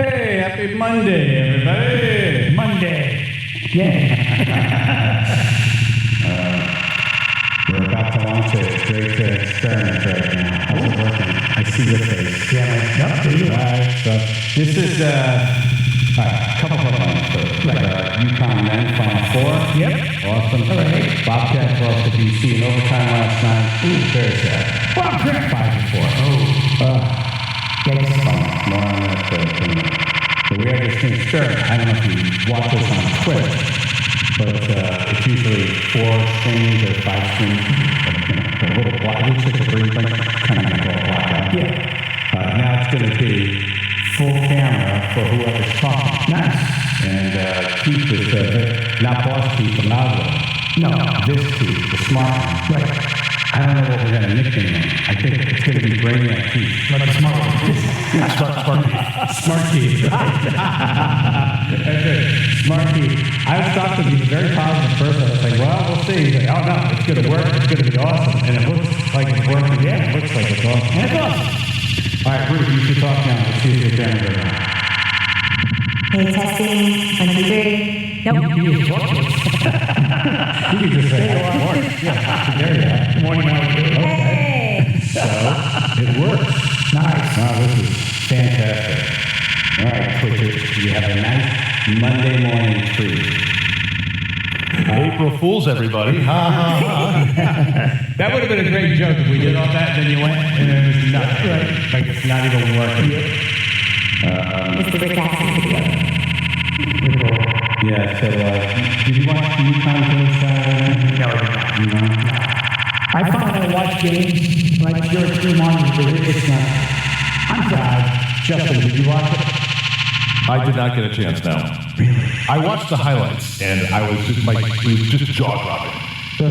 Happy Monday, everybody. Monday. Yeah. We're about to launch a great experiment right now. How's it working? I see your face. Yeah, yep, do you? So this is a couple of lines first. UConn men, Final Four. Yep. Awesome. All right. Bobcats lost to DC in overtime last night. Ooh, very sad. Bobcats 5-4. That's fun. More on that so we have this new experiment. I don't know if you watch this on Twitch, but it's usually 4 streams or 5 streams. A little black. It looks like a green thing. Kind of going to go blackout. Yeah. Now it's going to be full camera for whoever's talking. Nice. And Keith is not boss Keith, but Nozzle. No. This Keith, the smart one. Right. I don't know what we're going to nickname him. I think it's going to be Brainiac Keith. Like the smart one. Smart Keith. Smart Keith. Smart Keith. I was thought to be a very positive person. I was like, well, we'll see. He's like, oh no, it's going to work. It's going to be awesome. And it looks like it's working. Yeah, it looks like it's awesome. And it's awesome. All right, Ruth, you should talk now. Let's see if your camera goes on. Hey, testing. 1, 2, 3. Nope. You can talk to us. You can just say a lot more. Yeah, there you are. Good morning, how are you? Okay. So, it works. Nice. Wow, this is fantastic. All right, Twitchers, you have a nice Monday morning treat. April Fools, everybody. That would have been a great joke if we did all that, and then you went, and it was nothing. Right. Like, it's not even working. It's the recasting video. Yeah, so, did you watch the UConn game Saturday? No, I did not. No? I find I watch games like your team on, but it's not. I'm sorry. Justin, did you watch it? I did not get a chance, no. Really? I watched the highlights, and I was just like, it was just jaw-dropping. The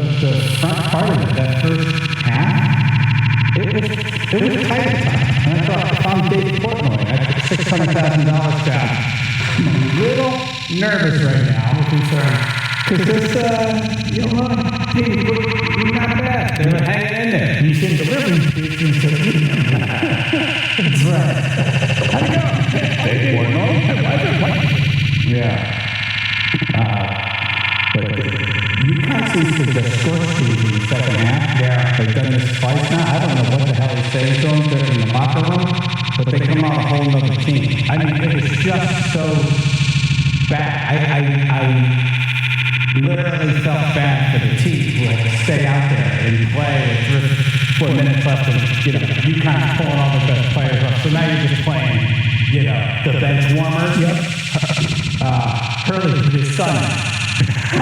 front part of it, that first half, it was tight at times. And I thought, if I'm Dave Portnoy, I put $600,000 down. I'm a little nervous right now. I'm concerned. Because this, team was not bad. They were hanging in there. And you said delivering speech instead of eating them. That's right. How'd it go? Dave Portnoy? Yeah. But UConn seems to just scorch these in the second half. Yeah. They've done this twice now. I don't know what the hell he's saying to them in the locker room, but they come out a whole nother team. I mean, it was just so bad. I literally felt bad for the team who had to stay out there and play with 4 minutes left and, UConn's pulling all the best players up. So now you're just playing, the bench warmers. Yep. Hurley with his son. All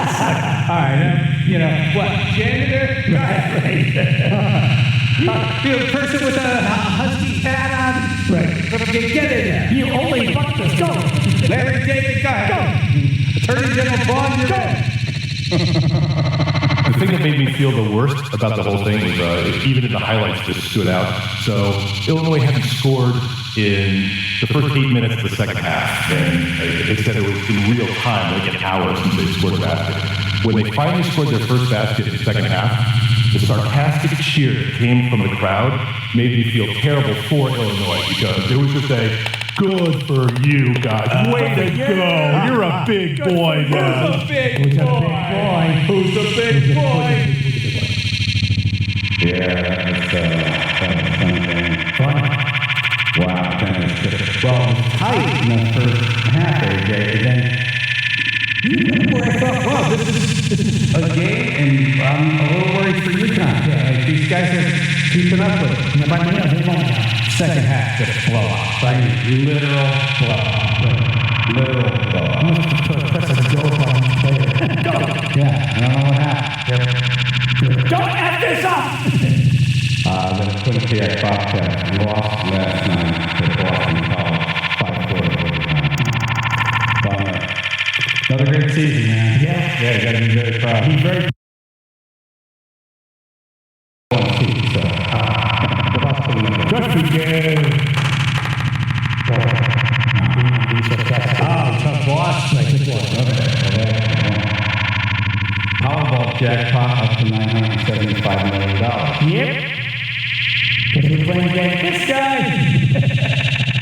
right, what, janitor? Right. The person with a husky hat on? Right. Get in there. You only fucked us. Go. Larry David, go. Attorney General Bond, you're go. The thing that made me feel the worst about the whole thing was even in the highlights just stood out. So Illinois hadn't scored in the first 8 minutes of the second half. And they said it was in real time, like an hour since they scored a basket. When they finally scored their first basket in the second half, the sarcastic cheer that came from the crowd made me feel terrible for Illinois because it was just a good for you guys. Way to go. You're a big boy now. Who's a big boy? Who's a big boy? Yeah, that was fun game. Fun. Wow, that was good. Well, it was tight in the first half, AJ, and then where I thought, wow, this is a game, and I'm a little worried for UConn. Yeah, like these guys are keeping up with it. Second half, just blow up. Right? Literal blow up. Literal blow up. Press a go button. Go. Yeah, I don't know what happened. Yep. Don't F this up! The Quinnipiac Bobcats lost last night to Boston College, 5-4 overtime. Bummer. Another great season, man. Yeah, you gotta be very proud. He's very good for you. Oh, tough loss. Powerball jackpot up to $975 million. Yep. Because we're playing against this guy.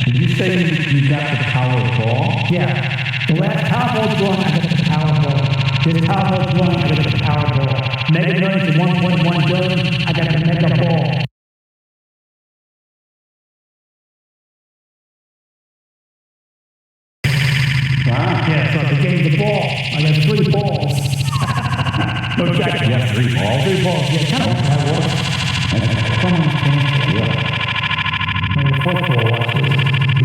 Did you say you got the Powerball? Yeah. The last Powerball one, I got the Powerball. This Powerball one, I got the Powerball. Mega Millions to 1.1 billion, I got the Mega Ball. Wow. Yeah, so the game the ball, I got 3 balls. No jackpot. You got 3 balls? 3 balls, yeah, kind of that works. Yeah. The fourth ball was.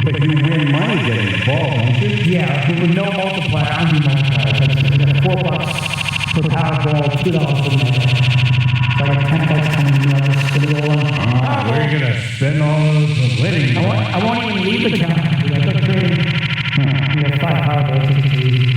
But you win money getting the ball, don't you? Yeah, with no multiplier, I'm doing multiplier. That's $4 per Powerball, $2 for Mega. So I got $10 coming in, I'm just going to go on. Where are you going to spend all those winning? I won't even leave the count. I got trading. We have 5 Powerballs. It's easy.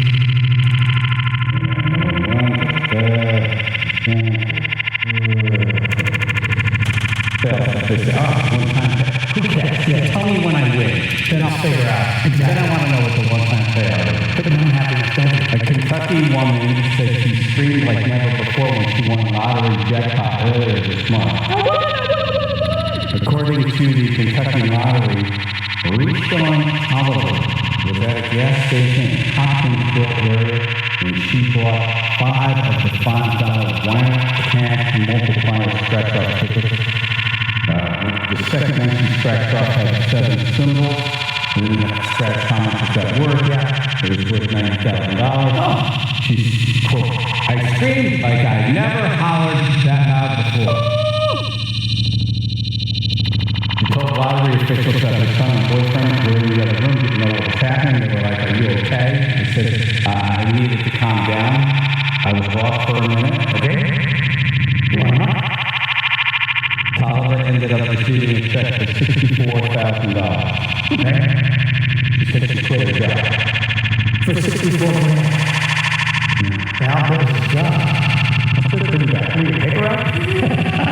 Who cares? Yeah, tell me when I win. Then I'll figure out. Exactly. Then I want to know what the one-time payout is. But I'm happy to spend it. A Kentucky woman said she screamed like never before when she won lottery jackpot earlier this month. According to the Kentucky Lottery, Rishon Oliver was at a gas station in Hopkinsville area when she bought 5 of the $5 wire cash multiplier scratch-off tickets. The second one she scratched off had 7 symbols. And then you have to scratch how much is that worth. It was worth $90,000. She, quote, I screamed like I never hollered that loud before. She told lottery officials that her son and boyfriend were in the other room, didn't know what was happening. They were like, are you okay? I said, I needed to calm down. I was lost for a minute. Okay? Tolliver ended up receiving a check for $64,000. Okay? She said she quit her job. For $64,000. Now, what was his job? Pretty bad. Will you pick her up?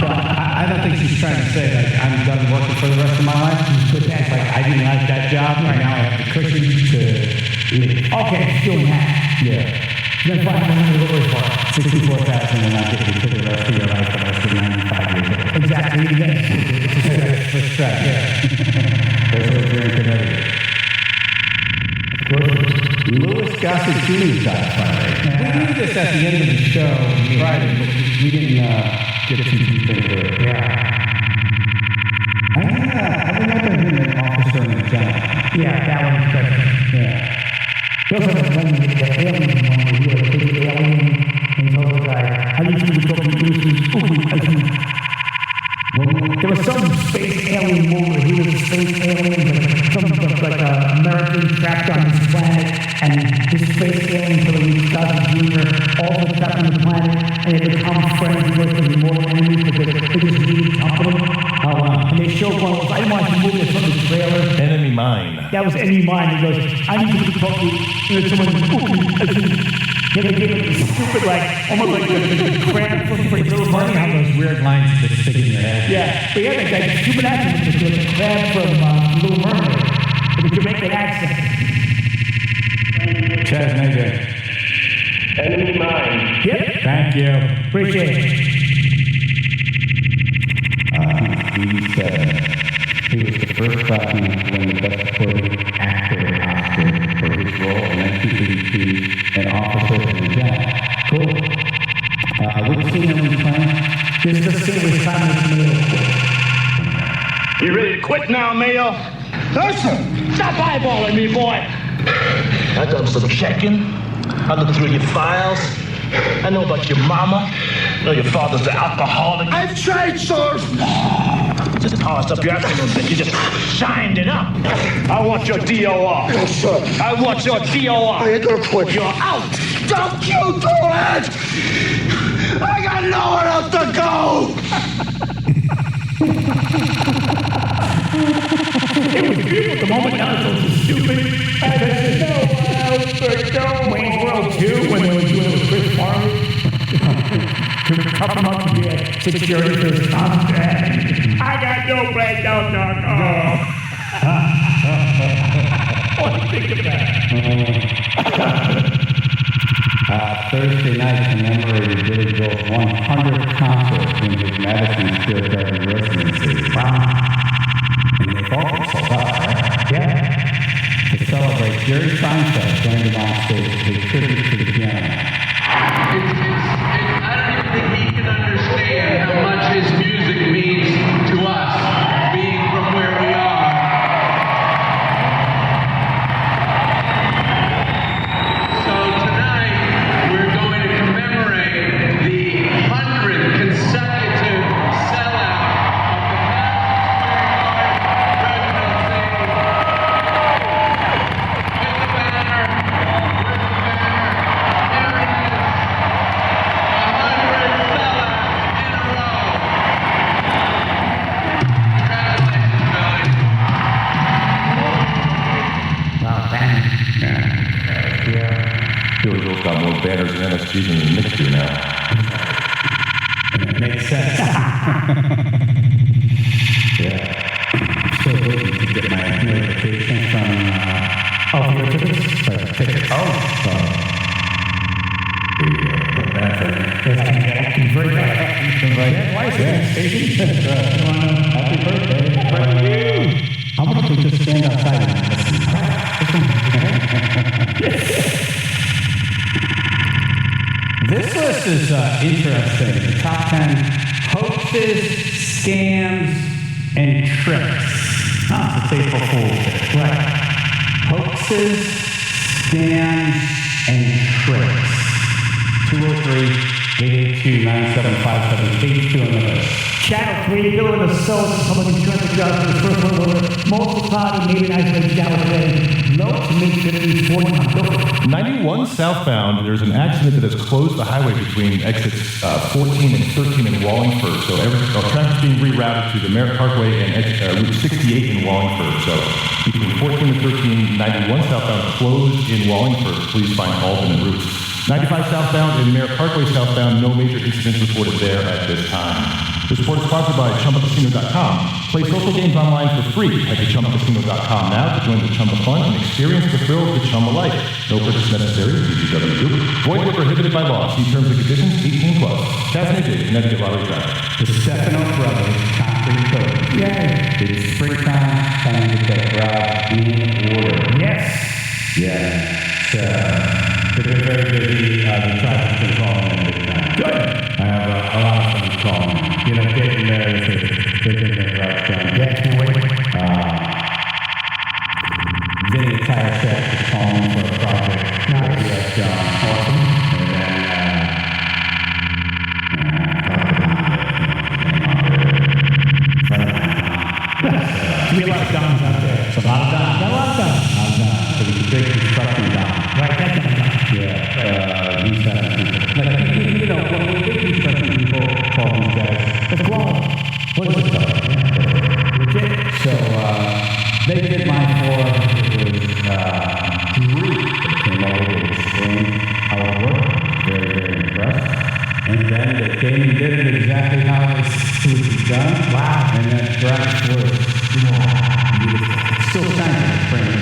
I don't think she's trying to say, like, I'm done working for the rest of my life. It's like, I didn't like that job, and now I have the cushion to leave. Okay, she's doing that. Yeah. Then $500 for it. $64,000 will not get you for the rest of your life, the rest of 95 years old. Exactly. It's for stress. Yeah. That's what you're in Connecticut. Louis Gossett Jr. died Friday. We knew this at the end of the show Friday, but we didn't get too deep into it. Yeah. I remember him an officer in the general. Yeah, that one's good. Yeah. He also has one, the alien one, where he was a big alien, and he told the guy, I need you to go to There was some space alien movie where he was a space alien, but some like American trapped on this planet, and this space alien for the week, Gossett Jr., also trapped on the planet, and they become friends and work with the more enemies because they just need company. Oh, wow. And they showed one of those, I watched the movie, it's from the trailer. Enemy Mine. That was Enemy Mine. He goes, I need you to talk to someone. Then they gave him this stupid, like, almost like the crab from It's funny how those weird lines just stick in your head. Yeah, but yeah, that stupid accent was just like a crab from Little Mermaid. With a Jamaican accent. Chaz and AJ. Enemy Mine. Yep. Thank you. Appreciate it. He's 87. He was the first black man to win the Best Supporting Actor Oscar for his role in 1982 in Officer in Jack. Cool. What scene are we playing? This is the scene where he's trying to quit now, Mayo. Listen, stop eyeballing me, boy. I done some checking. I looked through your files. I know about your mama. I know your father's an alcoholic. I've tried, sir. Just polished up your afternoon bit. You just shined it up. I want your DOR. No, sir. I want your DOR. I ain't gonna quit. You're out. Don't you do it! I got nowhere else to go! It was beautiful at the moment, now it's so stupid. I said, nowhere else to go. Wayne's World 2, when they were doing it with Chris Farley. To cup him up to be a security for his contract. I got no place, no. What do you think of that? Thursday night commemorated Billy Joel's 100th concert in his Madison Square Garden residency. Wow. And they've all been sold out, right? Yeah. To celebrate, Jerry Seinfeld joined him on stage to pay tribute to the piano. I don't even think he can understand how much his music means to us, being from where we are. So tonight, we're going to commemorate the 100th consecutive sellout of the Madison Billy Joel's got more banners and MSGs than the Knicks do now. And it makes sense. Yeah. I'm still waiting to get my notification from, Your tickets? tickets. Oh. So, Convert that. Happy birthday. How about if we just stand outside and listen? This list is interesting. The top 10 hoaxes, scams, and tricks. It's April Fool's Day. Right. Hoaxes, scams, and tricks. 203-882-9757. Page 2 on the list. Channel 3, Bill in the South, public insurance adjustment, first one order, multiple cloudy, maybe nice way down today, low to mid 50s, 40 on Bill. 91 southbound, there's an accident that has closed the highway between exits 14 and 13 in Wallingford. So traffic's being rerouted to the Merritt Parkway and Route 68 in Wallingford. So between 14 and 13, 91 southbound closed in Wallingford. Please find alternate routes. 95 southbound and Merritt Parkway southbound, no major incidents reported there at this time. This report is sponsored by ChumbaCasino.com. Play social games online for free. Head to ChumbaCasino.com now to join the Chumba fun and experience the thrill of the Chumba life. No purchase necessary. VGW Group. Void where prohibited by law. See terms and conditions. 18+. Chaz and AJ, Connecticut Lottery Drive. The Stefano Brothers Concrete Coating. Yay. It's springtime, time to get that garage in order. Yes. Yeah. They've been very busy. The traffic's been calling in big time. Good. I have a lot of friends calling. You know, getting married, they're getting their garage done. Yeah, can't wait. Vinny Tire Shack is calling for a project. Nice. He has done. Awesome. And then, Be a lot of dons out there. it's a lot of done. A lot of dons. So we can big construction down. Right, that's what I'm done. Yeah, these kind of people. Like, you know, when big construction people call these guys, It's quality. what is it called? Legit. So, they did my floor. It was, Drew that came over to explain how it worked. Very, very impressed. And then they came and did it exactly how it was done. Wow. And that garage was, beautiful. Still shining.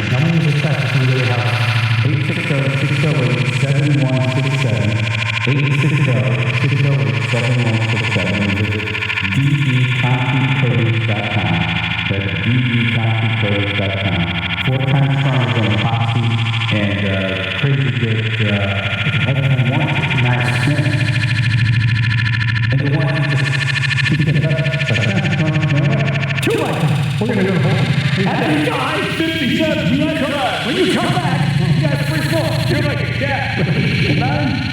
No one was expecting from really help. 860-608-7167. 860-608-7167. And visit dbconcretecoatings.com. That's dbconcretecoatings.com. 4 times stronger than epoxy and crazy good lifetime warranty. Nice. And the warranty just keeps getting better. It's like, 2 lifetimes. We're going to go to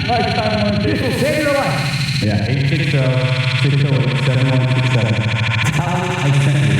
Lifetime warranty. This will save your life. Yeah, 860-608-7167. Tell them I sent you.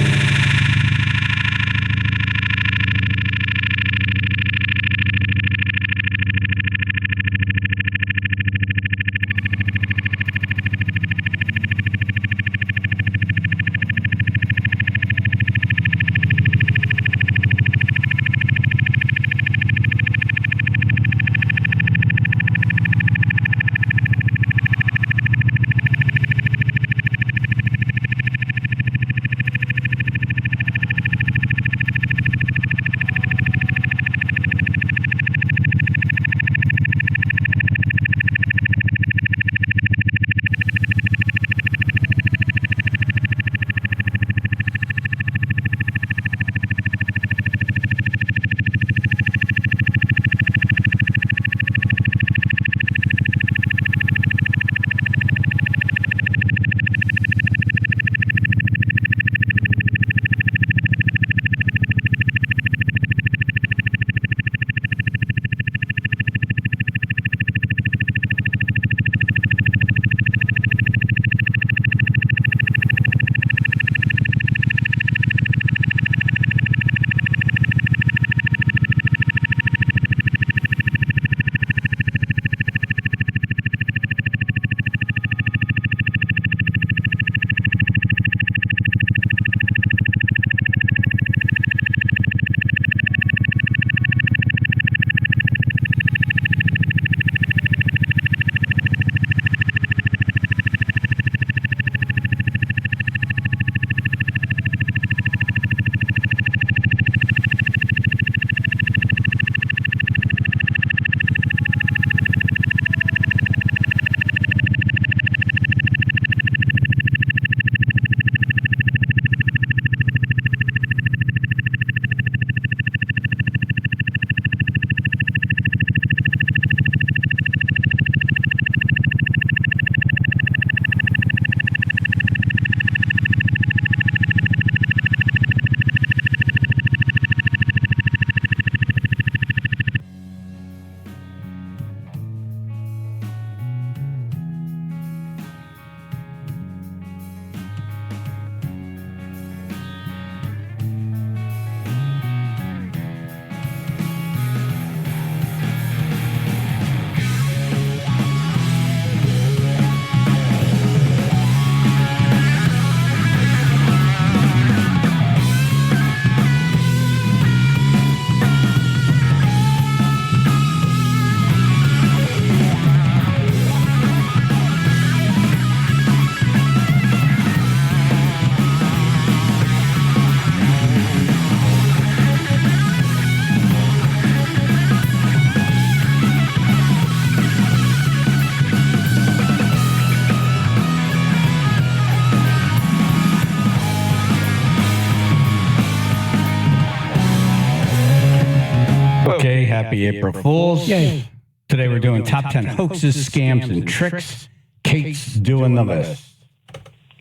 Okay, happy April Fools. Yay. Today we're doing top 10 hoaxes, scams, and tricks. Kate's doing the list.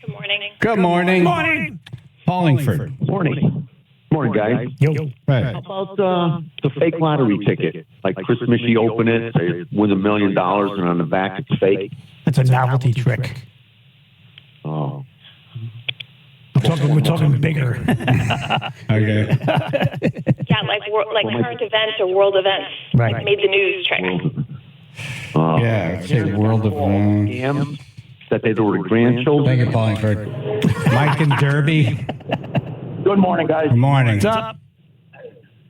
Good morning. Good morning. Morning. Paulingford. Morning. Morning, guys. Yo. Right. How about the fake lottery ticket? Like Christmas, you open it, they win $1 million, and on the back it's fake. That's a novelty trick. Oh. We're talking bigger. Okay. Yeah, like current events or world events. Right. Like made the news trick. Yeah, I'd say World of Scams that they were grandchildren. Thank you, Paulingford. Mike and Derby. Good morning, guys. Good morning. What's up?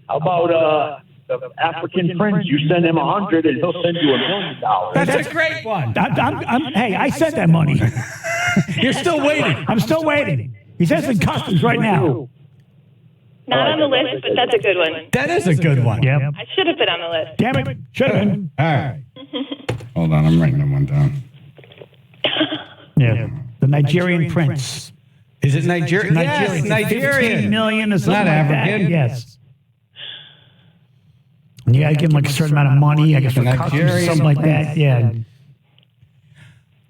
How about the African prince? You send him 100 and he'll send you $1 million. That's a great one. Hey, I sent that money. You're still waiting. I'm still waiting. He says in customs right now. Not on the list, but that's a good one. That is a good one. Yep. I should have put on the list. Damn it. Should have been. All right. Hold on, I'm writing that one down. Yeah. The Nigerian prince. Is it Nigerian? Yes, Nigerian. 15 million or something Not like African. that. Yes. And you got to give him like a certain amount of money, I guess, for customs or something like that. Yeah.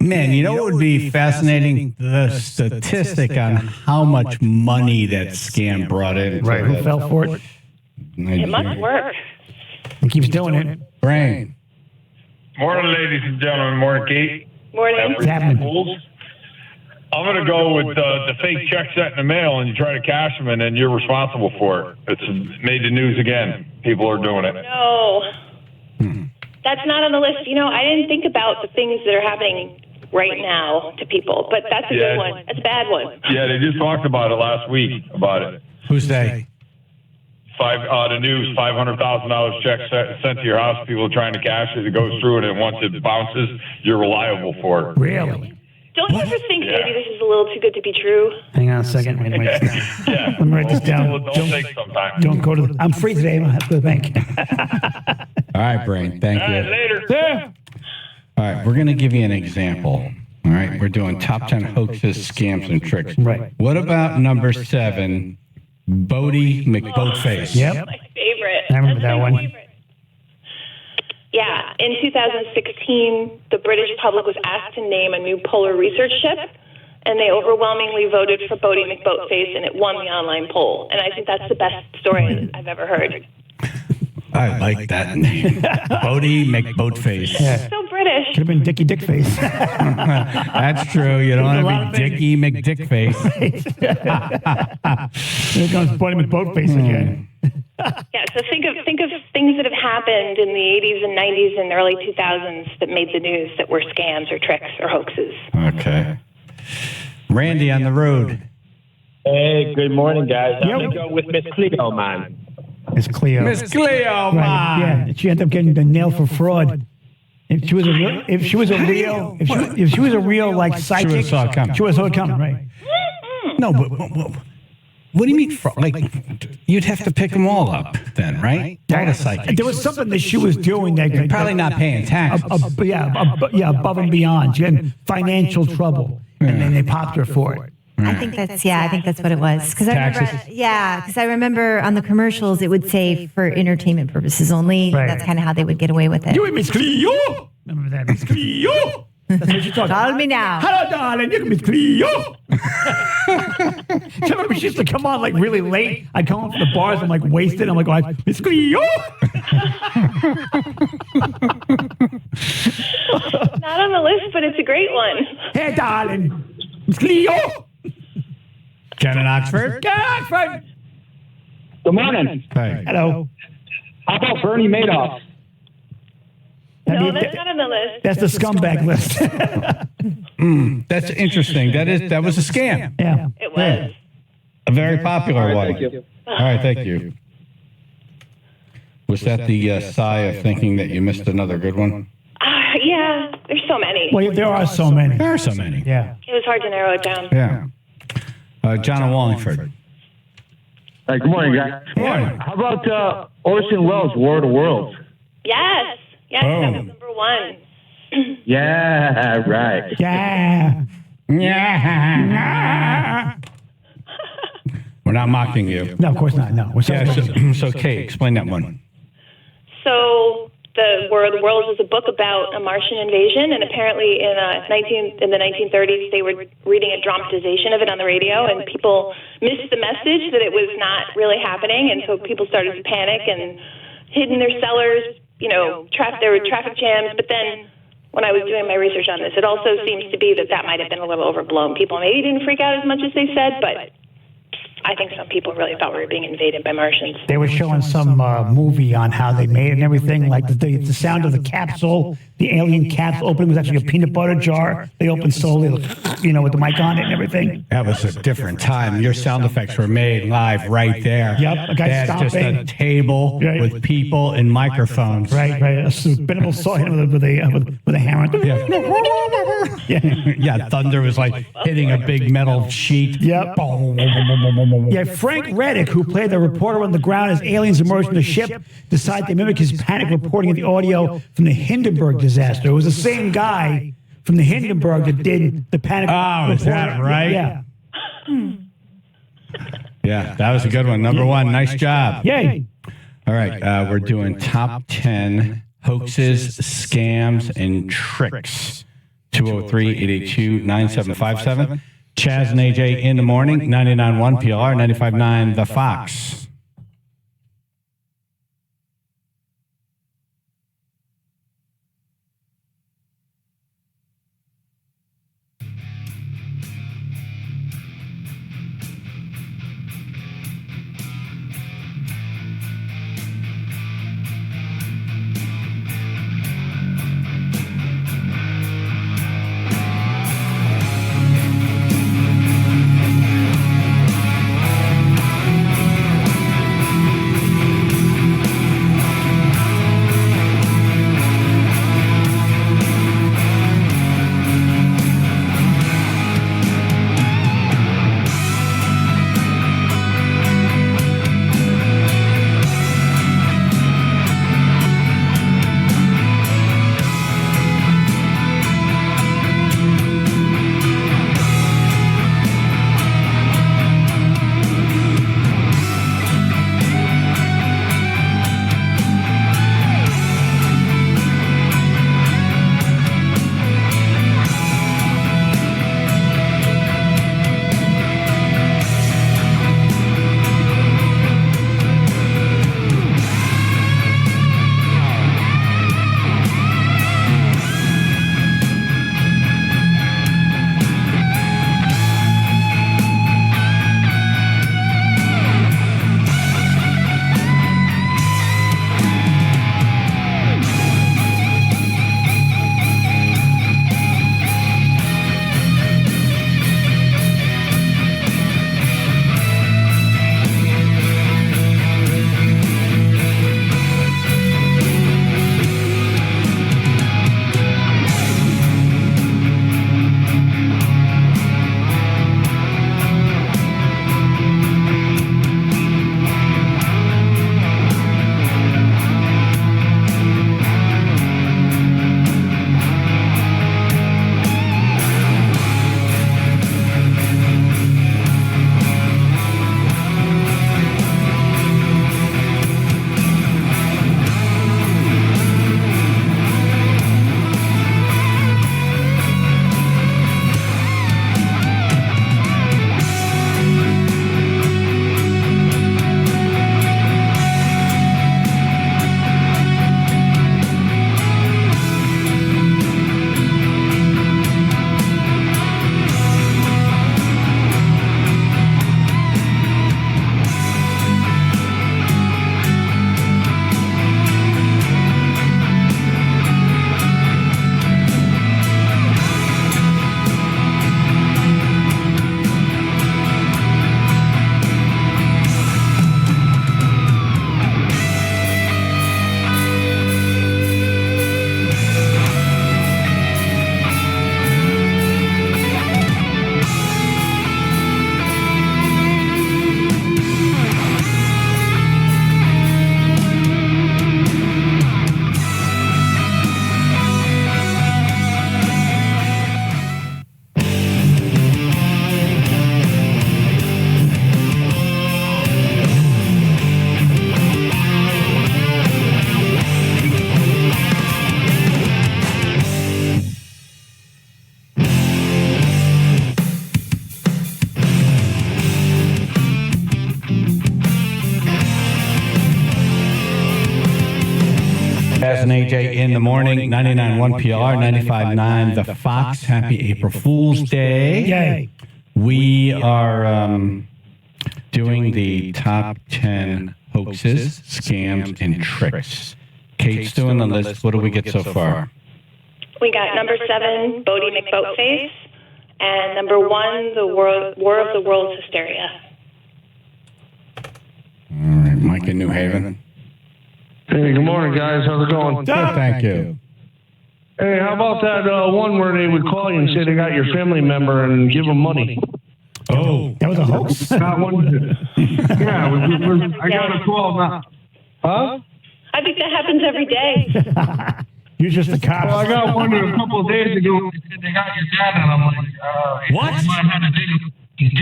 Man, you know what would be fascinating? The statistic on how much money that scam brought in. Right. Who fell for it? It must work. He keeps doing it. Brain. Morning, ladies and gentlemen. Morning, Kate. Morning. Fools. I'm going to go with the fake check sent in the mail, and you try to cash them, and then you're responsible for it. It's made the news again. People are doing it. No. That's not on the list. I didn't think about the things that are happening right now to people, but that's a good one. That's a bad one. Yeah, they just talked about it last week, about it. Who's they? The news, $500,000 check sent to your house. People trying to cash it. It goes through, and then once it bounces, you're liable for it. Really? Don't you ever think maybe this is a little too good to be true? Hang on a second. Wait. Yeah. Let me write this down. Don't take some time. Don't go to. I'm free today. I don't have to go to the bank. All right, Brain. Thank you. All right, later. Yeah. All right, we're going to give you an example. All right, we're doing top 10 hoaxes, scams, and tricks. Right. What about number 7, Bodie McBoatface? Yep. My favorite. I remember That's that my one. favorite. Yeah, in 2016, the British public was asked to name a new polar research ship, and they overwhelmingly voted for Bodie McBoatface, and it won the online poll. And I think that's the best story I've ever heard. I like that name. Bodie McBoatface. Yeah. So British. Could have been Dickie Dickface. That's true. You don't want to be Dickie McDickface. Here comes Bodie McBoatface again. Yeah, so think of things that have happened in the 80s and 90s and early 2000s that made the news that were scams or tricks or hoaxes. Okay. Randy on the road. Hey, good morning, guys. I'm Yep. going to go with Miss Cleo, man. Miss Cleo. Miss Cleo, Right. man. Yeah, she ended up getting the nail for fraud. If she was a real like psychic, She would have saw it coming. She would have saw it coming, right? No, but what do you mean? Like, you'd have to pick them all up then, right? All the psychics. There was something that she was doing that Probably not paying taxes. above and beyond. She had financial trouble, and then they popped her for it. I think that's what it was. Because I remember on the commercials it would say for entertainment purposes only. Right. That's kind of how they would get away with it. You and Miss Cleo. Remember that, Miss Cleo? That's what she talked Call about. me now. Hello, darling. You can Miss Cleo. I remember she used to come on like really late. I'd come home from the bars. I'm like wasted. I'm like, oh, Miss Cleo. Not on the list, but it's a great one. Hey, darling. Miss Cleo. Ken in Oxford. Get Oxford. Good morning. Hey. Hello. How about Bernie Madoff? No, that's not on the list. That's the scumbag list. That's interesting. That was a scam. Yeah. It was. A very popular one. Thank you. All right, thank you. Was that the sigh of thinking that you missed another good one? Yeah, there's so many. Well, there are so many. There are so many. Yeah. It was hard to narrow it down. Yeah. John in Wallingford. Hey, good morning, guys. Good morning. How about Orson Welles' War of the Worlds? Yes, that was number 1. Yeah, right. Yeah. Yeah. We're not mocking you. No, of course not. No. So Kate, explain that one. So the War of the Worlds is a book about a Martian invasion, and apparently in the 1930s they were reading a dramatization of it on the radio, and people missed the message that it was not really happening, and so people started to panic and hid in their cellars. There were traffic jams, but then when I was doing my research on this, it also seems to be that might have been a little overblown. People maybe didn't freak out as much as they said, but I think some people really thought we were being invaded by Martians. They were showing some movie on how they made it and everything, like the sound of the capsule, the alien capsule opening was actually a peanut butter jar. They opened slowly, with the mic on it and everything. That was a different time. Your sound effects were made live right there. Yep, a guy They had just a table with people and microphones. Right. A spinnable saw hit him with a hammer. Yeah, thunder was like hitting a big metal sheet. Yep. Yeah, Frank Reddick, who played the reporter on the ground as aliens emerged from the ship, decided to mimic his panic reporting of the audio from the Hindenburg disaster. It was the same guy from the Hindenburg that did the panic. Oh, is that right? Yeah. Yeah, that was a good one. Number 1, nice job. Yay. All right, we're doing top 10 hoaxes, scams, and tricks. 203-882-9757. Chaz and AJ in the morning, 99.1 PLR, 95.9 The Fox. and AJ in the morning, 99.1 PR, 95.9 The Fox. Happy April Fool's Day. Yay. We are doing the top 10 hoaxes, scams, and tricks. Kate's doing the list. What do we get so far? We got number 7, Bodie McBoatface, and number 1, the War of the Worlds hysteria. All right, Mike in New Haven. Hey, good morning, guys. How's it going? Good, thank you. Hey, how about that one where they would call you and say they got your family member and give them money? Oh, that was a hoax? Got one. Yeah, I got a call now. Huh? I think that happens every day. You're just the cops. Well, I got one a couple of days ago. They said they got your dad, and I'm like, what?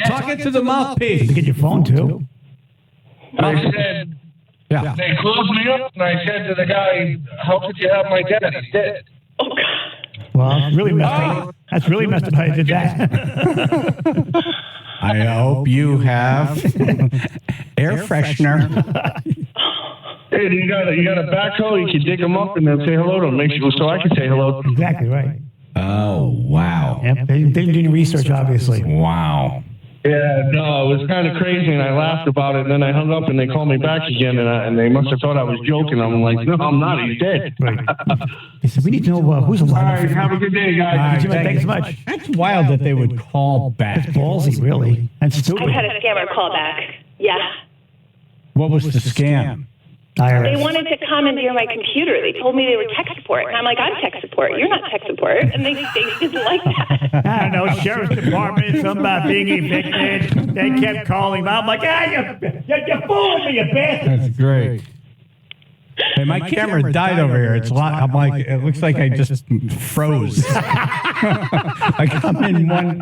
Talking to the mouthpiece. To get your phone, too. I said, yeah. They called me up, and I said to the guy, how could you have my dad? He's dead. Oh, God. Well, really messed up. That's really messed up how you did that. I hope you have air freshener. Hey, you got a backhoe, you can dig them up and then say hello to them, make sure so I can say hello. Exactly right. Oh, wow. Yep, they didn't do any research, obviously. Wow. Yeah, no, it was kind of crazy, and I laughed about it, and then I hung up, and they called me back again, and they must have thought I was joking. I'm like, no, I'm not. He's dead. Right. He said, we need to know who's alive. All right, have a good day, guys. Thanks so much. That's wild that they would call back. That's ballsy, really. That's stupid. I've had a scammer call back. Yeah. What was the scam? They wanted to commandeer my computer. They told me they were tech support. And I'm like, I'm tech support. You're not tech support. And they didn't like that. I don't know, sheriff's department, something about being evicted. They kept calling. I'm like, you're fooling me, you bitch. That's great. Hey, my camera died over here. It's I'm like, it looks like I just froze. I come in one.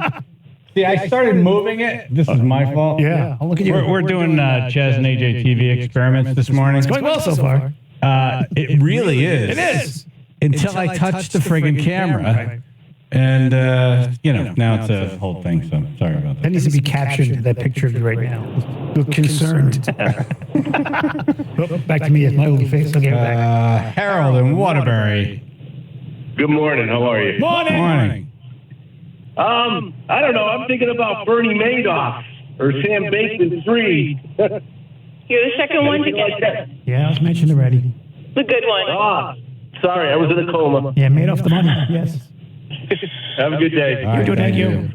See, I started moving it. This is my fault. Yeah. Look at you. We're doing Chaz and AJ TV experiments this morning. It's going well so far. It really is. It is. Until I touched the friggin' camera. Right. And, now it's a whole thing, so sorry about that. That needs to be captured, that picture of you right now. Look concerned. Back to me, it's my little face. Okay, back. Harold in Waterbury. Good morning. How are you? Morning. I don't know. I'm thinking about Bernie Madoff or Sam Bankman Fried. You're the second one to get it. Yeah, I was mentioned already. The good one. Sorry, I was in a coma. Yeah, made off the money, yes. Have a good day. Right, thank you.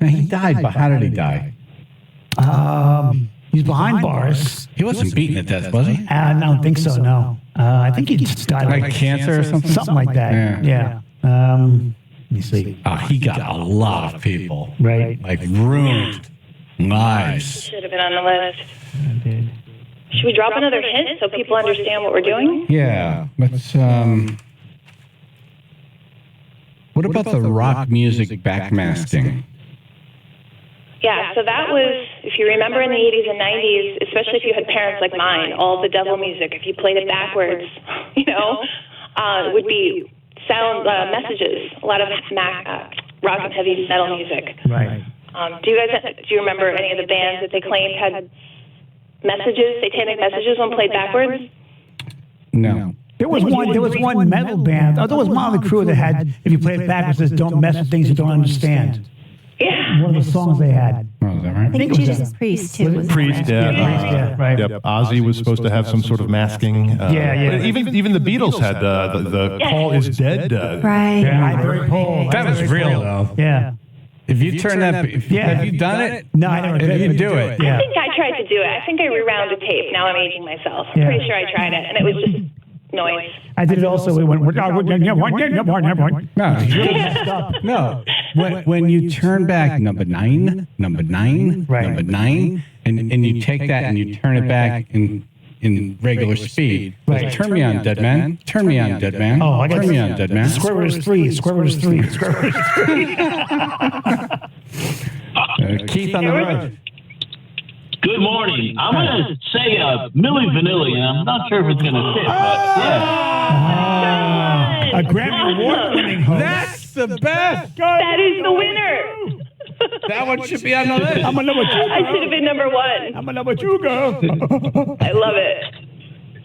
Now, he died, but how did he die? He's behind bars. He wasn't beaten to death, was he? I don't think so, no. I think he just died Like cancer or something? Something like that, yeah. Let me see. Oh, he got a lot of people. Right. Like ruined lives. Should have been on the list. Should we drop another hint so people understand what we're doing? Yeah. Let's, what about the rock music backmasking? Yeah, so that was, if you remember in the 80s and 90s, especially if you had parents like mine, all the devil music, if you played it backwards, would be sound messages, a lot of rock and heavy metal music. Right. Do you remember any of the bands that they claimed had messages, satanic messages when played backwards? No. There was one metal band. There was Motley Crue that had, if you play it backwards, says don't mess with things you don't understand. Yeah. One of the songs they had. Oh, is that right? I think Judas Priest, too. Was Priest, yeah. Right. Yep. Ozzy was supposed to have some sort of masking. Yeah. But even the Beatles had the Paul is dead. Right. Yeah, very Paul. That was real, though. Yeah. If you turn that, have you done it? No, I never did. If you do it. I think I tried to do it. I think I rewound a tape. Now I'm aging myself. I'm pretty sure I tried it, and it was just noise. I did it also. We went. No, No. When you turn back number nine, and you take that and you turn it back in regular speed. Right. Turn me on, dead man. Turn me on, dead man. Oh, I got Turn me on, dead man. Square root is 3. Square root is 3. Square root is 3. Keith on the road. Good morning. I'm going to say Milli Vanilli, and I'm not sure if it's going to fit, but yeah. A Grammy Award-winning host. That's the best. That is the winner. That one should be on the list. I'm a number 2 girl. I should have been number 1. I'm a number 2 girl. I love it.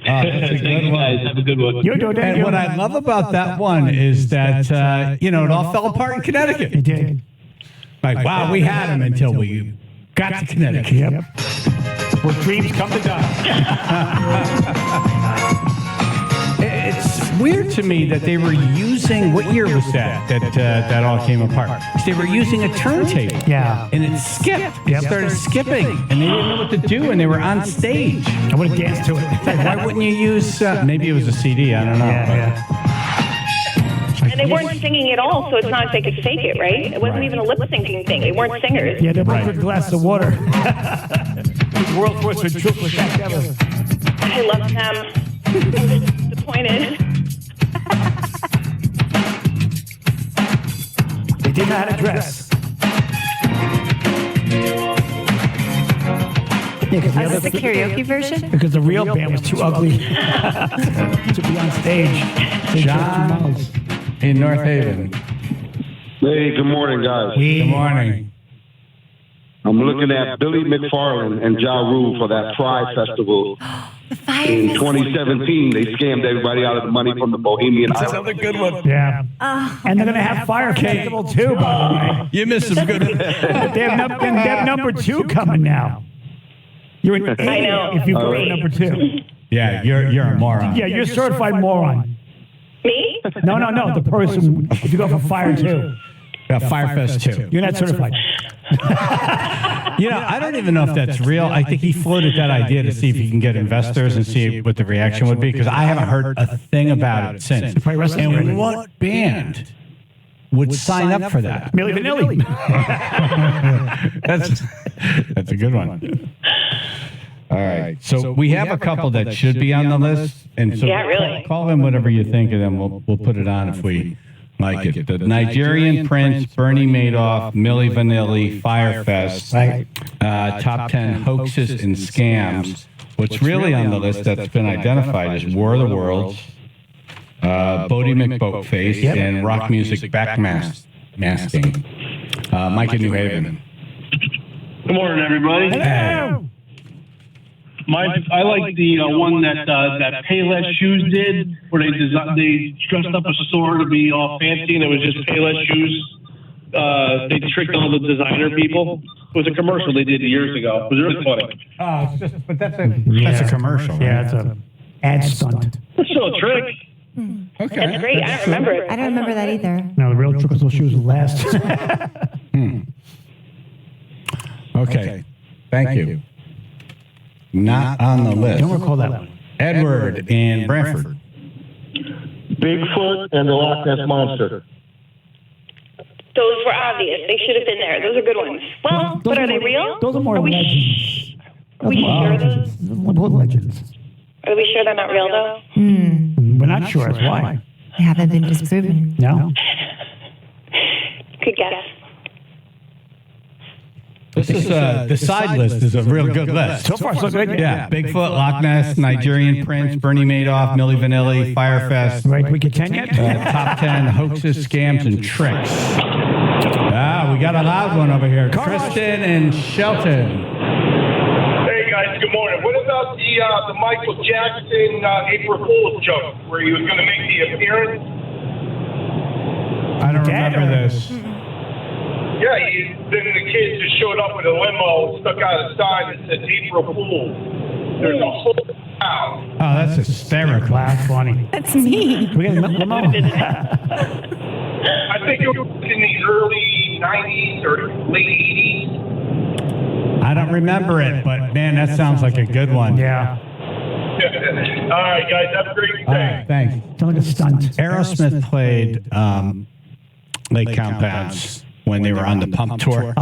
That's a good one. Guys, have a good one. And what I love about that one is that, it all fell apart in Connecticut. It did. Like, wow, we had him until we got to Connecticut. Yep. Where dreams come to die. It's weird to me that they were using, what year was that all came apart? They were using a turntable. Yeah. And it skipped. It started skipping. And they didn't know what to do, and they were on stage. I would have danced to it. Why wouldn't you use, maybe it was a CD, I don't know. Yeah. And they weren't singing at all, so it's not like they could fake it, right? It wasn't even a lip-syncing thing. They weren't singers. Yeah, they both with a glass of water. World's worst ventriloquist act ever. I love them. I'm just disappointed. They didn't know how to dress. Was this the karaoke version? Because the real band was too ugly to be on stage. John in North Haven. Hey, good morning, guys. Good morning. I'm looking at Billy McFarland and Ja Rule for that Pride Festival. In 2017, they scammed everybody out of the money from the Bohemian Island. That's another good one. Yeah. And they're going to have Fire Festival too, by the way. You missed some good ones. They have number 2 coming now. You're an idiot if you go to number 2. Yeah, you're a moron. Yeah, you're a certified moron. Me? No, the person, if you go for Fire 2. Yeah, Firefest 2. You're not certified. I don't even know if that's real. I think he floated that idea to see if he can get investors and see what the reaction would be, because I haven't heard a thing about it since. And what band would sign up for that? Milli Vanilli. That's a good one. All right. So we have a couple that should be on the list. And so really. Call them whatever you think of them. We'll put it on if we like it. The Nigerian Prince, Bernie Madoff, Milli Vanilli, Firefest, top 10 hoaxes and scams. What's really on the list that's been identified is War of the Worlds, Bodie McBoatface, and rock music backmasking. Mike in New Haven. Good morning, everybody. Hello. I like the one that Payless Shoes did, where they dressed up a store to be all fancy, and it was just Payless Shoes. They tricked all the designer people. It was a commercial they did years ago. It was really funny. But that's a commercial. Yeah, it's an ad stunt. It's still a trick. Okay. That's great. I don't remember it. I don't remember that either. No, the real trick was those shoes will last. Okay. Thank you. Not on the list. Don't recall that one. Edward in Brantford. Bigfoot and the Loch Ness Monster. Those were obvious. They should have been there. Those are good ones. Well, but are they real? Those are more legends. Are we sure those? More legends. Are we sure they're not real, though? We're not sure. That's why. They haven't been disproven. No? Good guess. This is the side list is a real good list. So far, so good. Yeah, Bigfoot, Loch Ness, Nigerian Prince, Bernie Madoff, Milli Vanilli, Firefest. Right, we get 10 yet? Top 10 hoaxes, scams, and tricks. We got a loud one over here. Kristen and Shelton. Hey guys, good morning. What about the Michael Jackson April Fool's joke where he was going to make the appearance? I don't remember this. Yeah, then the kids just showed up with a limo, stuck out a sign that said April Fool. There's a whole town. Oh, that's hysterical. That's funny. That's me. We got a limo. I think it was in the early 90s or late 80s. I don't remember it, but man, that sounds like a good one. Yeah. All right, guys, have a great day. All right, thanks. Sounds like a stunt. Aerosmith played Lake Compounds when they were on the Pump tour.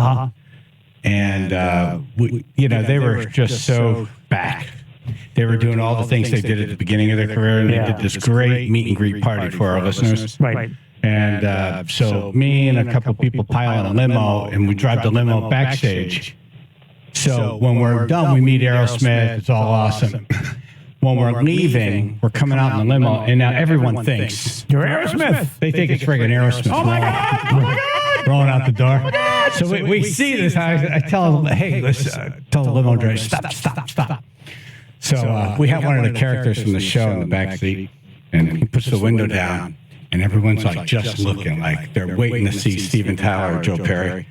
And, they were just so back. They were doing all the things they did at the beginning of their career, and they did this great meet and greet party for our listeners. Right. And so me and a couple people pile in a limo, and we drive the limo backstage. So when we're done, we meet Aerosmith. It's all awesome. When we're leaving, we're coming out in the limo, and now everyone thinks You're Aerosmith. They think it's friggin' Aerosmith. Oh, my God. Oh, my God. Rolling out the door. So we see this. I tell them, hey, let's tell the limo driver, stop. So we have one of the characters from the show in the back seat, and he puts the window down, and everyone's like just looking like they're waiting to see Steven Tyler or Joe Perry.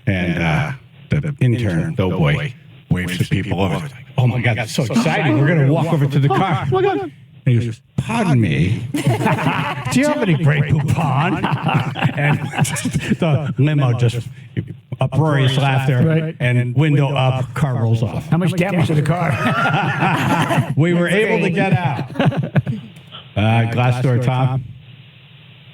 And the intern, Doughboy, waves to people over. Like, oh my God, that's so exciting. We're going to walk over to the car. Oh my God. And he goes, pardon me, do you have any Grey Poupon? And the limo just uproarious laughter, and window up, car rolls off. How much damage to the car? We were able to get out. Glass door, Tom.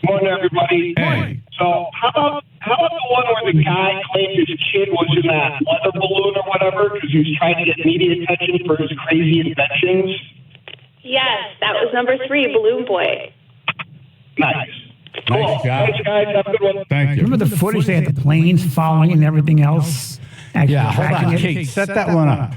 Morning, everybody. Hey. So how about the one where the guy claimed his kid was in that weather balloon or whatever because he was trying to get media attention for his crazy inventions? Yes, that was number 3, Balloon Boy. Nice. Cool. Nice job. Thanks, guys. Have a good one. Thank you. Remember the footage they had the planes following and everything else? Yeah, hold on, Kate, set that one up.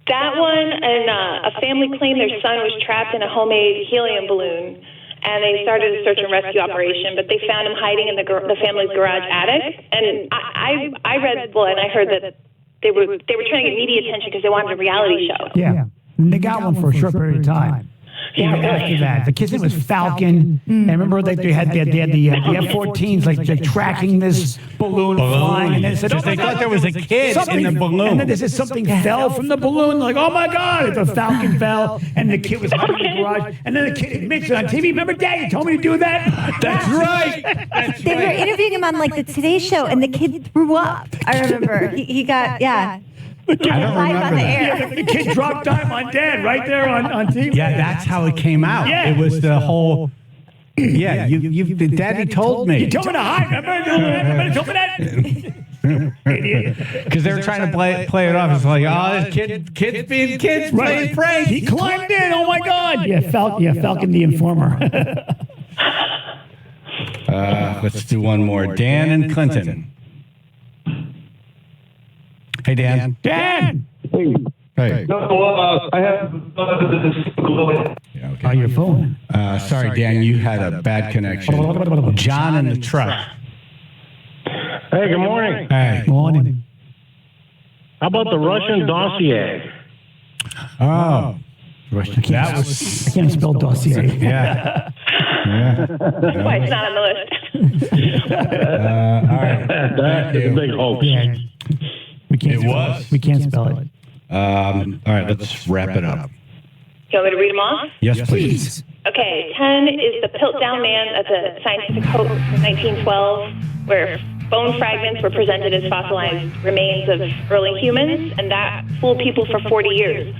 That one, and a family claimed their son was trapped in a homemade helium balloon, and they started a search and rescue operation, but they found him hiding in the family's garage attic. And I read, well, and I heard that they were trying to get media attention because they wanted a reality show. Yeah. And they got one for a short period of time. Yeah, Even after that, the kid's name was Falcon. And remember, they had the F-14s like tracking this balloon flying. And then said, they thought there was a kid in the balloon. And then they said something fell from the balloon. Like, oh my God, the Falcon fell, and the kid was hiding in the garage. And then the kid admits it on TV. Remember, Dad, you told me to do that. That's right. They were interviewing him on like the Today Show, and the kid threw up. I remember he got I don't remember that. Yeah, the kid dropped dime on Dad right there on TV. Yeah, that's how it came out. Yeah. It was the whole. Yeah, Daddy told me. You told me to hide. Remember? You told me that. Because they were trying to play it off. It's like, oh, this kids being kids playing pranks. He climbed in. Oh my God. Yeah, Falcon the Informer. Let's do one more. Dan and Clinton. Hey, Dan. Dan! Hey. No, I have Yeah, okay. On your phone. Sorry, Dan, you had a bad connection. John in the truck. Hey, good morning. Hey. Morning. How about the Russian dossier? Oh. That was. I can't spell dossier. Yeah. Why it's not on the list. All right. That is a big hoax. Yeah. It was. We can't spell it. All right, let's wrap it up. You want me to read them off? Yes, please. Okay, 10 is the Piltdown Man at the scientific hoax from 1912, where bone fragments were presented as fossilized remains of early humans, and that fooled people for 40 years.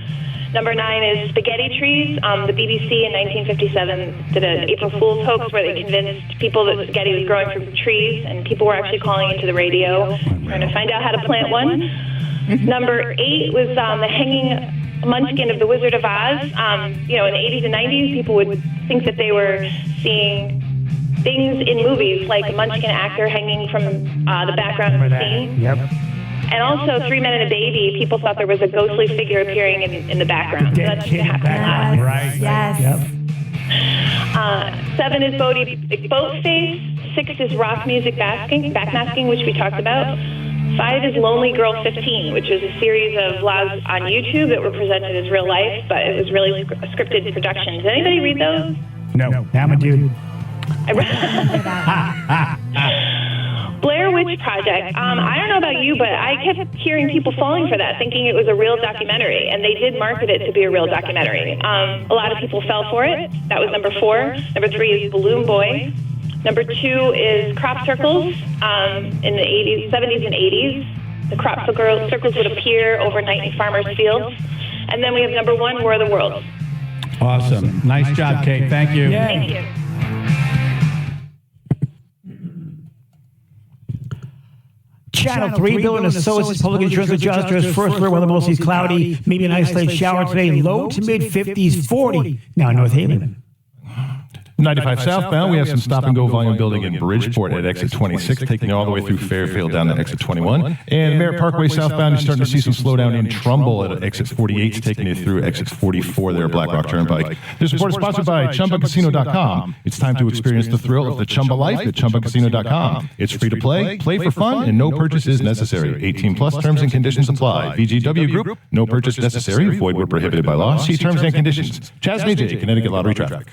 Number 9 is spaghetti trees. The BBC in 1957 did an April Fool's hoax where they convinced people that spaghetti was growing from trees, and people were actually calling into the radio trying to find out how to plant one. Number 8 was the hanging munchkin of the Wizard of Oz. In the 80s and 90s, people would think that they were seeing things in movies, like a munchkin actor hanging from the background of the scene. Yep. And also, 3 Men and a Baby, people thought there was a ghostly figure appearing in the background. So that's what happened. Right. Yes. Yep. 7 is boat face. 6 is rock music backmasking, which we talked about. 5 is Lonely Girl 15, which is a series of vlogs on YouTube that were presented as real life, but it was really scripted production. Did anybody read those? No. I'm a dude. Blair Witch Project. I don't know about you, but I kept hearing people falling for that, thinking it was a real documentary, and they did market it to be a real documentary. A lot of people fell for it. That was number 4. Number 3 is Balloon Boy. Number 2 is crop circles. In the 80s, 70s, and 80s, the crop circles would appear overnight in farmers' fields. And then we have number 1, War of the Worlds. Awesome. Nice job, Kate. Thank you. Yeah. Thank you. Channel 3, Bill and Associates, Public Insurance Adjusters. First floor, weather mostly cloudy. Maybe an isolated shower today. Low to mid 50s, 40. Now, North Haven. 95 southbound, we have some stop-and-go volume building in Bridgeport at exit 26, taking you all the way through Fairfield down to exit 21. And Merritt Parkway southbound, you're starting to see some slowdown in Trumbull at exit 48, taking you through exit 44 there, Black Rock Turnpike. This report is sponsored by ChumbaCasino.com. It's time to experience the thrill of the Chumba life at ChumbaCasino.com. It's free to play for fun, and no purchase is necessary. 18 plus terms and conditions apply. VGW Group, no purchase necessary. Void where prohibited by law. See terms and conditions. Chaz and AJ, Connecticut Lottery Traffic.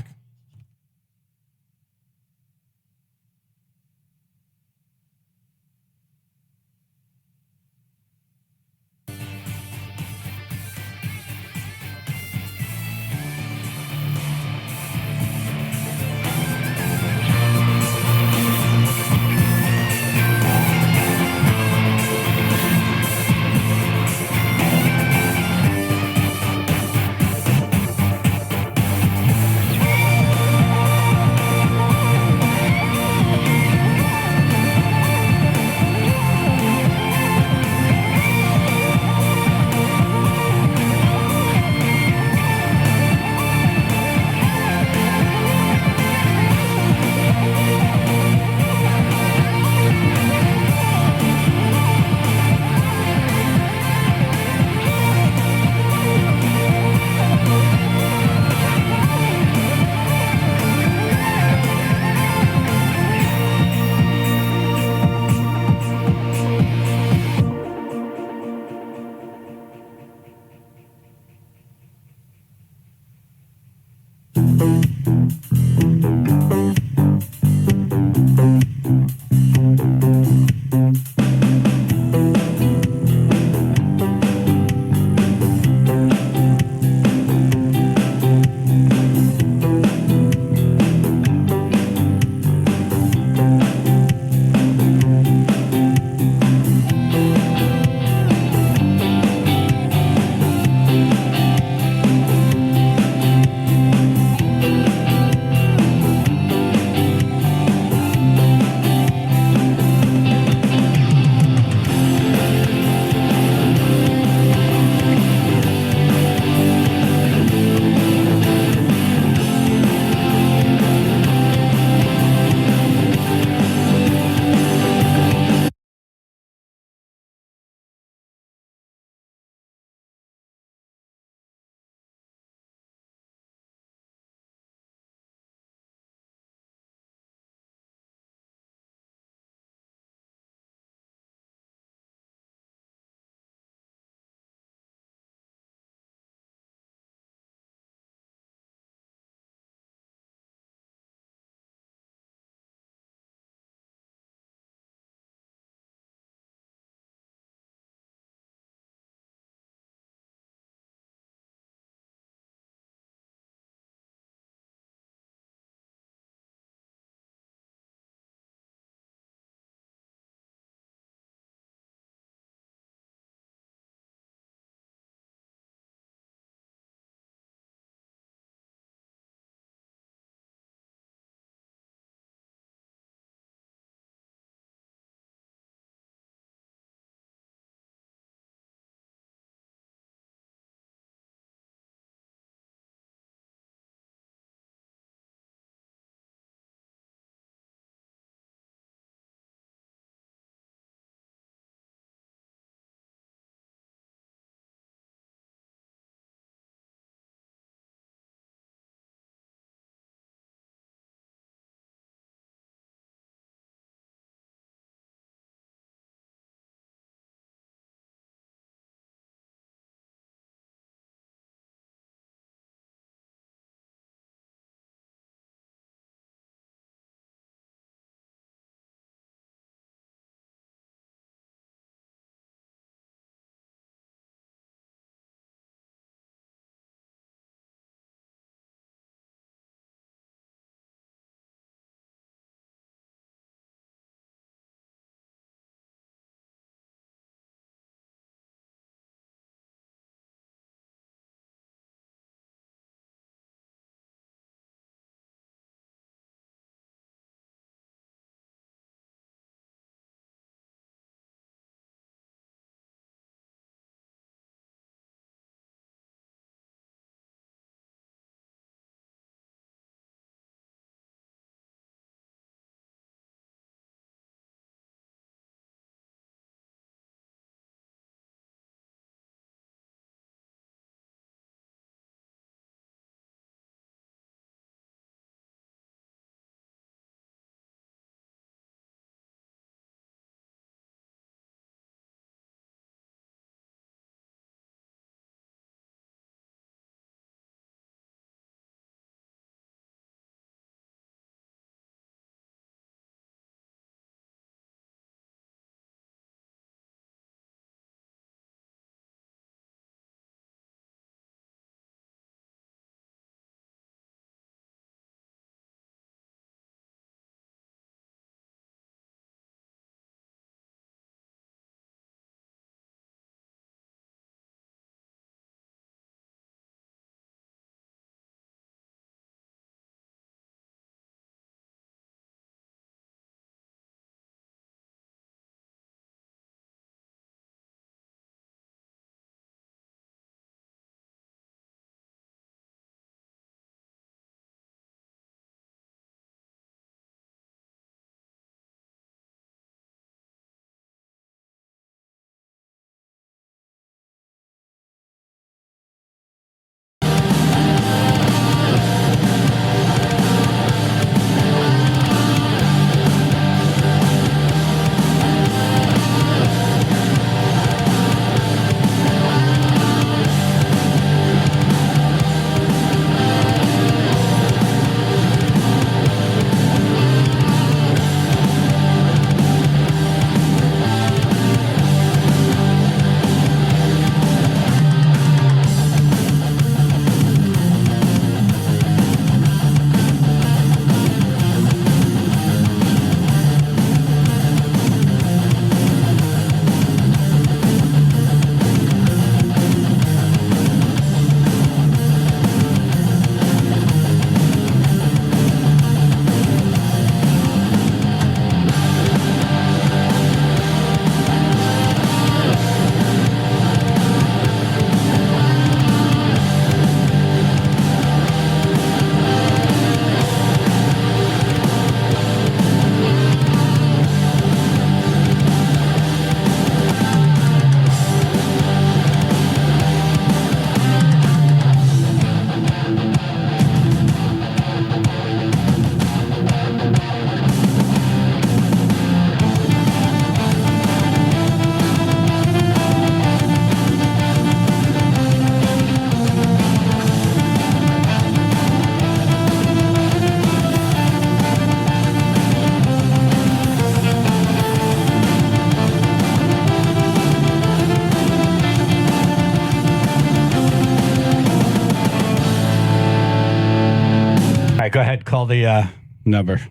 the number.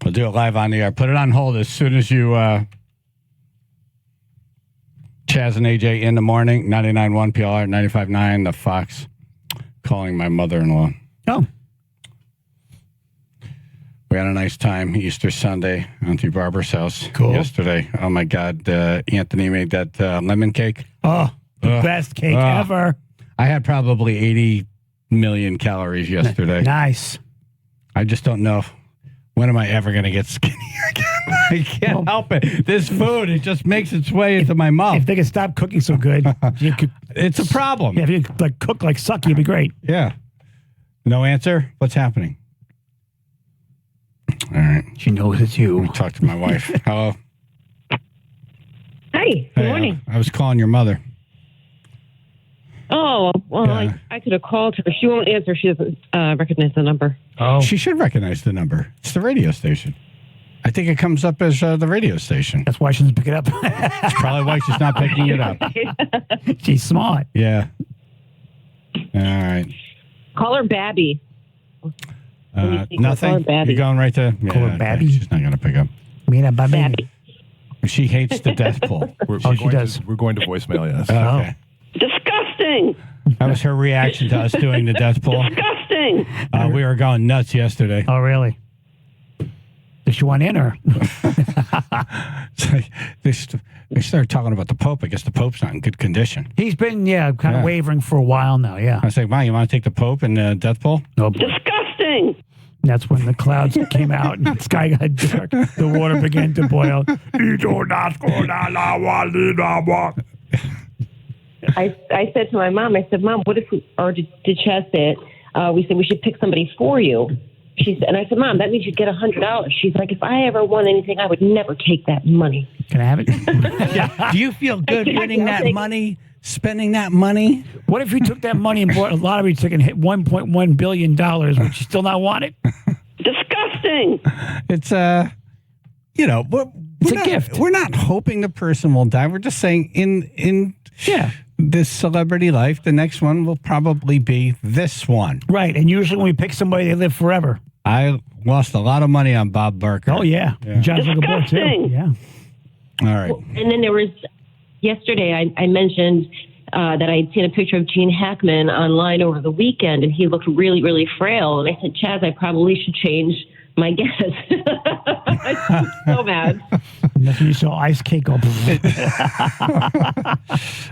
We'll do it live on the air. Put it on hold as soon as you... Chaz and AJ in the morning, 99.1 PLR, 95.9, the Fox. Calling my mother-in-law. Oh. We had a nice time Easter Sunday, Auntie Barbara's house yesterday. Oh, my God. Anthony made that lemon cake. Oh, the best cake ever. I had probably 80 million calories yesterday. Nice. I just don't know. When am I ever going to get skinnier again? I can't help it. This food, it just makes its way into my mouth. If they could stop cooking so good, you could. It's a problem. Yeah, if you could cook like Sucky, it'd be great. Yeah. No answer? What's happening? All right. She knows it's you. Talk to my wife. Hello. Hi. Good morning. I was calling your mother. Oh, well, Yeah. I could have called her. She won't answer. She doesn't recognize the number. Oh. She should recognize the number. It's the radio station. I think it comes up as the radio station. That's why she doesn't pick it up. That's probably why she's not picking it up. She's smart. Yeah. All right. Call her Babby. Nothing? You're going right to... Yeah, Call her Babby? Okay. She's not going to pick up. Babby. She hates the death pull. She does. We're going to voicemail, yes. Okay. Disgusting. That was her reaction to us doing the death pull. Disgusting. We were going nuts yesterday. Oh, really? Did she want in or? They started talking about the Pope. I guess the Pope's not in good condition. He's been, kind of wavering for a while now, yeah. I was like, Mom, you want to take the Pope in the death pull? Oh, boy. Disgusting. That's when the clouds came out and the sky got dark. The water began to boil. I said to my mom, Mom, what if we, or did Chaz say it? We said we should pick somebody for you. And I said, Mom, that means you'd get $100. She's like, if I ever won anything, I would never take that money. Can I have it? Do you feel good winning that money, spending that money? What if you took that money and bought a lottery ticket and hit $1.1 billion? Would you still not want it? Disgusting. It's a gift. We're not hoping the person will die. We're just saying in this celebrity life, the next one will probably be this one. Right. And usually when we pick somebody, they live forever. I lost a lot of money on Bob Barker. Oh, yeah. John's like a boy, too. Yeah. All right. Well, and then there was, yesterday I mentioned that I'd seen a picture of Gene Hackman online over the weekend, and he looked really, really frail. And I said, Chaz, I probably should change my guess. I'm so mad. Nothing you saw ice cake up. All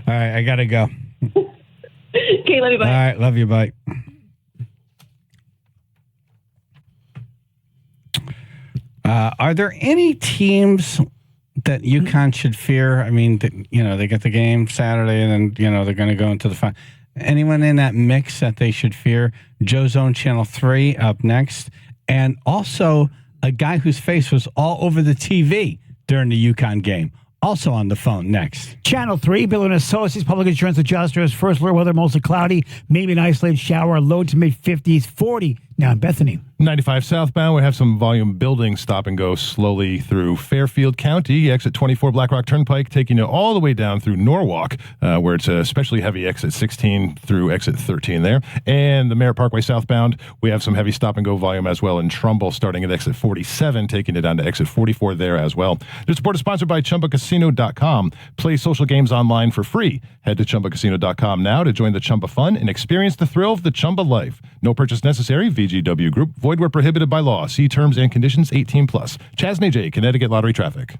right, I got to go. Okay, love you, bye. All right, love you, bye. Are there any teams that UConn should fear? I mean, they get the game Saturday, and then, they're going to go into the final. Anyone in that mix that they should fear? Joe's Own Channel 3 up next. And also a guy whose face was all over the TV during the UConn game. Also on the phone next. Channel 3, Bill and Associates, public insurance adjusters. First alert weather, mostly cloudy. Maybe an isolated shower. Low to mid-50s. 40 now in Bethany. 95 southbound, we have some volume building stop and go slowly through Fairfield County. Exit 24 Black Rock Turnpike taking you all the way down through Norwalk, where it's especially heavy exit 16 through exit 13 there. And the Merritt Parkway southbound, we have some heavy stop and go volume as well in Trumbull starting at exit 47, taking it down to exit 44 there as well. This report is sponsored by ChumbaCasino.com. Play social games online for free. Head to ChumbaCasino.com now to join the Chumba fun and experience the thrill of the Chumba life. No purchase necessary. VGW Group. Void where prohibited by law. See terms and conditions 18+. Chaz and AJ, Connecticut Lottery Traffic.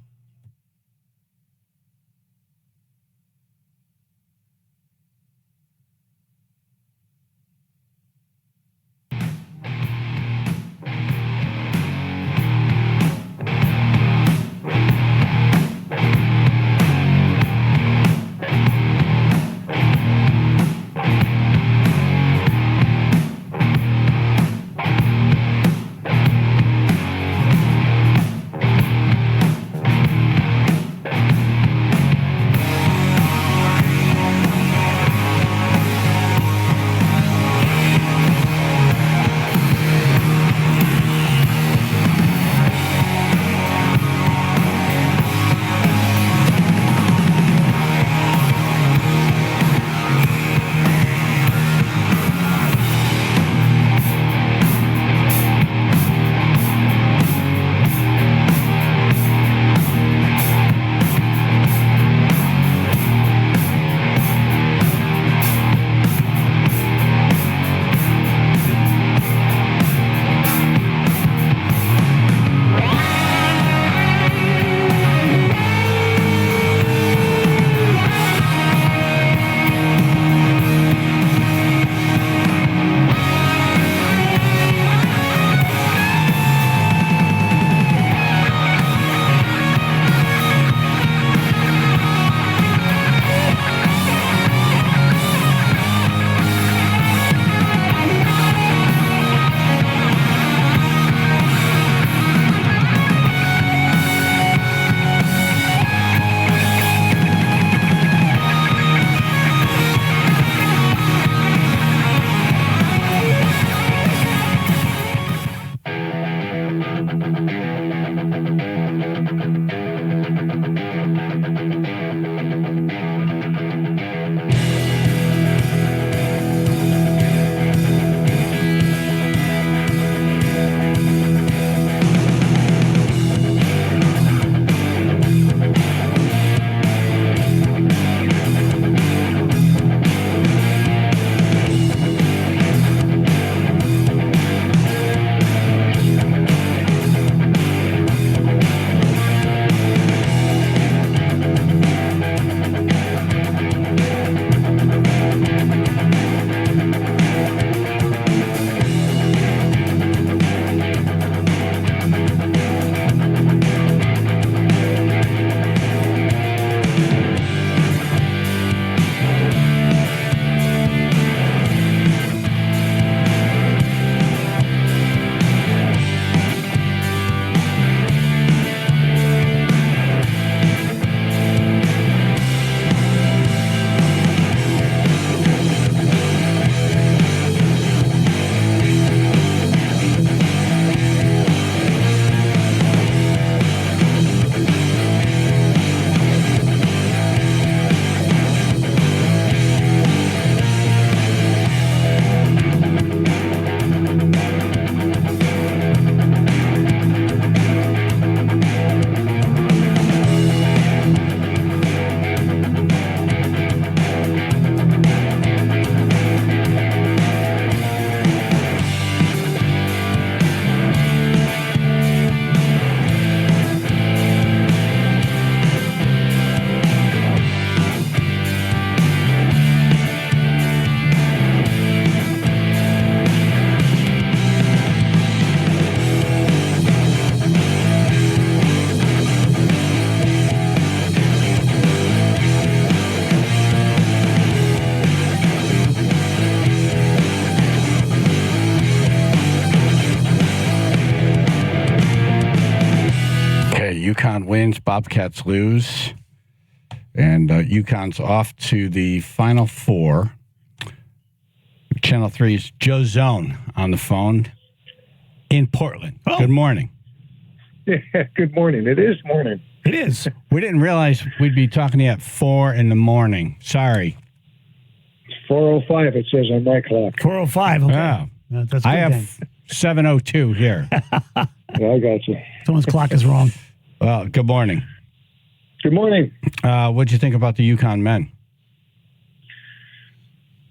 UConn wins, Bobcats lose, and UConn's off to the Final Four. Channel 3's Joe Zone on the phone in Portland. Oh. Good morning. Yeah, good morning. It is morning. It is. We didn't realize we'd be talking to you at 4 in the morning. Sorry. 4:05, it says on my clock. 4:05, okay. Oh. That's good. I have 7:02 here. Yeah, I got you. Someone's clock is wrong. Well, good morning. Good morning. What'd you think about the UConn men?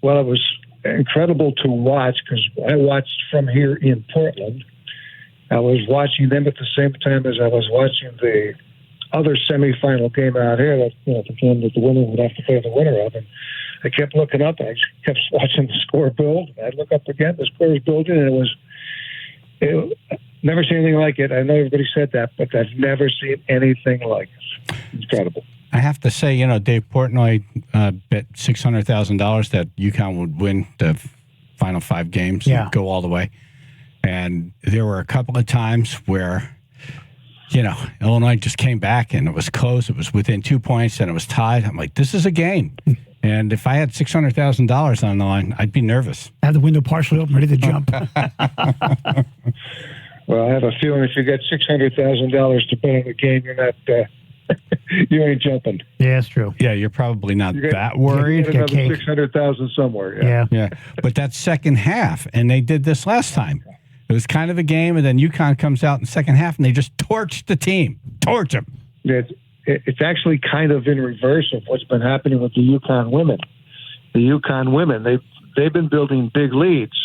Well, it was incredible to watch because I watched from here in Portland. I was watching them at the same time as I was watching the other semifinal game out here that, the game that the winner would have to play the winner of. And I kept looking up. I kept watching the score build. I'd look up again. The score was building, and it never seen anything like it. I know everybody said that, but I've never seen anything like it. Incredible. I have to say, Dave Portnoy bet $600,000 that UConn would win the final 5 games and go all the way. And there were a couple of times where, Illinois just came back and it was close. It was within 2 points and it was tied. I'm like, this is a game. And if I had $600,000 on the line, I'd be nervous. I had the window partially open, ready to jump. Well, I have a feeling if you get $600,000 to bet on the game, you're not, you ain't jumping. Yeah, that's true. Yeah, you're probably not that worried. You get another $600,000 somewhere. Yeah. But that second half, and they did this last time. It was kind of a game, and then UConn comes out in the second half, and they just torched the team. Torch them. It's actually kind of in reverse of what's been happening with the UConn women. The UConn women, they've been building big leads,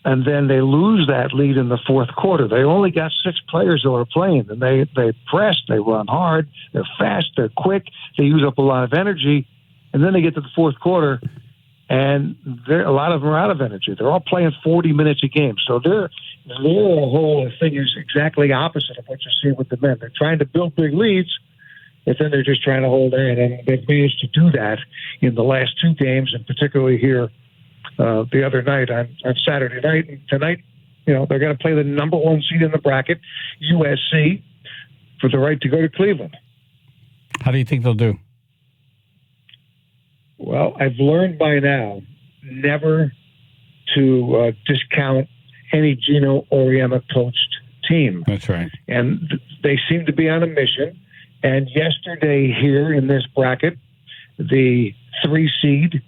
and then they lose that lead in the fourth quarter. They only got 6 players that are playing, and they press, they run hard, they're fast, they're quick, they use up a lot of energy, and then they get to the fourth quarter, and a lot of them are out of energy. They're all playing 40 minutes a game, so their whole thing is exactly opposite of what you see with the men. They're trying to build big leads, but then they're just trying to hold in, and they've managed to do that in the last 2 games, and particularly here the other night on Saturday night. And tonight, they're going to play the number 1 seed in the bracket, USC, for the right to go to Cleveland. How do you think they'll do? Well, I've learned by now never to discount any Gino Auriemma coached team. That's right. And they seem to be on a mission. And yesterday here in this bracket, the 3 seed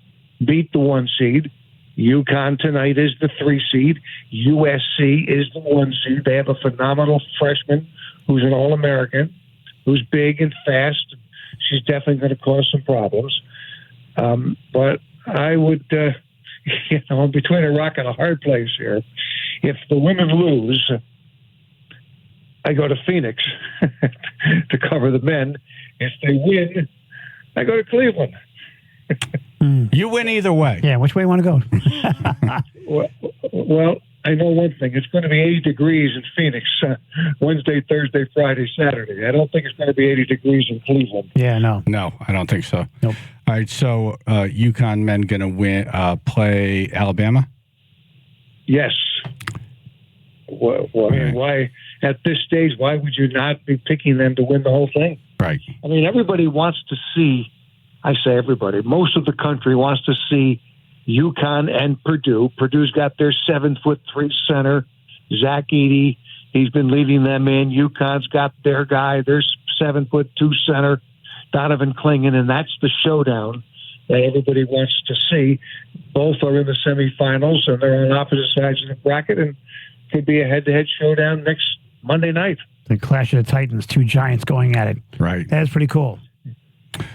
beat the 1 seed. UConn tonight is the 3 seed. USC is the 1 seed. They have a phenomenal freshman who's an All-American, who's big and fast. She's definitely going to cause some problems. But I would, I'm between a rock and a hard place here. If the women lose, I go to Phoenix to cover the men. If they win, I go to Cleveland. You win either way. Yeah, which way you want to go? Well, I know one thing. It's going to be 80 degrees in Phoenix Wednesday, Thursday, Friday, Saturday. I don't think it's going to be 80 degrees in Cleveland. Yeah, no. No, I don't think so. Nope. All right, so UConn men going to play Alabama? Yes. Well, I mean, why, at this stage, why would you not be picking them to win the whole thing? Right. I mean, everybody wants to see, I say everybody, most of the country wants to see UConn and Purdue. Purdue's got their 7'3" center, Zach Edey. He's been leading them in. UConn's got their guy, their 7'2" center, Donovan Clingan, and that's the showdown that everybody wants to see. Both are in the semifinals, and they're on opposite sides of the bracket, and could be a head-to-head showdown next Monday night. The Clash of the Titans, 2 giants going at it. Right. That's pretty cool.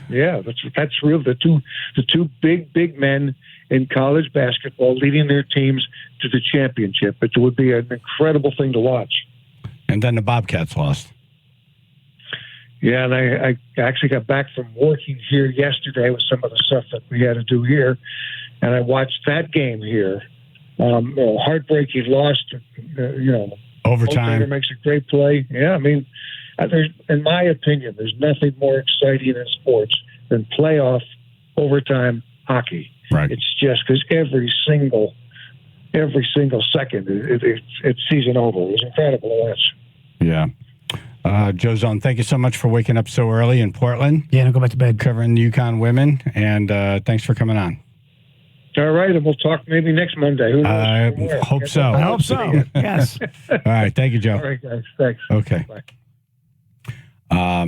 Yeah, that's real. The two big men in college basketball leading their teams to the championship. It would be an incredible thing to watch. And then the Bobcats lost. Yeah, and I actually got back from working here yesterday with some of the stuff that we had to do here, and I watched that game here. Heartbreaking loss. Overtime. Holtaker makes a great play. Yeah, I mean, in my opinion, there's nothing more exciting in sports than playoff overtime hockey. Right. It's just because every single second it's season over. It was incredible to watch. Yeah. Joe Zone, thank you so much for waking up so early in Portland. Yeah, and go back to bed. Covering UConn women, and thanks for coming on. All right, and we'll talk maybe next Monday. Who knows? I hope so. I hope so. Yes. All right, thank you, Joe. All right, guys. Thanks. Okay. Bye.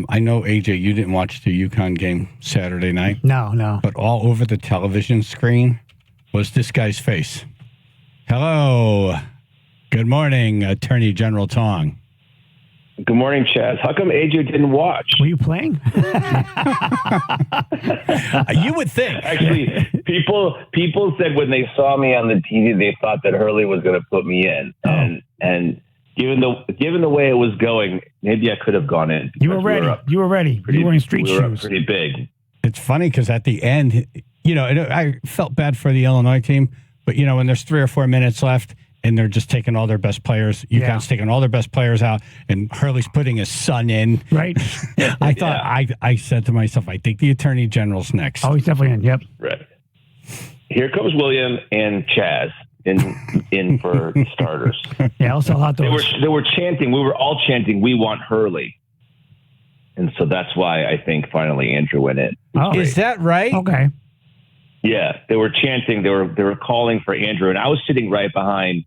I know, AJ, you didn't watch the UConn game Saturday night. No. But all over the television screen was this guy's face. Hello. Good morning, Attorney General Tong. Good morning, Chaz. How come AJ didn't watch? Were you playing? You would think. Actually, people said when they saw me on the TV, they thought that Hurley was going to put me in. And given the way it was going, maybe I could have gone in. You were ready. You were ready. You were in street shoes. Pretty big. It's funny because at the end, I felt bad for the Illinois team, but when there's 3 or 4 minutes left, and they're just taking all their best players. UConn's taking all their best players out, and Hurley's putting his son in. Right. I thought, I said to myself, I think the Attorney General's next. Oh, he's definitely in. Yep. Right. Here comes William and Chaz in for starters. Yeah, I'll sell hot dogs. They were chanting. We were all chanting, "We want Hurley," and so that's why I think finally Andrew went in. Oh, is that right? Okay. Yeah, they were chanting. They were calling for Andrew, and I was sitting right behind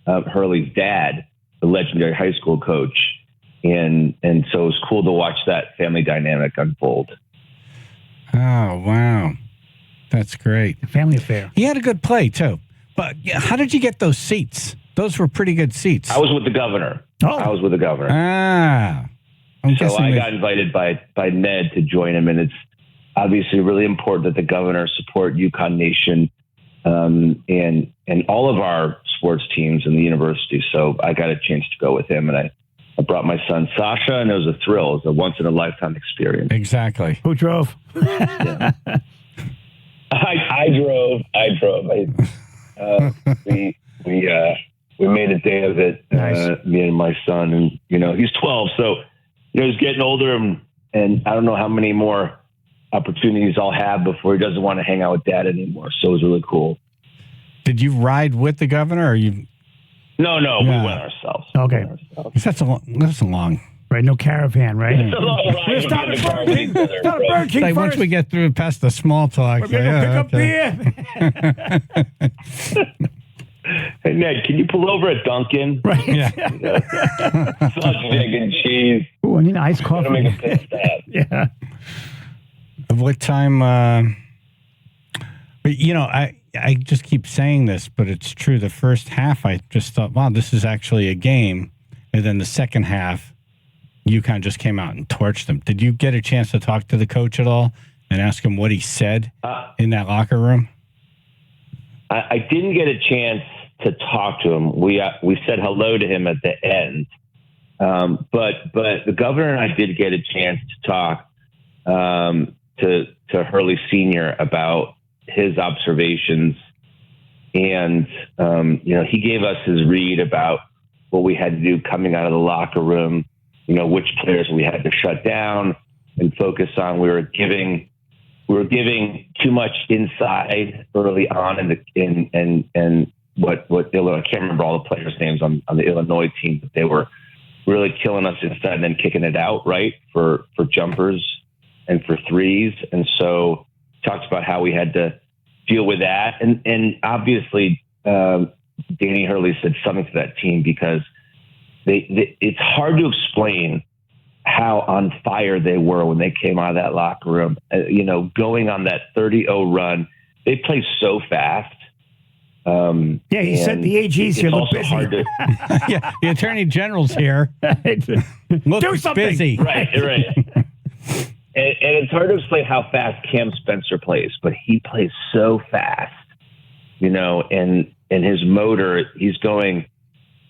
Hurley's dad, the legendary high school coach, and so it was cool to watch that family dynamic unfold. Oh wow, that's great. Family affair. He had a good play too, but how did you get those seats? Those were pretty good seats. I was with the governor. I was with the governor. So I got invited by Ned to join him, and it's obviously really important that the governor support UConn Nation and all of our sports teams in the university. So I got a chance to go with him, and I brought my son Sasha, and it was a thrill. It was a once-in-a-lifetime experience. Exactly. Who drove? Yeah. I drove. We made a day of it, nice. Me and my son, and he's 12, so he's getting older, and I don't know how many more opportunities I'll have before he doesn't want to hang out with dad anymore. So it was really cool. Did you ride with the governor, or you? No, we went ourselves. Okay, that's a long. Right, no caravan, right? It's a long ride. We're starting Burger King. Start a Burger King first. Once we get through past the small talk, we're going to pick up beer. Hey, Ned, can you pull over at Dunkin'? Right. Yeah. Sausage, egg, and cheese. Ooh, I need an iced coffee. Make a pit stop. Yeah. What time? But you know, I just keep saying this, but it's true. The first half, I just thought, wow, this is actually a game. And then the second half, UConn just came out and torched them. Did you get a chance to talk to the coach at all and ask him what he said in that locker room? I didn't get a chance to talk to him. We said hello to him at the end, but the governor and I did get a chance to talk to Hurley Sr. about his observations, and he gave us his read about what we had to do coming out of the locker room. Which players we had to shut down and focus on. We were giving too much inside early on and what Illinois, I can't remember all the players' names on the Illinois team, but they were really killing us inside and then kicking it out, right, for jumpers and for threes. And so talked about how we had to deal with that. And obviously, Danny Hurley said something to that team because it's hard to explain how on fire they were when they came out of that locker room. Going on that 30-0 run, they played so fast. Yeah, he said the AG's here. Look busy. Yeah, the Attorney General's here. Do something. Busy. Right. And it's hard to explain how fast Cam Spencer plays, but he plays so fast, and his motor, he's going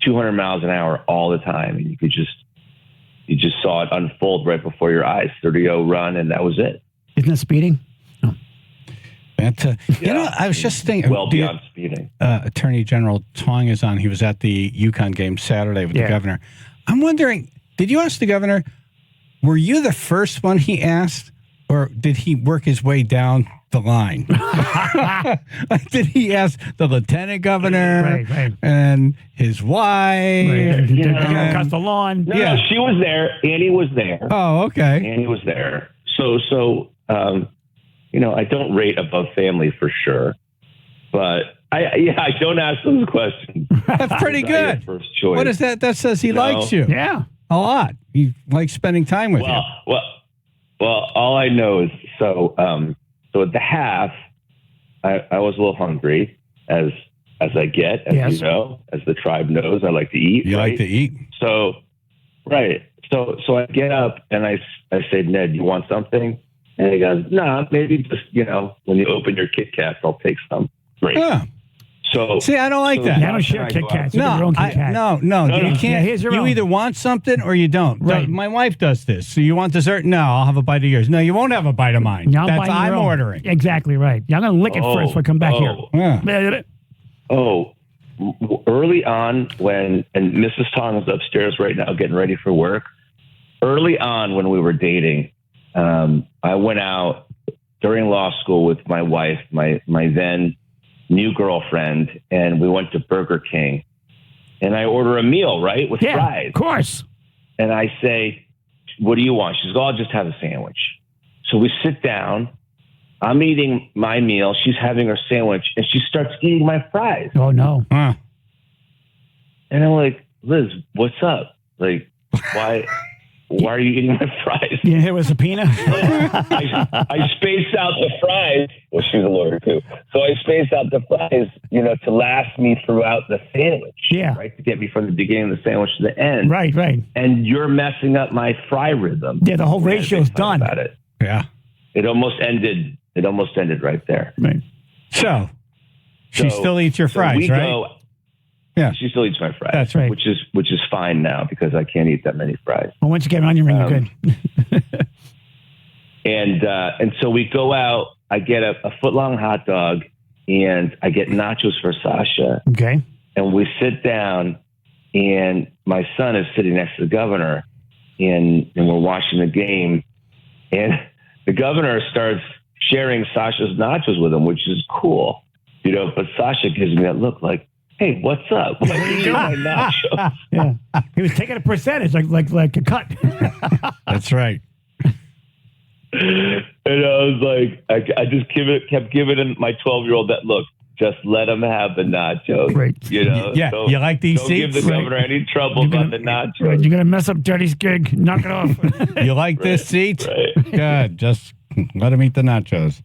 200 miles an hour all the time. And you just saw it unfold right before your eyes, 30-0 run, and that was it. Isn't that speeding? No. I was just thinking. Well beyond speeding. Attorney General Tong is on. He was at the UConn game Saturday with the governor. I'm wondering, did you ask the governor, were you the first one he asked, or did he work his way down the line? Did he ask the lieutenant governor and his wife? Cut the lawn. No, she was there. Annie was there. Oh, okay. Annie was there. So I don't rate above family for sure, but I don't ask those questions. That's pretty good. First choice. What is that? That says he likes you. Yeah, a lot. He likes spending time with you. Well, all I know is so at the half, I was a little hungry, as I get, as you know, as the tribe knows. I like to eat. You like to eat. So, right. So I get up and I say, Ned, you want something? And he goes, no, maybe just, when you open your Kit Kats, I'll take some. Great. Yeah. So see, I don't like that. I don't share Kit Kats. No, you can't. Yeah, you either want something or you don't. Right. My wife does this. So you want dessert? No, I'll have a bite of yours. No, you won't have a bite of mine. No, I'm ordering. Exactly right. Yeah, I'm going to lick it first before I come back here. Yeah. Early on and Mrs. Tong is upstairs right now getting ready for work. Early on when we were dating, I went out during law school with my wife, my then new girlfriend, and we went to Burger King. And I order a meal, right, with fries. Of course. And I say, what do you want? She goes, I'll just have a sandwich. So we sit down. I'm eating my meal. She's having her sandwich, and she starts eating my fries. Oh, no. And I'm like, Liz, what's up? Like, why are you eating my fries? You hit with a subpoena? I spaced out the fries. Well, she's a lawyer too. So I spaced out the fries, to last me throughout the sandwich. Yeah. Right? To get me from the beginning of the sandwich to the end. Right. And you're messing up my fry rhythm. Yeah, the whole ratio's done. About it. Yeah. It almost ended right there. Right. So she still eats your fries, right? Yeah, she still eats my fries. That's right. Which is fine now because I can't eat that many fries. Well, once you get an onion ring, you're good. And so we go out. I get a foot-long hot dog, and I get nachos for Sasha. Okay. And we sit down, and my son is sitting next to the governor, and we're watching the game, and the governor starts sharing Sasha's nachos with him, which is cool, But Sasha gives me that look like, hey, what's up? Why are you eating my nachos? Yeah. He was taking a percentage, like a cut. That's right. And I was like, I just kept giving my 12-year-old that look. Just let him have the nachos. Right. You know. Yeah. You like these don't seats? Don't give the governor any trouble about the nachos. Right. You're gonna mess up Dirty's gig. Knock it off. You like this seat? Right. Good. Just let him eat the nachos.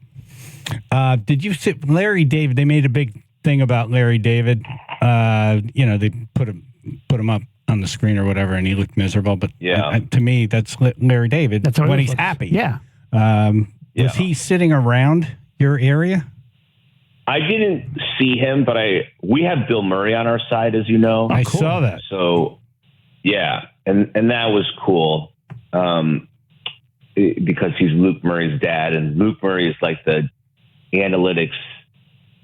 Did you see Larry David? They made a big thing about Larry David. They put him up on the screen or whatever, and he looked miserable. But to me, that's Larry David. That's when he's happy. Yeah. Was he sitting around your area? I didn't see him, but we have Bill Murray on our side, as you know. I saw that. So, yeah, and that was cool because he's Luke Murray's dad, and Luke Murray is like the analytics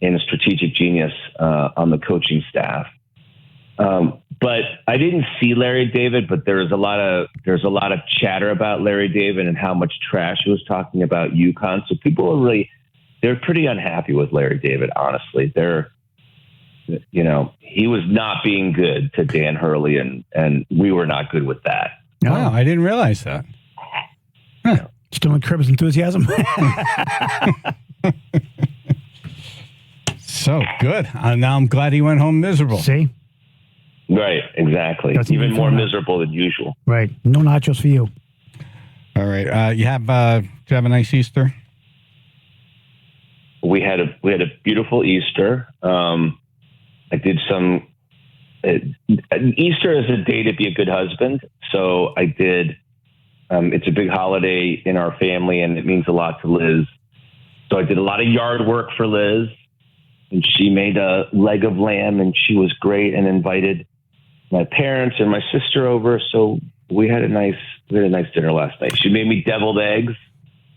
and strategic genius on the coaching staff. But I didn't see Larry David, but there's a lot of chatter about Larry David and how much trash he was talking about UConn. So people are they're pretty unhappy with Larry David, honestly. He was not being good to Dan Hurley, and we were not good with that. Wow, I didn't realize that. Huh. Still in Cribb's enthusiasm. So good. Now I'm glad he went home miserable. See? Right, exactly. That's even more miserable than usual. Right. No nachos for you. All right. Did you have a nice Easter? We had a beautiful Easter. I did some. Easter is a day to be a good husband, so I did. It's a big holiday in our family, and it means a lot to Liz. So I did a lot of yard work for Liz, and she made a leg of lamb, and she was great, and invited my parents and my sister over. So we had a nice dinner last night. She made me deviled eggs.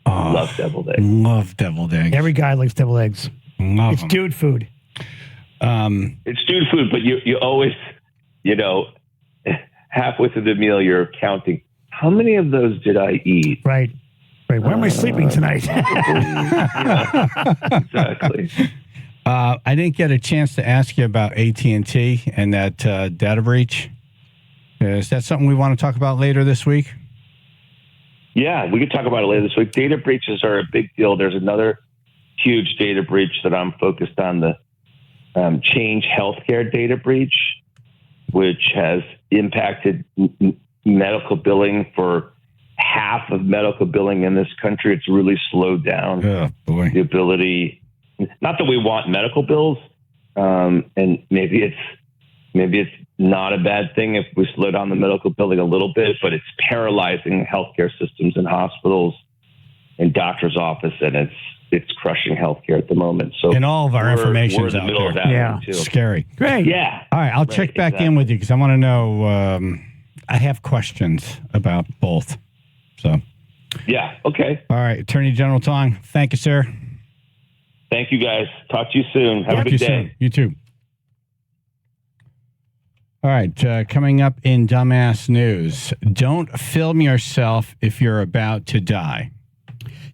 Oh, love deviled eggs. Love deviled eggs. Every guy likes deviled eggs. It's dude food. It's dude food, but you always, halfway through the meal, you're counting. How many of those did I eat? Right. Where am I sleeping tonight? Exactly. I didn't get a chance to ask you about AT&T and that data breach. Is that something we want to talk about later this week? Yeah, we could talk about it later this week. Data breaches are a big deal. There's another huge data breach that I'm focused on, the Change Healthcare data breach, which has impacted medical billing for half of medical billing in this country. It's really slowed down the ability. Not that we want medical bills, and maybe it's not a bad thing if we slow down the medical billing a little bit, but it's paralyzing healthcare systems and hospitals and doctor's office, and it's crushing healthcare at the moment. So and all of our information is out there. Yeah, scary. Great. Yeah. All right, I'll check back in with you because I want to know. I have questions about both. So. Yeah. Okay. All right, Attorney General Tong. Thank you, sir. Thank you, guys. Talk to you soon. Have a good day. Soon. You too. All right, coming up in Dumbass News. Don't film yourself if you're about to die.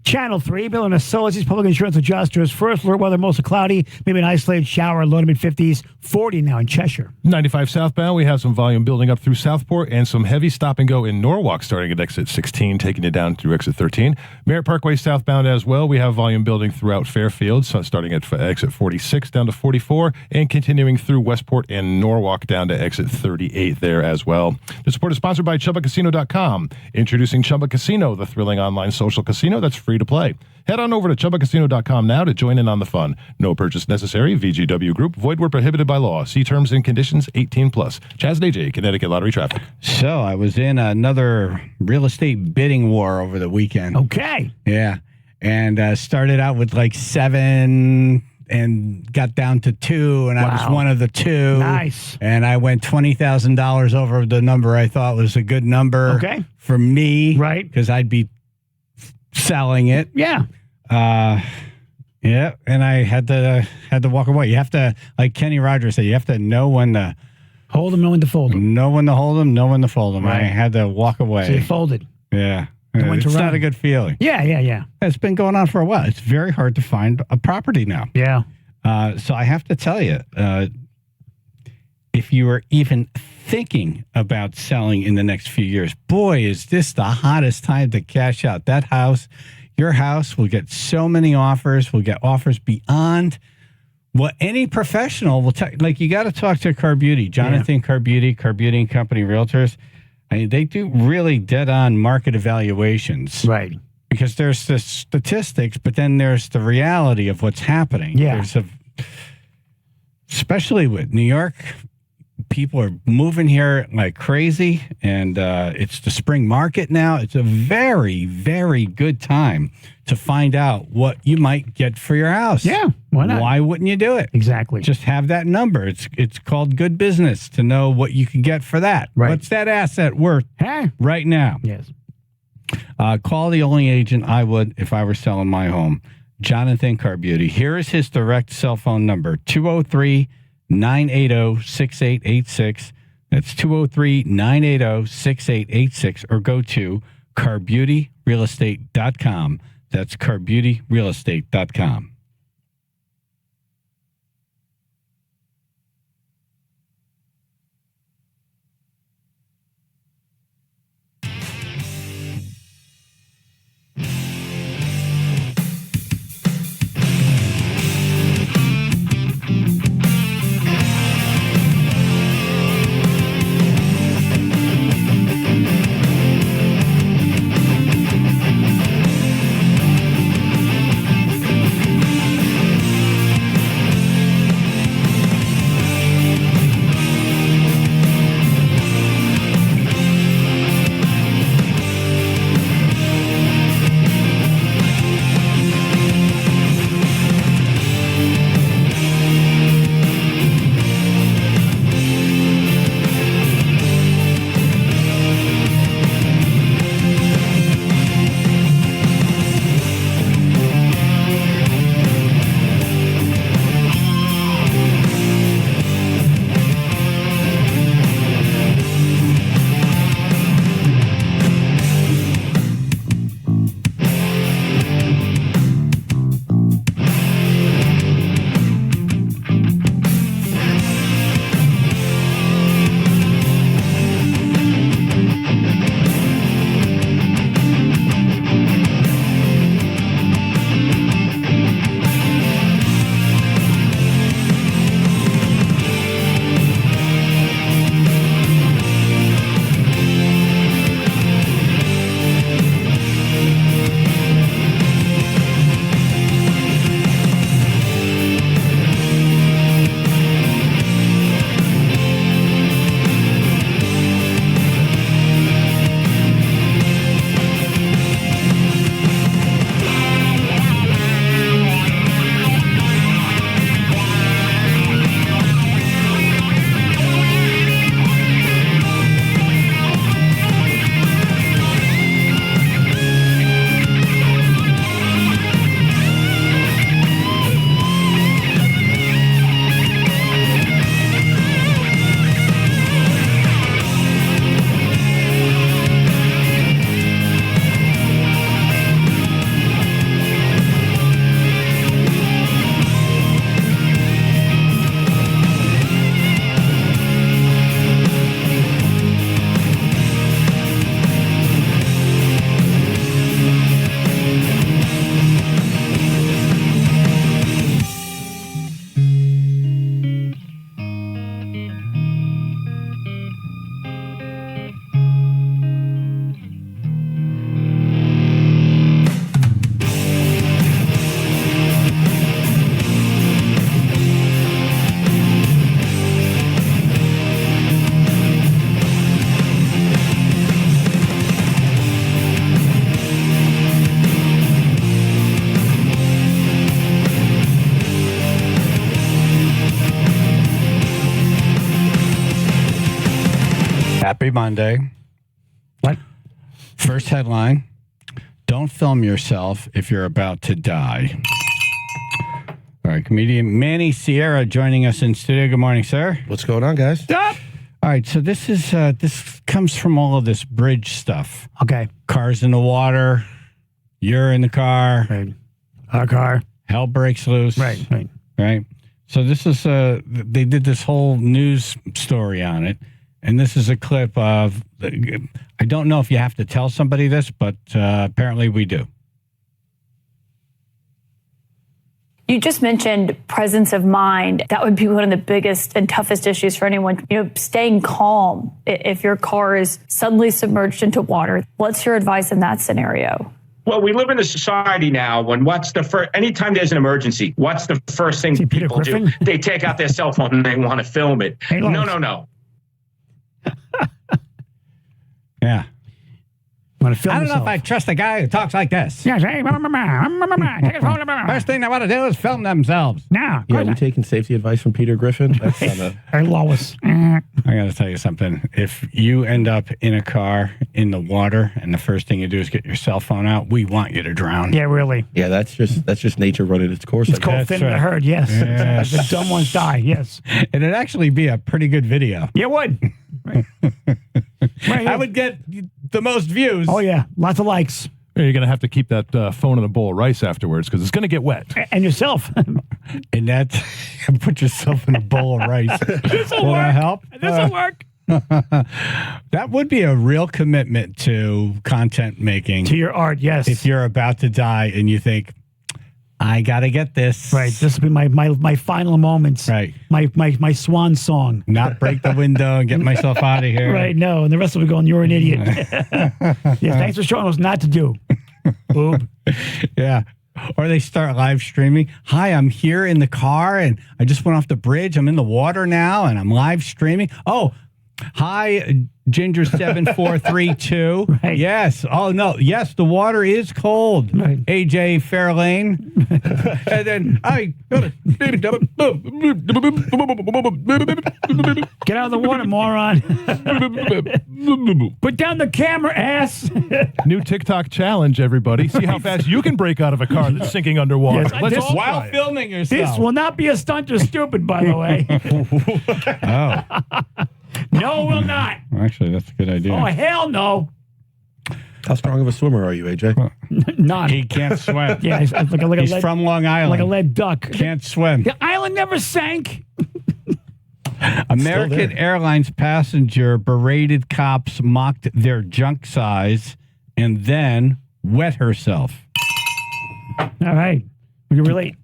Channel 3, Bill Minnesota's public insurance adjusters. First alert weather, mostly cloudy, maybe an isolated shower, low to mid-50s, 40 now in Cheshire. 95 southbound, we have some volume building up through Southport and some heavy stop and go in Norwalk starting at exit 16, taking it down through exit 13. Merritt Parkway southbound as well. We have volume building throughout Fairfield, so starting at exit 46 down to 44 and continuing through Westport and Norwalk down to exit 38 there as well. The support is sponsored by ChumbaCasino.com. Introducing Chumba Casino, the thrilling online social casino that's free to play. Head on over to ChumbaCasino.com now to join in on the fun. No purchase necessary. VGW Group. Void where prohibited by law. See terms and conditions. 18+. Chaz and AJ, Connecticut Lottery Traffic. So I was in another real estate bidding war over the weekend. Okay. Yeah. And started out with like 7 and got down to 2, and I was one of the 2. Nice. And I went $20,000 over the number I thought was a good number for me. Right. Because I'd be selling it. Yeah. Yeah. And I had to walk away. You have to, like Kenny Rogers said, you have to know when to hold them, know when to fold them. Know when to hold them, know when to fold them. Right. I had to walk away. So you folded. Yeah. It's not a good feeling. Yeah. It's been going on for a while. It's very hard to find a property now. Yeah. So I have to tell you, if you are even thinking about selling in the next few years, boy, is this the hottest time to cash out. That house, your house will get so many offers, will get offers beyond Well, any professional will like you got to talk to Carbuty, Jonathan Carbuty, Carbuty and Company Realtors. I mean, they do really dead-on market evaluations, right? Because there's the statistics, but then there's the reality of what's happening. Yeah, especially with New York, people are moving here like crazy, and it's the spring market now. It's a very, very good time to find out what you might get for your house. Yeah, why not? Why wouldn't you do it? Exactly. Just have that number. It's called good business to know what you can get for that. Right. What's that asset worth right now? Yes. Call the only agent I would if I were selling my home, Jonathan Carbuty. Here is his direct cell phone number, 203-980-6886. That's 203-980-6886, or go to carbutyrealestate.com. That's carbutyrealestate.com. Happy Monday. What? First headline, don't film yourself if you're about to die. All right, comedian Manny Sierra joining us in studio. Good morning, sir. What's going on, guys? Stop. All right, so this is this comes from all of this bridge stuff. Okay. Cars in the water, you're in the car. Right. Our car. Hell breaks loose. Right. Right. So this is they did this whole news story on it, and this is a clip of. I don't know if you have to tell somebody this, but apparently we do. You just mentioned presence of mind. That would be one of the biggest and toughest issues for anyone. Staying calm if your car is suddenly submerged into water. What's your advice in that scenario? Well, we live in a society now when anytime there's an emergency, what's the first thing people do? They take out their cell phone and they want to film it. Hey, no. Yeah. I don't know if I trust a guy who talks like this. Yes, hey, take his phone. First thing they want to do is film themselves. No. Yeah, you taking safety advice from Peter Griffin? That's Hey, Lois. I got to tell you something. If you end up in a car in the water and the first thing you do is get your cell phone out, we want you to drown. Yeah, really. Yeah, that's just nature running its course. It's called thin the herd, yes. The dumb ones die, yes. It'd actually be a pretty good video. You would. Right. I would get the most views. Oh, yeah. Lots of likes. You're going to have to keep that phone in a bowl of rice afterwards because it's going to get wet. And yourself. And that, put yourself in a bowl of rice. This'll Will work. that help? This'll work. That would be a real commitment to content making. To your art, yes. If you're about to die and you think, I got to get this. Right. This will be my final moments. Right. My swan song. Not break the window and get myself out of here. Right. No. And the rest will be going, you're an idiot. Yeah. Thanks for showing us not to do. Boob. Yeah. Or they start live streaming. Hi, I'm here in the car and I just went off the bridge. I'm in the water now and I'm live streaming. Oh, hi, Ginger7432. Right. Yes. Oh, no. Yes, the water is cold. Right. AJ Fairlane. And then I get out of the water, moron. Put down the camera, ass. New TikTok challenge, everybody. See how fast you can break out of a car that's sinking underwater. Yes, Let's all while try it. filming yourself. This will not be a stunt or stupid, by the way. Oh. No, it will not. Actually, that's a good idea. Oh, hell no. How strong of a swimmer are you, AJ? None. He can't swim. Yeah, he's He's from Long Island. like a lead duck. Can't swim. The island never sank. American Airlines passenger berated cops, mocked their junk size, and then wet herself. All right. We can relate.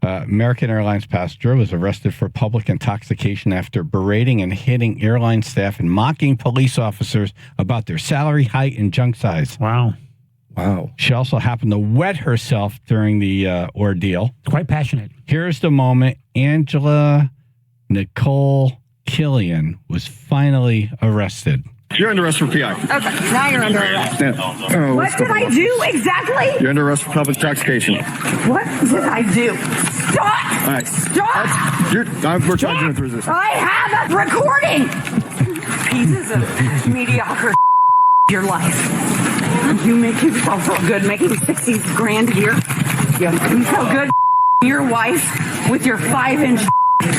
American Airlines passenger was arrested for public intoxication after berating and hitting airline staff and mocking police officers about their salary, height, and junk size. Wow. She also happened to wet herself during the ordeal. Quite passionate. Here's the moment Angela Nicole Killian was finally arrested. You're under arrest for PI. Okay, now you're under arrest. Yeah. What did I do exactly? You're under arrest for public intoxication. What did I do? Stop! All right. Stop! We're trying to do this. I have a recording! Pieces of mediocre your life. You make yourself feel good making 60 grand a year. You feel good your wife with your 5-inch.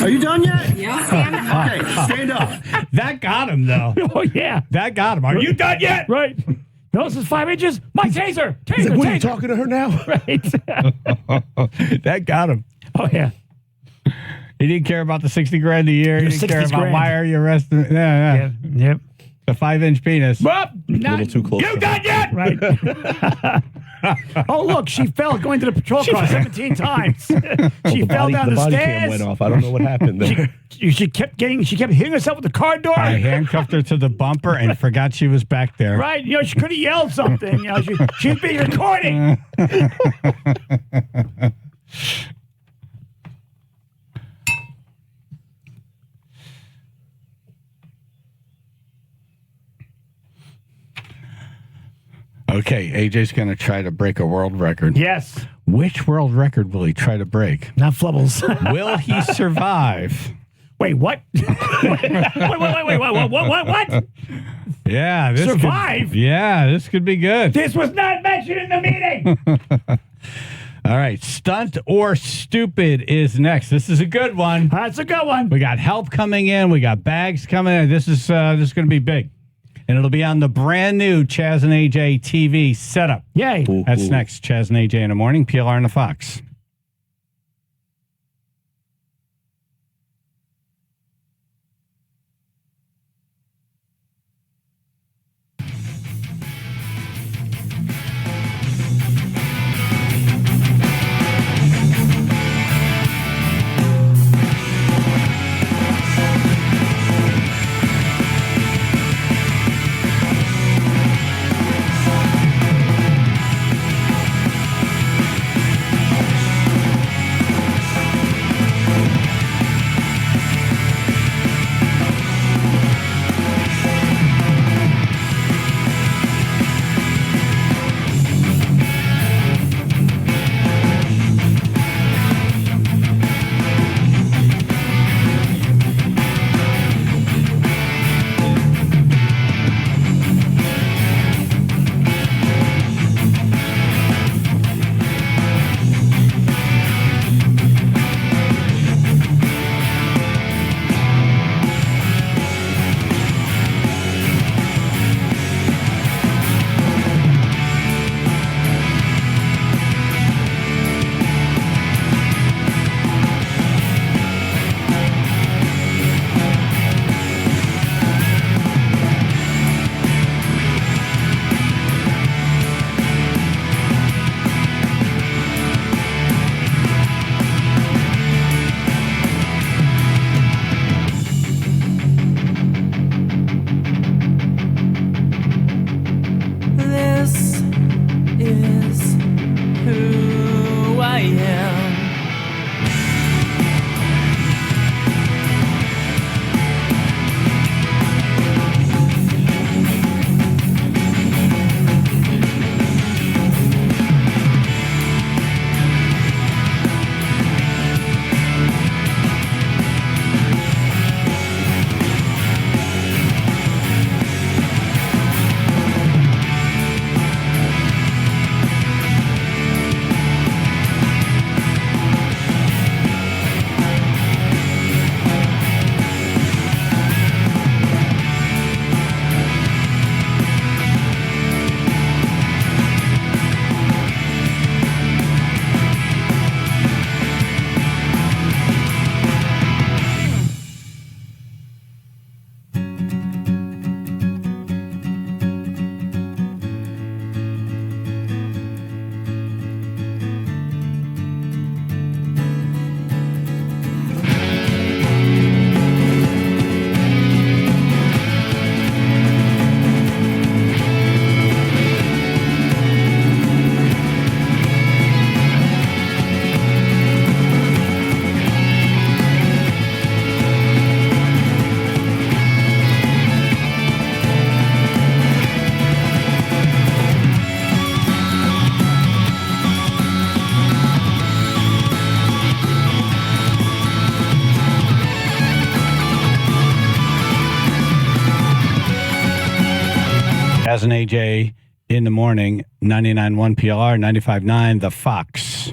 Are you done yet? Yeah. Stand up. Okay, stand up. That got him, though. Oh, yeah. That got him. Are you done yet? Right. No, this is 5 inches. My taser. Taser. Like, what taser. are you talking to her now? Right. That got him. Oh, yeah. He didn't care about the 60 grand a year. He didn't care about why are you arresting. Yeah. Yep. The 5-inch penis. Well, A little too close. You done yet? Right. Oh, look, she fell going to the patrol car 17 times. She fell down the body stairs. cam went off. I don't know what happened there. She kept hitting herself with the car door. I handcuffed her to the bumper and forgot she was back there. Right. She could have yelled something. She'd be recording. Okay, AJ's going to try to break a world record. Yes. Which world record will he try to break? Not Flubbles. Will he survive? Wait, what? wait, what? Yeah. This Survive? This could be good. This was not mentioned in the meeting. All right. Stunt or Stupid is next. This is a good one. That's a good one. We got help coming in. We got bags coming in. This is going to be big. And it'll be on the brand new Chaz and AJ TV setup. Yay. That's next. Chaz and AJ in the morning. PLR and the Fox. Chaz and AJ in the morning, 99.1 PLR, 95.9 The Fox.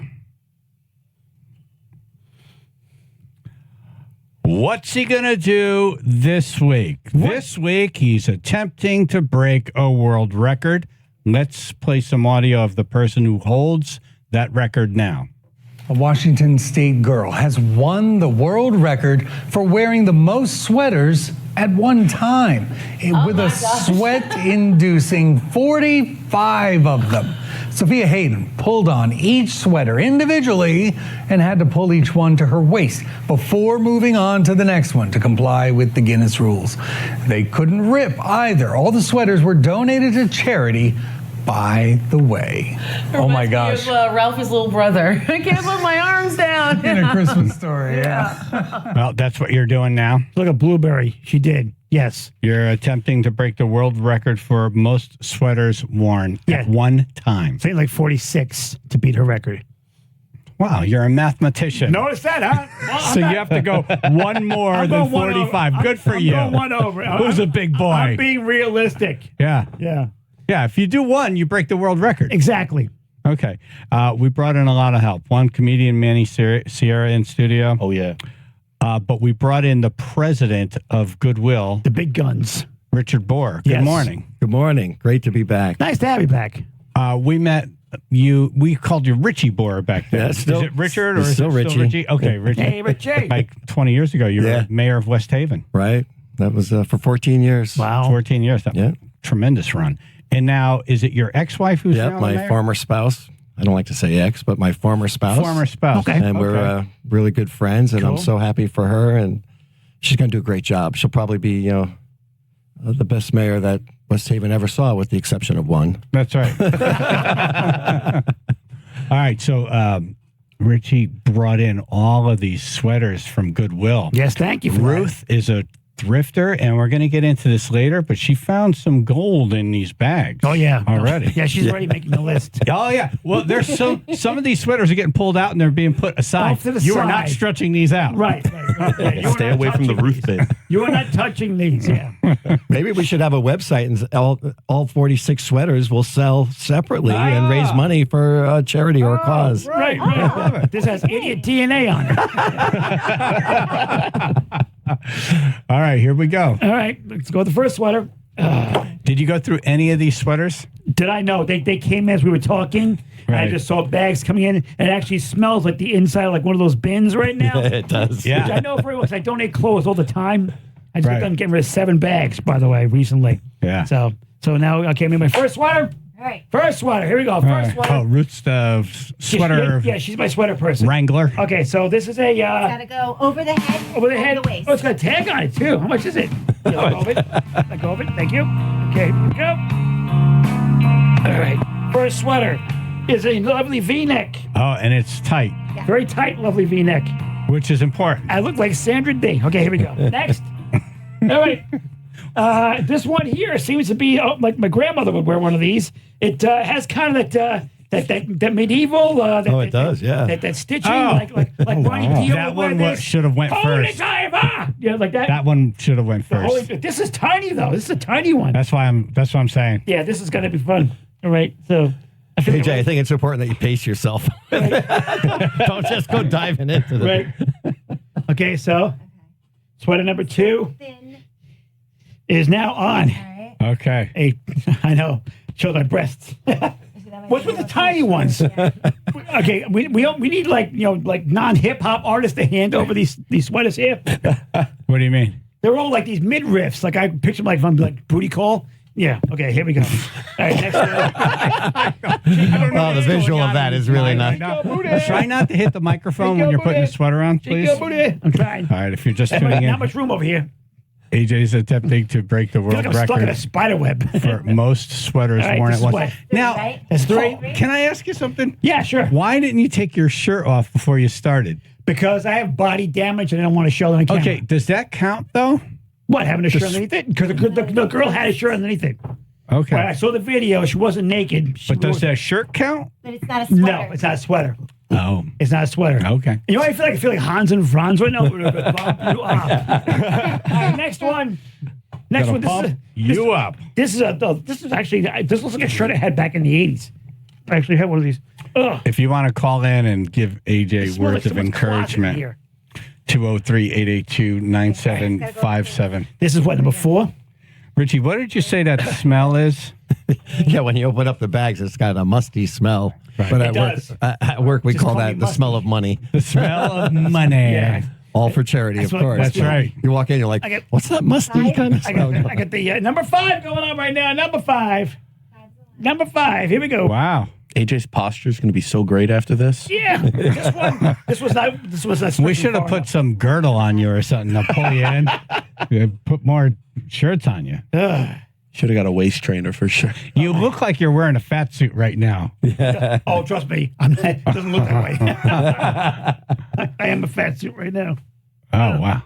What's he going to do this week? This week, he's attempting to break a world record. Let's play some audio of the person who holds that record now. A Washington State girl has won the world record for wearing the most sweaters at one time, with a sweat-inducing 45 of them. Sophia Hayden pulled on each sweater individually and had to pull each one to her waist before moving on to the next one to comply with the Guinness rules. They couldn't rip either. All the sweaters were donated to charity. By the way, oh my gosh. Ralphie's little brother. I can't put my arms down. In a Christmas Story, yeah. Well, that's what you're doing now. Look at Blueberry. She did. Yes. You're attempting to break the world record for most sweaters worn at one time. Something like 46 to beat her record. Wow, you're a mathematician. Notice that, huh? Well, so you have to go one more than 45. Good for you. I'm going one over. Who's a big boy? I'm being realistic. Yeah. Yeah. Yeah, if you do one, you break the world record. Exactly. Okay. We brought in a lot of help. One comedian, Manny Sierra, in studio. Oh, yeah. But we brought in the president of Goodwill. The big guns. Richard Borer. Good morning. Good morning. Great to be back. Nice to have you back. We met you. We called you Richie Borer back then. Yeah, still, is it Richard or is still it still Richie? Okay, Richie. Hey, Richie. Like 20 years ago, you were mayor of West Haven. Right. That was for 14 years. Wow. 14 years. That tremendous run. And now, is it your ex-wife who's now my former spouse. I don't like to say ex, but my former spouse. Former spouse. Okay. And we're really good friends, and I'm so happy for her, and she's going to do a great job. She'll probably be, the best mayor that West Haven ever saw, with the exception of one. That's right. All right, so Richie brought in all of these sweaters from Goodwill. Yes, thank you for Ruth is a thrifter, and we're going to get into this later, but she found some gold in these bags. Oh, yeah. Already. Yeah, she's already making the list. Oh, yeah. Well, there's some of these sweaters are getting pulled out and they're being put aside. Off to the you side. are not stretching these out. Right. Stay away from the Ruth bin. You are not touching these, yeah. Maybe we should have a website, and all 46 sweaters will sell separately and raise money for a charity or a cause. Right. This has idiot DNA on it. All right, here we go. All right, let's go with the first sweater. Did you go through any of these sweaters? Did I know? They came as we were talking. And I just saw bags coming in, and it actually smells like the inside of like one of those bins right now. Yeah, it does. Yeah. Which I know very well because I donate clothes all the time. I just got done getting rid of 7 bags, by the way, recently. Yeah. So now, okay, I made my first sweater. All right. First sweater. Here we go. First sweater. Oh, Ruth's sweater. Yeah, she's my sweater person. Wrangler. Okay, so this is a... Gotta go over the head. Over the head. The waist. Oh, it's got a tag on it, too. How much is it? Let go of it. Let go of it. Thank you. Okay, here we go. All right. First sweater is a lovely V-neck. Oh, and it's tight. Yeah. Very tight, lovely V-neck. Which is important. I look like Sandra Dee. Okay, here we go. Next. All right. This one here seems to be like my grandmother would wear one of these. It has kind of that medieval. It does, yeah. That stitching, like Barney Dio. That one should have went first. Yeah, like that. That one should have went first. This is tiny though. This is a tiny one. That's what I'm saying. Yeah, this is gonna be fun. All right, so. AJ, I think it's important that you pace yourself. Don't just go diving into it. Right. Okay, so sweater number 2 is now on. Okay. I know. Show my breasts. What's with the tiny ones? Okay, we need like non-hip hop artists to hand over these sweaters here. What do you mean? They're all like these mid-riffs. Like I picture them like from like Booty Call. Yeah. Okay. Here we go. All right. Next one. Oh, the visual of that is really nice. Try not to hit the microphone when you're putting the sweater on, please. I'm trying. All right. If you're just tuning in, not much room over here. AJ's attempting to break the world I'm stuck in record a spider web for most sweaters worn at once. Now, that's 3. Can I ask you something? Yeah, sure. Why didn't you take your shirt off before you started? Because I have body damage and I don't want to show it on camera. Okay. Does that count though? What, having a shirt underneath it? Because the girl had a shirt underneath it. Okay. When I saw the video, she wasn't naked. But does that shirt count? But it's not a sweater. No, it's not a sweater. Oh. It's not a sweater. Okay. You know what I feel like? Hans and Franz right now. All right, next one Next Gotta one. pump you up. This is actually this looks like a shirt I had back in the 80s. I actually had one of these. Ugh. If you want to call in and give AJ words of encouragement, 203-882-9757. This is what, number 4? Richie, what did you say that smell is? Yeah, when you open up the bags, it's got a musty smell. Right. But It at work, we Just call call that me the musty. smell of money. The smell of money. Yeah. All for charity, That's of what- course. That's right. You walk in, you're like, what's that musty kind of I smell? got the number 5 going on right now. Number 5. Number 5. Here we go. Wow. AJ's posture is going to be so great after this. Yeah. This was not. We should have put some girdle on you or something to pull you in. Put more shirts on you. Should have got a waist trainer for sure. You look like you're wearing a fat suit right now. Oh, trust me. I'm not, it doesn't look that way. I am a fat suit right now. Oh, wow.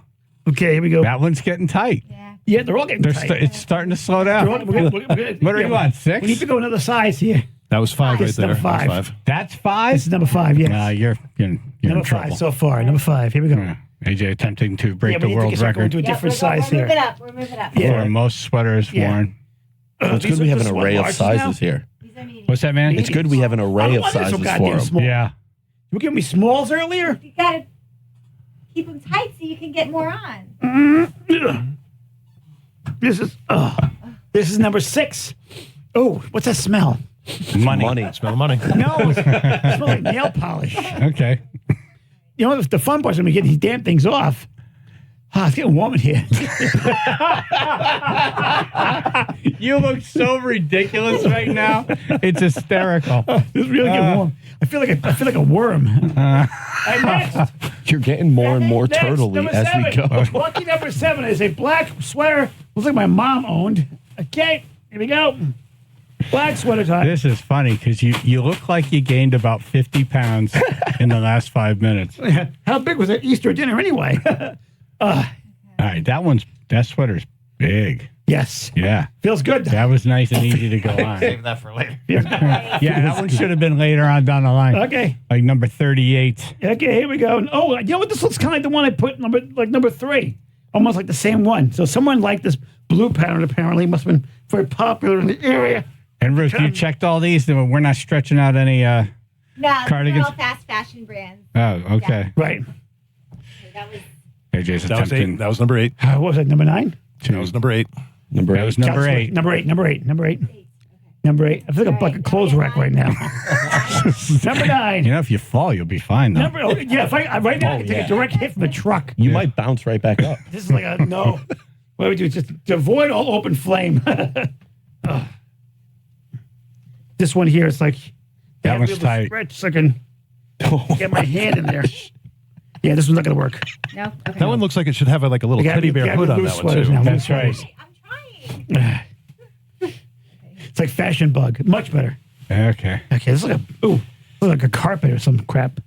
Okay, here we go. That one's getting tight. Yeah, they're all getting tight. It's starting to slow down. What are you on, 6? We need to go another size here. That was 5 right This is there. number 5. That was 5. That's 5? This is number 5, yes. You're in number trouble. 5 so far. Number 5. Here we go. Yeah. AJ attempting to break Yeah, the we need world to start going record to a different size here. We're moving up. for most sweaters worn. It's good we have an array of sizes here. What's that, man? It's good we have an array of sizes for them. Yeah. You giving me smalls earlier? You gotta keep them tight so you can get more on. This is number 6. Oh, what's that smell? Money. Smell of money. No, it smells like nail polish. Okay. You know, the fun part's when we get these damn things off. It's getting warm in here. You look so ridiculous right now. It's hysterical. It's really getting warm. I feel like a worm. Next. You're getting more and more Next, turtley number as we 7. go. Lucky number 7 is a black sweater. Looks like my mom owned. Okay, here we go. Black sweater time. This is funny because you look like you gained about 50 pounds in the last 5 minutes. How big was that Easter dinner anyway? All right, that sweater's big. Yes. Yeah. Feels good. That was nice and easy to go on. Save that for later. Yeah, that one should have been later on down the line. Okay. Like number 38. Okay, here we go. Oh, you know what? This looks kind of like the one I put number 3. Almost like the same one. So someone liked this blue pattern apparently. Must have been very popular in the area. And Ruth, you checked all these? We're not stretching out any No, cardigans? they're all fast fashion brands. Oh, okay. Right. That was AJ's That was 8. attempting. That was number 8. What was that, number 9? That was number 8. Number 8. That was number 8. Number 8. Number 8. I feel like a clothes rack right now. Number 9. You know, if you fall, you'll be fine, though. If right now I can take a direct hit from the truck. You might bounce right back up. This is like a no. What do we do? Just to avoid all open flame. This one here is like That one's tight. Stretch so I can get my hand in there. Yeah, this one's not gonna work. no. Okay. That one looks like it should have like a little teddy bear hood on that one, too. That's right. It's like fashion bug. Much better. Okay. Okay, this is like a carpet or some crap.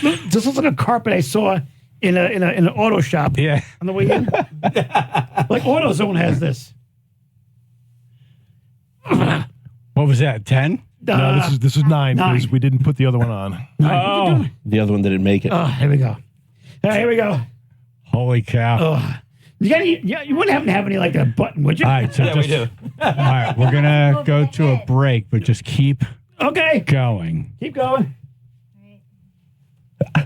This looks like a carpet I saw in an auto shop. Yeah. On the way in. Like AutoZone has this. What was that, 10? No, this is 9 because we didn't put the other one on. Oh. The other one didn't make it. Oh, here we go. All right, here we go. Holy cow. Oh. You wouldn't happen to have any like that button, would you? All right, so Yeah, we do. All right, we're going to go to a break, but just keep Okay. going. Keep going. All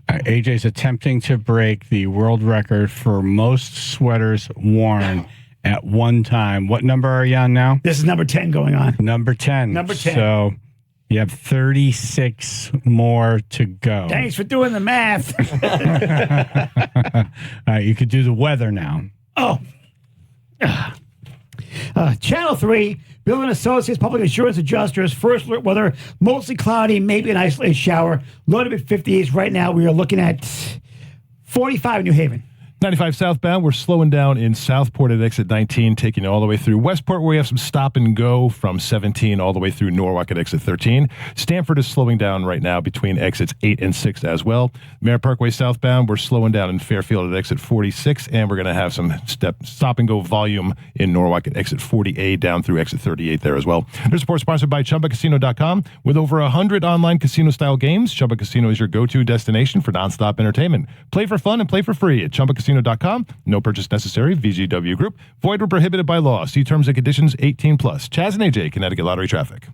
right, AJ's attempting to break the world record for most sweaters worn at one time. What number are you on now? This is number 10 going on. Number 10. Number 10. So you have 36 more to go. Thanks for doing the math. All right, you could do the weather now. Oh. Channel 3, Building Associates, Public Insurance Adjusters, first alert weather, mostly cloudy, maybe an isolated shower, low to mid 50s. Right now, we are looking at 45 in New Haven. 95 southbound, we're slowing down in Southport at exit 19, taking you all the way through Westport, where we have some stop and go from 17 all the way through Norwalk at exit 13. Stanford is slowing down right now between exits 8 and 6 as well. Merritt Parkway southbound, we're slowing down in Fairfield at exit 46, and we're going to have some stop and go volume in Norwalk at exit 40A down through exit 38 there as well. Their support sponsored by ChumbaCasino.com. With over 100 online casino-style games, Chumba Casino is your go-to destination for nonstop entertainment. Play for fun and play for free at ChumbaCasino.com. ChumPsCasino.com. No purchase necessary. VGW Group. Void or prohibited by law. See terms and conditions 18+. Chaz and AJ, Connecticut Lottery Traffic.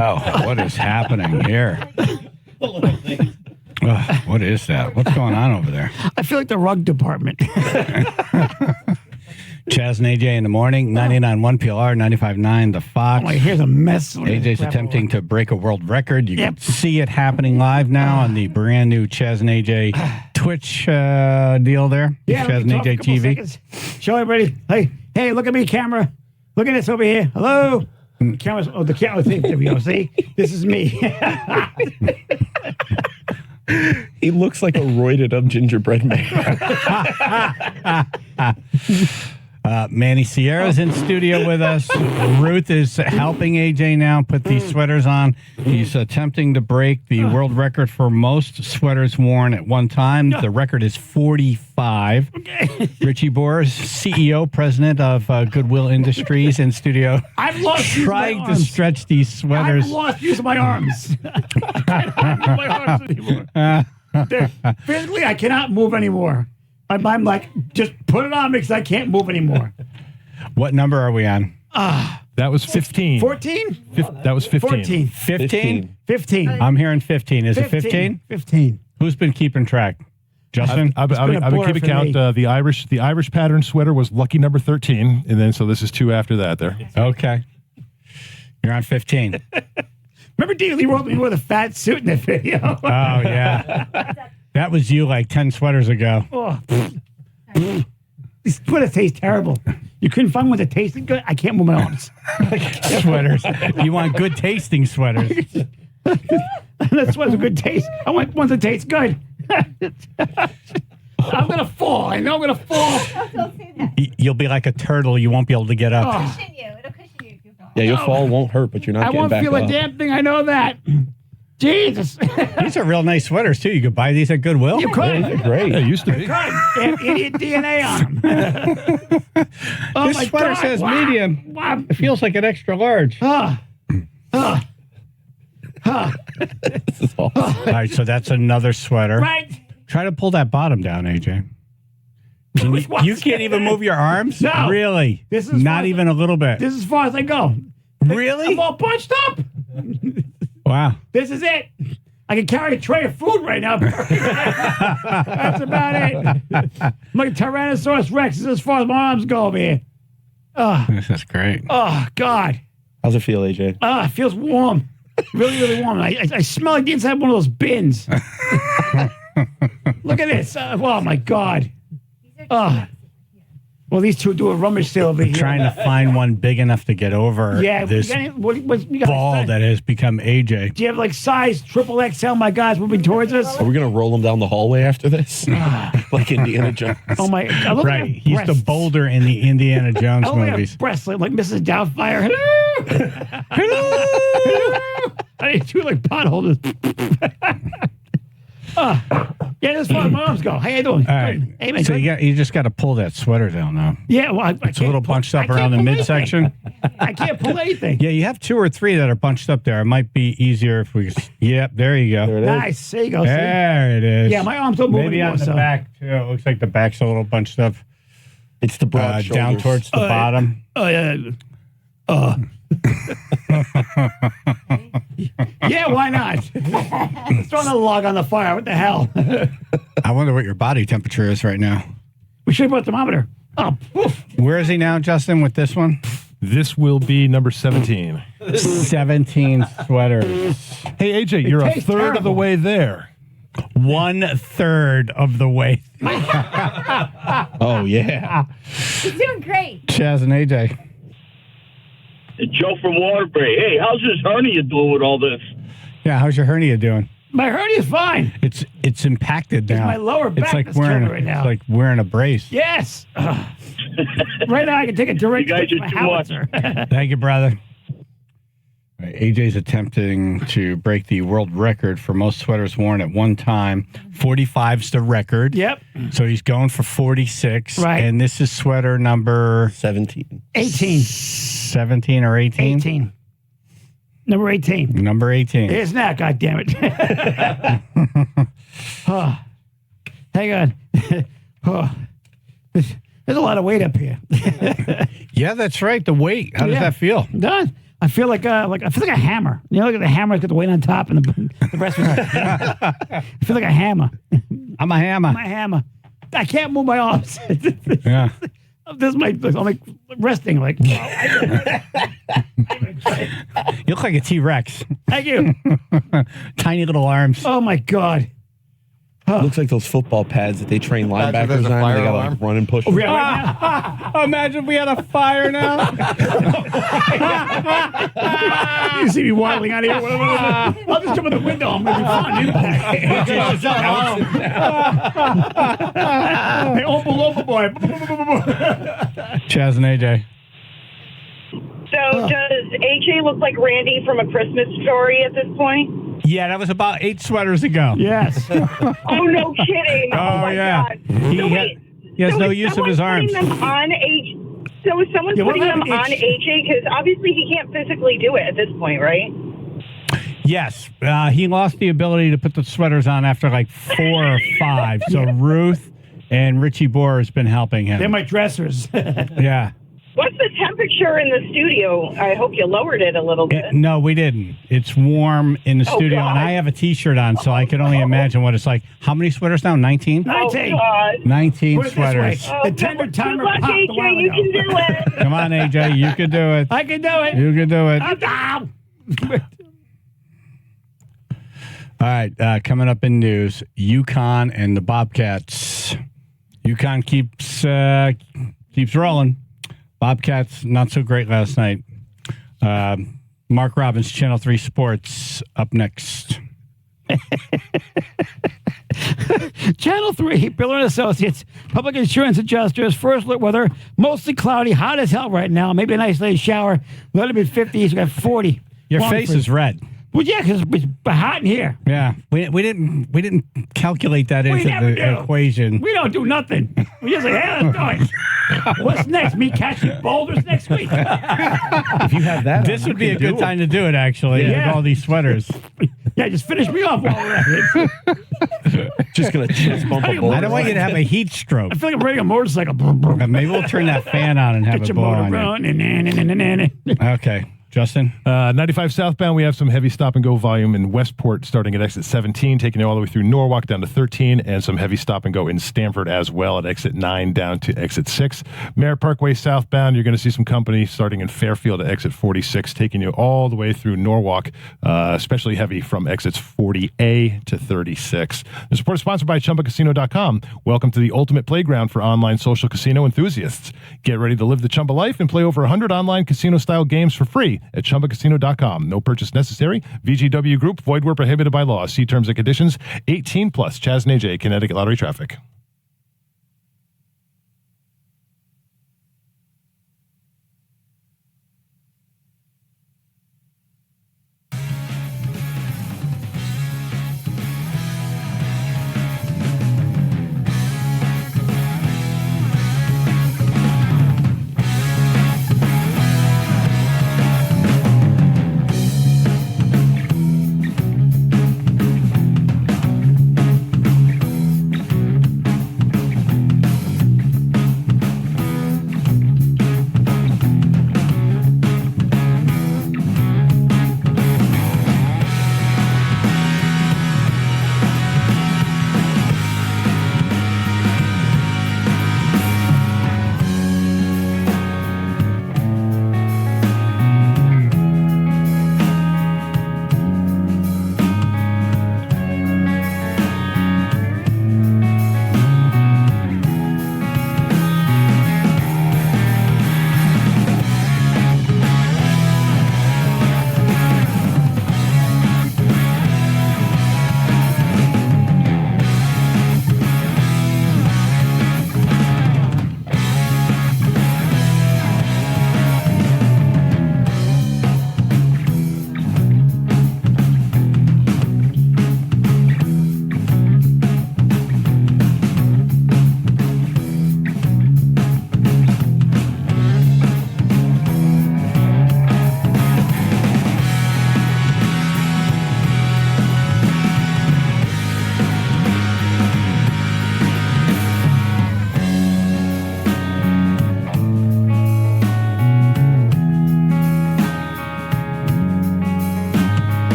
Oh, what is happening here? What is that? What's going on over there? I feel like the rug department. Chaz and AJ in the morning, 99.1 PLR, 95.9 The Fox. Oh, here's a mess. AJ's attempting to break a world record. You can see it happening live now on the brand new Chaz and AJ Twitch deal there. Yeah, Chaz and AJ TV. Seconds. Show everybody. Hey, look at me, camera. Look at this over here. Hello. The camera thing. There we go. See? This is me. He looks like a roided up gingerbread man. Manny Sierra's in studio with us. Ruth is helping AJ now put these sweaters on. He's attempting to break the world record for most sweaters worn at one time. The record is 45. Okay. Richie Borer, CEO, president of Goodwill Industries in studio. I've lost trying to stretch these sweaters. I've lost use of my arms. I can't move my arms anymore. Physically, I cannot move anymore. I'm like, just put it on me because I can't move anymore. What number are we on? That was 15. 14? That was 15. 14. 15? 15. I'm hearing 15. Is it 15? 15. Who's been keeping track? Justin? I've been keeping count. The Irish pattern sweater was lucky number 13. And then, so this is 2 after that there. Okay. You're on 15. Remember Dealey wrote me with a fat suit in the video? Oh, yeah. That was you like 10 sweaters ago. Oh. These sweaters taste terrible. You couldn't find one that tasted good? I can't move my arms. Sweaters. You want good tasting sweaters. That sweater's a good taste. I want ones that taste good. I'm going to fall. I know I'm going to fall. You'll be like a turtle. You won't be able to get up. Oh. It'll cushion you if you fall. Yeah, your fall won't hurt, but you're not getting back up. I won't feel a damn thing. I know that. Jesus. These are real nice sweaters, too. You could buy these at Goodwill. You could. They're great. Yeah, it used to be. They have idiot DNA on them. This sweater says medium. Wow. It feels like an extra large. This is awesome. All right, so that's another sweater. Right. Try to pull that bottom down, AJ. You can't even move your arms? No. Really? This is not even a little bit. This is as far as I go. Really? I'm all punched up. Wow. This is it. I can carry a tray of food right now. That's about it. I'm like a Tyrannosaurus Rex. This is as far as my arms go over here. This is great. Oh, God. How's it feel, AJ? It feels warm. Really, really warm. I smell like the inside of one of those bins. Look at this. Oh, my God. Well, these two do a rummage sale over here. Trying to find one big enough to get over this ball that has become AJ. Do you have like size triple XL? My guys moving towards us. Are we going to roll them down the hallway after this? Like Indiana Jones. Oh, my. Right. He's the boulder in the Indiana Jones movies. Breasts like Mrs. Doubtfire. Hello. Hello. I need two like potholders. Yeah, that's far as my arms go. How you doing? All right. Hey, man, so you just got to pull that sweater down now. Yeah, well, it's a little bunched up around the midsection. I can't pull anything. Yeah, you have 2 or 3 that are bunched up there. It might be easier if we. Yep, there you go. There it is. Nice. There you go. There it is. Yeah, my arms don't move Maybe anymore. on the back too. It looks like the back's a little bunched up. It's the broad shoulders. Down towards the bottom. Oh yeah. Yeah, why not? Throw another log on the fire. What the hell? I wonder what your body temperature is right now. We should have brought a thermometer. Oh, poof. Where is he now, Justin, with this one? This will be number 17. 17 sweaters. Hey, AJ, you're a third of the way there. 1/3 of the way. Oh, yeah. He's doing great. Chaz and AJ. Joe from Waterbury. Hey, how's this hernia doing with all this? Yeah, how's your hernia doing? My hernia's fine. It's impacted now. My lower back it's like is wearing killing right now. It's like wearing a brace. Yes. Right now I can take a direct. You guys are too much. Thank you, brother. All right, AJ's attempting to break the world record for most sweaters worn at one time. 45's the record. Yep. So he's going for 46. Right. And this is sweater number 17. 18. 17 or 18? 18. Number 18. Number 18. It's not, goddammit. Hang on. There's a lot of weight up here. Yeah, that's right. The weight. How does that feel? Done. I feel like I feel like a hammer. You know, look at the hammer. It's got the weight on top, and the rest of it. I feel like a hammer. I'm a hammer. I'm a hammer. I can't move my arms. Yeah. This is I'm like resting. Like, wow. You look like a T-Rex. Thank you. Tiny little arms. Oh my God. Looks like those football pads that they train linebackers on. They got to like run and push. Oh, yeah, Imagine we had a fire now. You see me waddling out of here. I'll just jump in the window. I'm going to be fun. Hey, open boy. Chaz and AJ. So does AJ look like Randy from A Christmas Story at this point? Yeah, that was about 8 sweaters ago. Yes. Oh, no kidding. Oh, my God. He has no use of his arms. Them on so is someone putting them on AJ? Because obviously he can't physically do it at this point, right? Yes. He lost the ability to put the sweaters on after like 4 or 5. So Ruth and Richie Borer has been helping him. They're my dressers. Yeah. What's the temperature in the studio? I hope you lowered it a little bit. No, we didn't. It's warm in the studio, and I have a T-shirt on, so I can only imagine what it's like. How many sweaters now? 19? 19. 19 sweaters. Oh, good luck, AJ. You can do it. Come on, AJ. You can do it. I can do it. You can do it. All right, coming up in news, UConn and the Bobcats. UConn keeps rolling. Bobcats, not so great last night. Marc Robbins, Channel 3 Sports, up next. Channel 3, Biller & Associates, public insurance adjusters, first look weather, mostly cloudy, hot as hell right now, maybe an isolated shower, we'll be 50s, we got 40. Your face is red. Well, yeah, because it's hot in here. Yeah, we didn't calculate that into the equation. We don't do nothing. We just say, hey, let's do it. What's next? Me catching boulders next week? If you have that, this would be a good time to do it. Actually, with all these sweaters. Yeah, just finish me off while we're at it. Just gonna chest bump a boulder. I don't want you to have a heat stroke. I feel like I'm riding a motorcycle. Maybe we'll turn that fan on and have Get a your blow motor on running. Okay. Justin? 95 southbound, we have some heavy stop-and-go volume in Westport starting at exit 17, taking it all the way through Norwalk down to 13, and some heavy stop-and-go in Stamford as well at exit 9 down to exit 6. Merritt Parkway southbound, you're going to see some company starting in Fairfield at exit 46, taking you all the way through Norwalk, especially heavy from exits 40A to 36. The support is sponsored by ChumbaCasino.com. Welcome to the ultimate playground for online social casino enthusiasts. Get ready to live the Chumba life and play over 100 online casino-style games for free at ChumbaCasino.com. No purchase necessary. VGW Group. Void where prohibited by law. See terms and conditions. 18 plus. Chaz and AJ. Connecticut Lottery Traffic.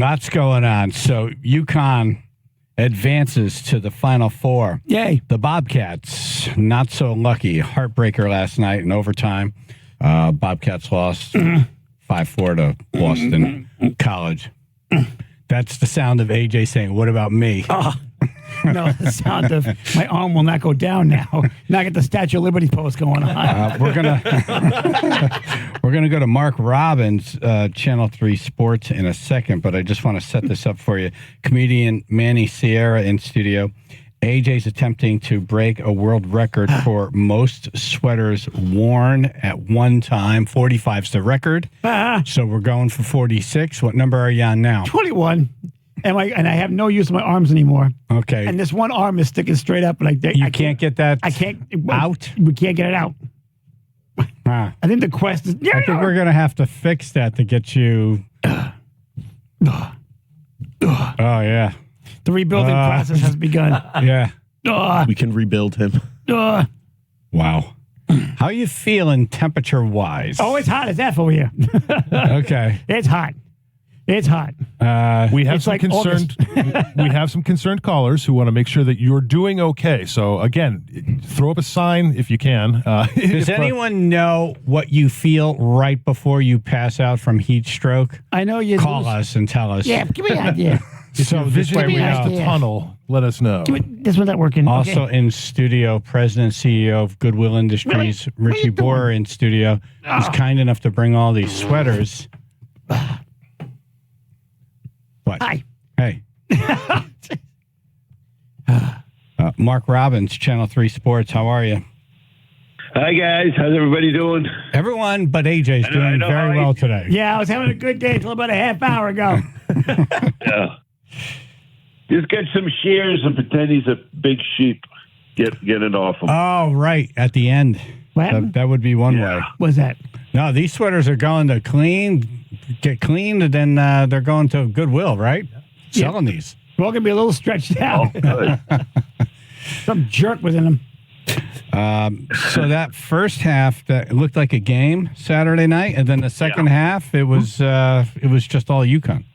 Lots going on. So UConn advances to the Final Four. Yay. The Bobcats, not so lucky. Heartbreaker last night in overtime. Bobcats lost 5-4 to Boston College. That's the sound of AJ saying, "What about me?" Oh, no, the sound of my arm will not go down now. Now I get the Statue of Liberty pose going on. We're gonna go to Marc Robbins Channel 3 Sports in a second, but I just want to set this up for you. Comedian Manny Sierra in studio. AJ's attempting to break a world record for most sweaters worn at one time. 45's the record. So we're going for 46. What number are you on now? 21. And I have no use of my arms anymore. Okay. And this one arm is sticking straight up, and I can't get that. I can't out. We can't get it out. I think the quest is. I think we're gonna have to fix that to get you. Oh yeah. The rebuilding process has begun. Yeah. We can rebuild him. Wow. How are you feeling temperature-wise? Oh, it's hot as F over here. Okay. It's hot. It's hot. We have It's some like concerned. We have some concerned callers who want to make sure that you're doing okay. So again, throw up a sign if you can. Does anyone know what you feel right before you pass out from heat stroke? I know you. Call us and tell us. Yeah, give me an idea. If you're visiting the tunnel, let us know. This one's not working. Also Okay. in studio, President CEO of Goodwill Industries, Richie Borer in studio. He's kind enough to bring all these sweaters. What? Hi. Hey. Marc Robbins, Channel 3 Sports. How are you? Hi, guys. How's everybody doing? Everyone but AJ's doing very well today. Yeah, I was having a good day until about a half hour ago. Yeah. Just get some shears and pretend he's a big sheep. Get it off him. Oh, right. At the end. That would be one way. What's that? No, these sweaters are going to get cleaned, and then they're going to Goodwill, right? Selling these. We're all going to be a little stretched out. Oh, good. Some jerk was in them. So that first half, that looked like a game Saturday night, and then the second half, it was just all UConn.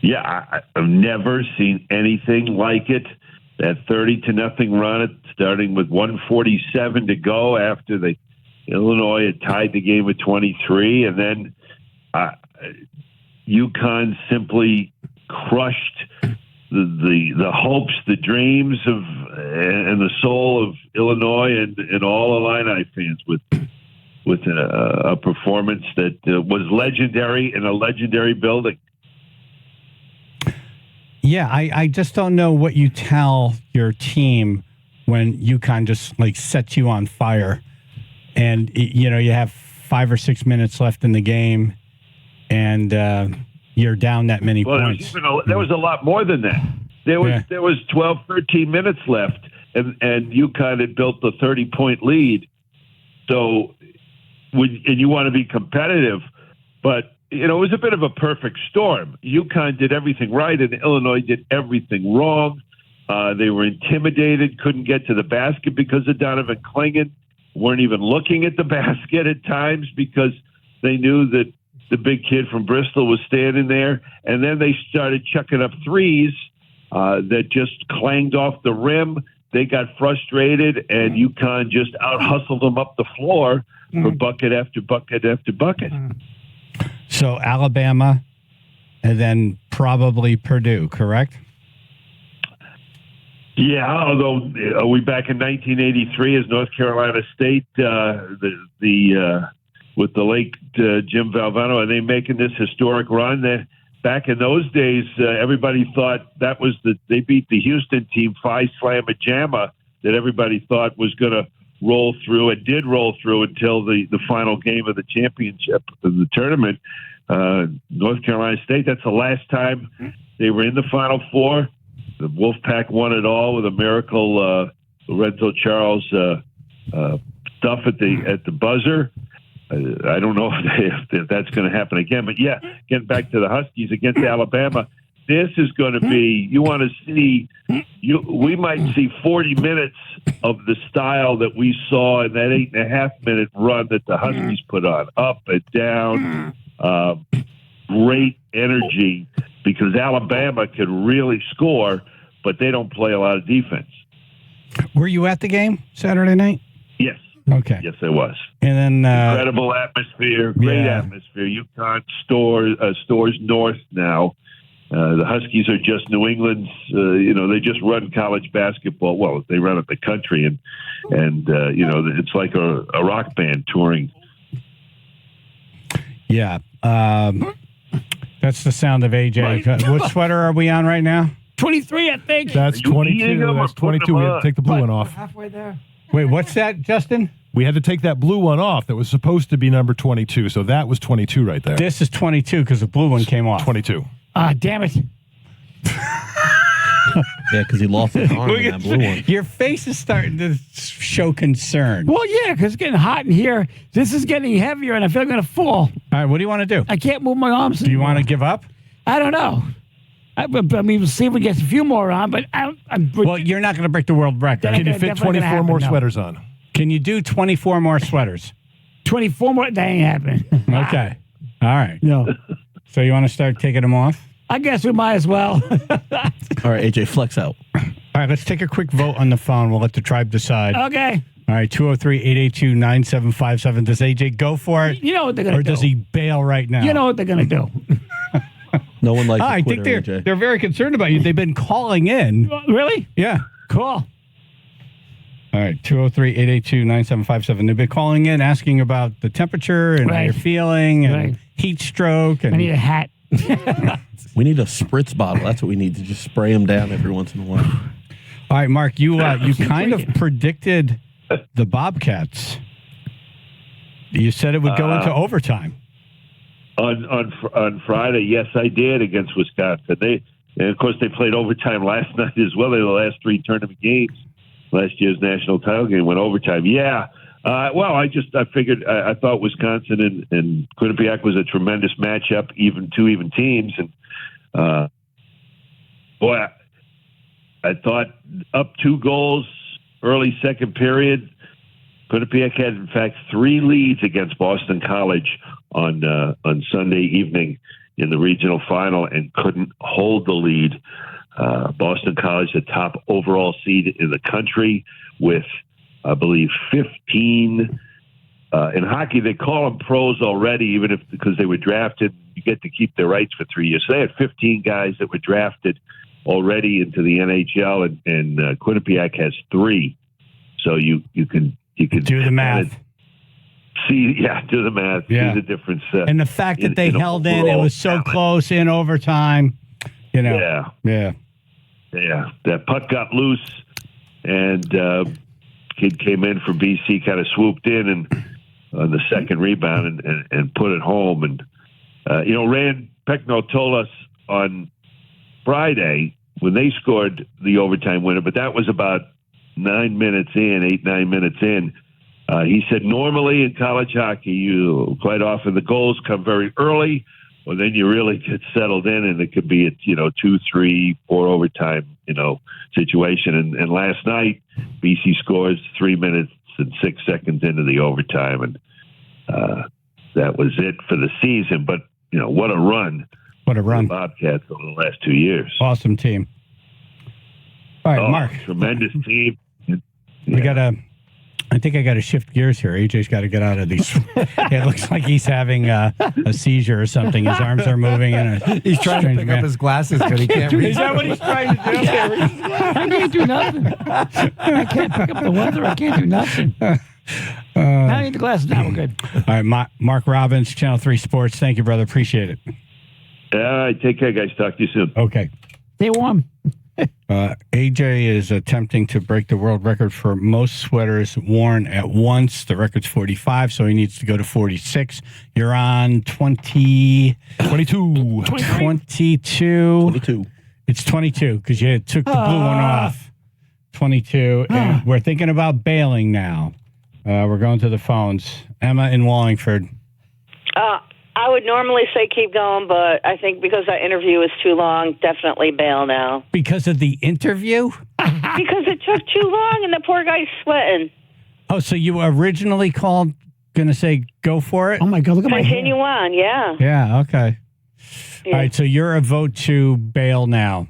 Yeah, I've never seen anything like it. That 30-0 run, starting with 1:47 to go after Illinois had tied the game with 23, and then UConn simply crushed the hopes, the dreams of and the soul of Illinois and all Illini fans with a performance that was legendary in a legendary building. Yeah, I just don't know what you tell your team when UConn just sets you on fire, and you have 5 or 6 minutes left in the game, and you're down that many points. There was a lot more than that. There was 12, 13 minutes left, and UConn had built the 30-point lead. So, and you want to be competitive, but it was a bit of a perfect storm. UConn did everything right, and Illinois did everything wrong. They were intimidated, couldn't get to the basket because of Donovan Clingan, weren't even looking at the basket at times because they knew that the big kid from Bristol was standing there. And then they started chucking up threes that just clanged off the rim. They got frustrated, and UConn just out-hustled them up the floor for bucket after bucket after bucket. So Alabama and then probably Purdue, correct? Yeah, although are we back in 1983 as North Carolina State, with the late Jim Valvano, are they making this historic run? Back in those days, everybody thought that was they beat the Houston team Phi Slamma Jamma that everybody thought was going to roll through. It did roll through until the final game of the championship of the tournament. North Carolina State, that's the last time they were in the Final Four. The Wolfpack won it all with a miracle Lorenzo Charles stuff at the buzzer. I don't know if that's going to happen again. But, yeah, getting back to the Huskies against Alabama, this is going to be – you want to see – we might see 40 minutes of the style that we saw in that 8.5-minute run that the Huskies put on, up and down. great energy because Alabama could really score, but they don't play a lot of defense. Were you at the game Saturday night? Yes. Okay. Yes, I was. And then incredible atmosphere, great atmosphere. UConn stores north now. The Huskies are just New England's. They just run college basketball. Well, they run it the country, and it's like a rock band touring. Yeah, that's the sound of AJ. Right. What sweater are we on right now? 23, I think. That's 22. That's 22. We had to take the blue one off. Halfway there. Wait, what's that, Justin? We had to take that blue one off that was supposed to be number 22. So that was 22 right there. This is 22 because the blue one came off. 22. Ah, damn it. Yeah, because he lost his arm in that blue one. Your face is starting to show concern. Well, yeah, because it's getting hot in here. This is getting heavier, and I feel like I'm going to fall. All right, what do you want to do? I can't move my arms Do you want to give up? I don't know. I mean, we'll see if we get a few more on, but well, you're not going to break the world record. Can you fit 24 more sweaters on? Can you do 24 more sweaters? 24 more? That ain't happening. Okay. All right. No. So you want to start taking them off? I guess we might as well. All right, AJ, flex out. All right, let's take a quick vote on the phone. We'll let the tribe decide. Okay. All right, 203-882-9757. Does AJ go for it? You know what they're going to do. Or does he bail right now? You know what they're going to do. No one likes I think they're very concerned about you. They've been calling in. Really? Yeah. Cool. All right, 203-882-9757. They've been calling in asking about the temperature and how you're feeling and heat stroke. And I need a hat. We need a spritz bottle. That's what we need to just spray them down every once in a while. All right, Mark, you kind of predicted the Bobcats. You said it would go into overtime. On Friday, yes, I did against Wisconsin. And of course, they played overtime last night as well. They were the last three tournament games. Last year's national title game went overtime. Yeah. I figured I thought Wisconsin and Quinnipiac was a tremendous matchup, two even teams. And I thought up 2 goals early second period. Quinnipiac had, in fact, 3 leads against Boston College on Sunday evening in the regional final and couldn't hold the lead. Boston College, the top overall seed in the country, with, I believe, 15. In hockey, they call them pros already, because they were drafted. You get to keep their rights for 3 years. So they had 15 guys that were drafted already into the NHL, and Quinnipiac has 3. So you can do the math. Do the math. Yeah. See the difference. And the fact that they held in, it was so close in overtime. Yeah. That puck got loose, and kid came in for BC, kind of swooped in and on the second rebound and put it home. And Rand Pecknow told us on Friday when they scored the overtime winner, but that was about 9 minutes in, 8-9 minutes in. He said normally in college hockey, quite often the goals come very early. Well, then you really get settled in, and it could be a 2, 3, 4 overtime situation. And last night, BC scores 3 minutes and 6 seconds into the overtime, and that was it for the season. But what a run! What a run! For the Bobcats over the last 2 years. Awesome team. All right, Mark. Tremendous team. I think I got to shift gears here. AJ's got to get out of these. It looks like he's having a seizure or something. His arms are moving. He's trying to pick up his glasses, but he can't reach. Is that what he's trying to do? I can't do nothing. I can't pick up the weather. I can't do nothing. I need the glasses now. We're good. All right, Marc Robbins, Channel 3 Sports. Thank you, brother. Appreciate it. All right, take care, guys. Talk to you soon. Okay. Stay warm. AJ is attempting to break the world record for most sweaters worn at once. The record's 45, so he needs to go to 46. You're on 22. 22. It's 22 because you took the blue one off. 22. And we're thinking about bailing now. We're going to the phones. Emma in Wallingford. I would normally say keep going, but I think because that interview is too long, definitely bail now. Because of the interview? Because it took too long and the poor guy's sweating. Oh, so you originally going to say go for it? Oh, my God, look at my hair. Continue on, yeah. Yeah, okay. All right, so you're a vote to bail now.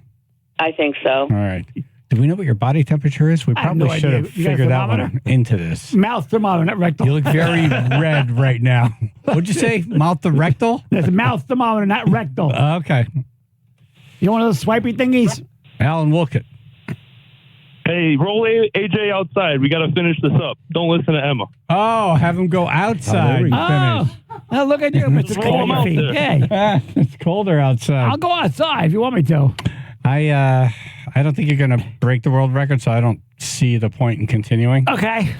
I think so. All right. Do we know what your body temperature is? We I have probably no should idea. have You got a figured that thermometer? one into this. Mouth thermometer, not rectal. You look very red right now. What'd you say? Mouth the rectal? That's a mouth thermometer, not rectal. Okay. You want one of those swipey thingies? Alan Wilkett. Hey, roll AJ outside. We got to finish this up. Don't listen to Emma. Oh, have him go outside. Oh, look at you, Mr. Throw 'em out Coffee. there. Yay. It's colder outside. I'll go outside if you want me to. I don't think you're going to break the world record, so I don't see the point in continuing. Okay.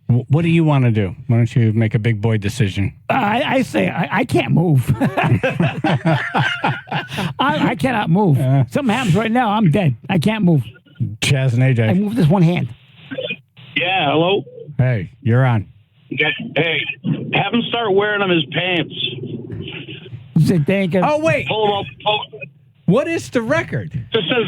What do you want to do? Why don't you make a big boy decision? I say I can't move. I cannot move. Something happens right now, I'm dead. I can't move. Chaz and AJ. I move this one hand. Yeah, hello? Hey, you're on. Hey, have him start wearing him his pants. Oh, wait. Pull him up. What is the record? Just says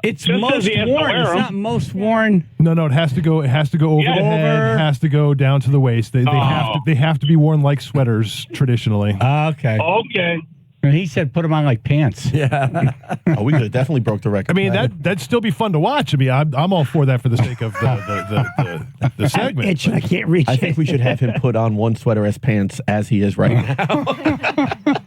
It's just most says he has to worn. wear It's 'em. not most worn. No, it has to go. It has to go over Yeah. the head. It has to go down to the waist. They have to. They have to be worn like sweaters traditionally. Okay. Okay. He said put them on like pants. Yeah. Oh, we could have definitely broke the record. I mean, that'd still be fun to watch. I mean, I'm all for that for the sake of the segment. Itch, I can't reach I think we should have him put on one sweater as pants as he is right now.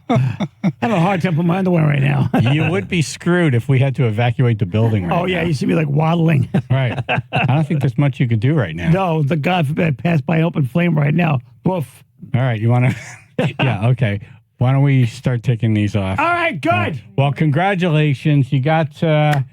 I have a hard time putting my underwear right now. You would be screwed if we had to evacuate the building right Oh, yeah, now. you see me like waddling. Right. I don't think there's much you could do right now. No, the God forbid I pass by open flame right now. Woof. All right. You want to? Yeah. Okay. Why don't we start taking these off? All right, good. Well, congratulations. You got halfway.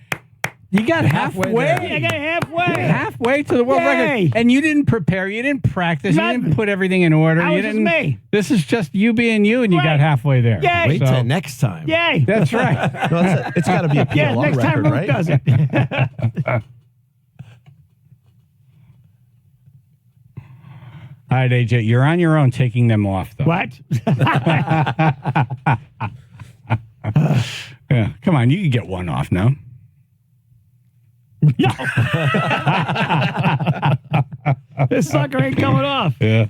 I got halfway. To the world Yay. record. And you didn't prepare. You didn't practice. Nothing. You didn't put everything in order. That You was just didn't. me. This is just you being you, and you got halfway there. Yay. Wait So- till next time. Yay. That's right. No, it's got to be a PLR Yeah, next time record, Luke right? does it. All right, AJ, you're on your own taking them off, though. What? Yeah, come on, you can get one off now. This sucker ain't coming off. Yeah,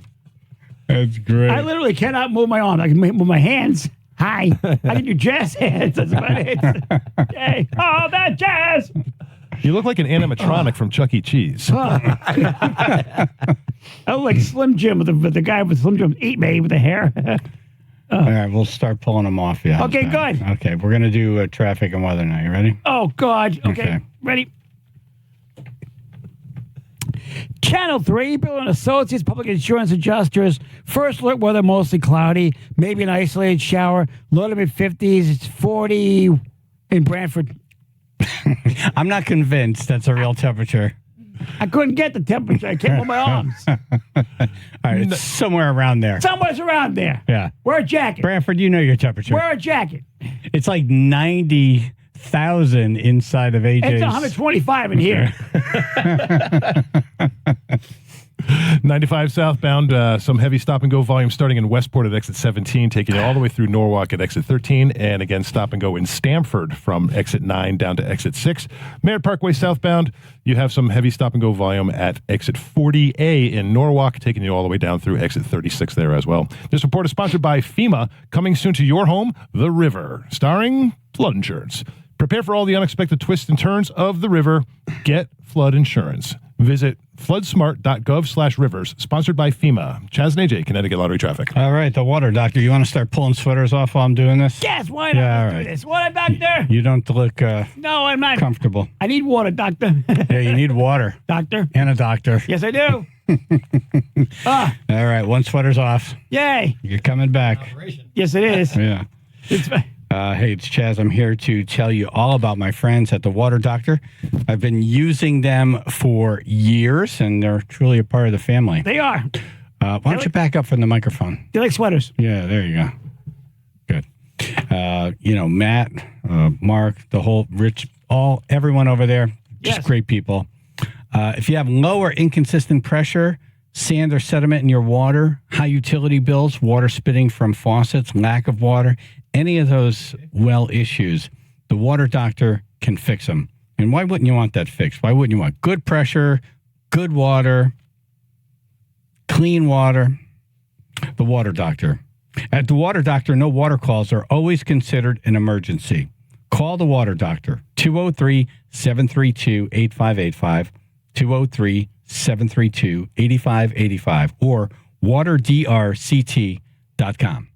that's great. I literally cannot move my arms. I can move my hands. Hi. I can do jazz hands. That's about it. Yay. Oh, that jazz. You look like an animatronic from Chuck E. Cheese. I look like Slim Jim with the guy with Slim Jim eat me with the hair. All right, we'll start pulling them off. Yeah. Okay, good. Okay, we're gonna do traffic and weather now. You ready? Oh, God. Okay. Okay. Ready? Channel 3, Bill and Associates, Public Insurance Adjusters. First alert weather, mostly cloudy. Maybe an isolated shower. Low to mid-50s. It's 40 in Brantford. I'm not convinced that's a real temperature. I couldn't get the temperature. I can't move my arms. All right, it's somewhere around there. Somewhere's around there. Yeah. Wear a jacket. Brantford, you know your temperature. Wear a jacket. It's like 90,000 inside of AJ's. It's 125 in here. 95 southbound, some heavy stop and go volume starting in Westport at exit 17, taking you all the way through Norwalk at exit 13, and again stop and go in Stamford from exit 9 down to exit 6. Merritt Parkway southbound, you have some heavy stop and go volume at exit 40A in Norwalk, taking you all the way down through exit 36 there as well. This report is sponsored by FEMA, coming soon to your home, The River, starring flood insurance. Prepare for all the unexpected twists and turns of the river. Get flood insurance. Visit floodsmart.gov/rivers, sponsored by FEMA. Chaz and AJ, Connecticut Lottery Traffic. All right, the water doctor. You want to start pulling sweaters off while I'm doing this? Yes, why not? Yeah, all Let's do right. this. What, doctor? You don't look No, I'm not. comfortable. I need water, doctor. Yeah, you need water. Doctor? And a doctor. Yes, I do. All right, one sweater's off. Yay. You're coming back. Yes, it is. Yeah. Hey, it's Chaz. I'm here to tell you all about my friends at the Water Doctor. I've been using them for years, and they're truly a part of the family. They are. Why don't you back up from the microphone? They like sweaters. Yeah, there you go. Good. Matt, Mark, the whole Rich, everyone over there, just great people. If you have low or inconsistent pressure, sand or sediment in your water, high utility bills, water spitting from faucets, lack of water, any of those well issues, the Water Doctor can fix them. And why wouldn't you want that fixed? Why wouldn't you want good pressure, good water, clean water? The Water Doctor. At the Water Doctor, no water calls are always considered an emergency. Call the Water Doctor, 203-732-8585, 203-732-8585, or waterdrct.com.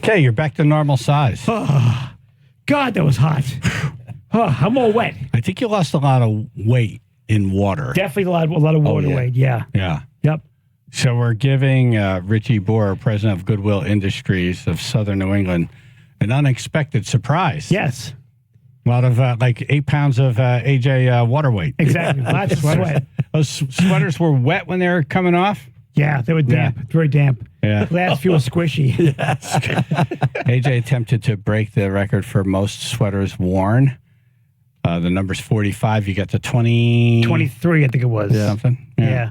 Okay, you're back to normal size. Oh, God, that was hot. Oh, I'm all wet. I think you lost a lot of weight in water. Definitely a lot of water weight, yeah. Yeah. Yep. So we're giving Richie Borer, President of Goodwill Industries of Southern New England, an unexpected surprise. Yes. A lot of, 8 pounds of AJ water weight. Exactly. Lots of sweat. Those sweaters were wet when they were coming off? Yeah, they were damp. Very damp. Yeah. The last few were squishy. Yes. AJ attempted to break the record for most sweaters worn. The number's 45. You got to 20... 23, I think it was. Something. Yeah.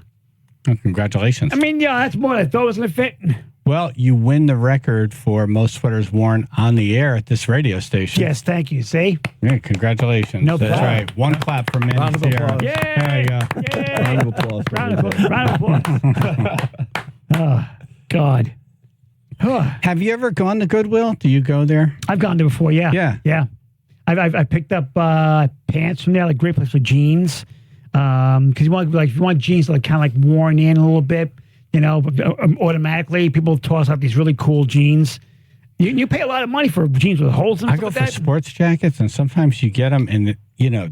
Well, congratulations. I mean, yeah, that's more than I thought it was going to fit. Well, you win the record for most sweaters worn on the air at this radio station. Yes, thank you. See? Yeah, congratulations. No That's problem. right. One clap for Manny. Round of applause. Sierra. There you go. Yay. Round of applause. Round of applause. Oh, God. Have you ever gone to Goodwill? Do you go there? I've gone there before, yeah. Yeah. Yeah. I picked up pants from there, like great place for jeans. Because you want jeans that are kind of like worn in a little bit, you know, but automatically people toss out these really cool jeans. You pay a lot of money for jeans with holes in them. I go for sports jackets, and sometimes you get them, and you know,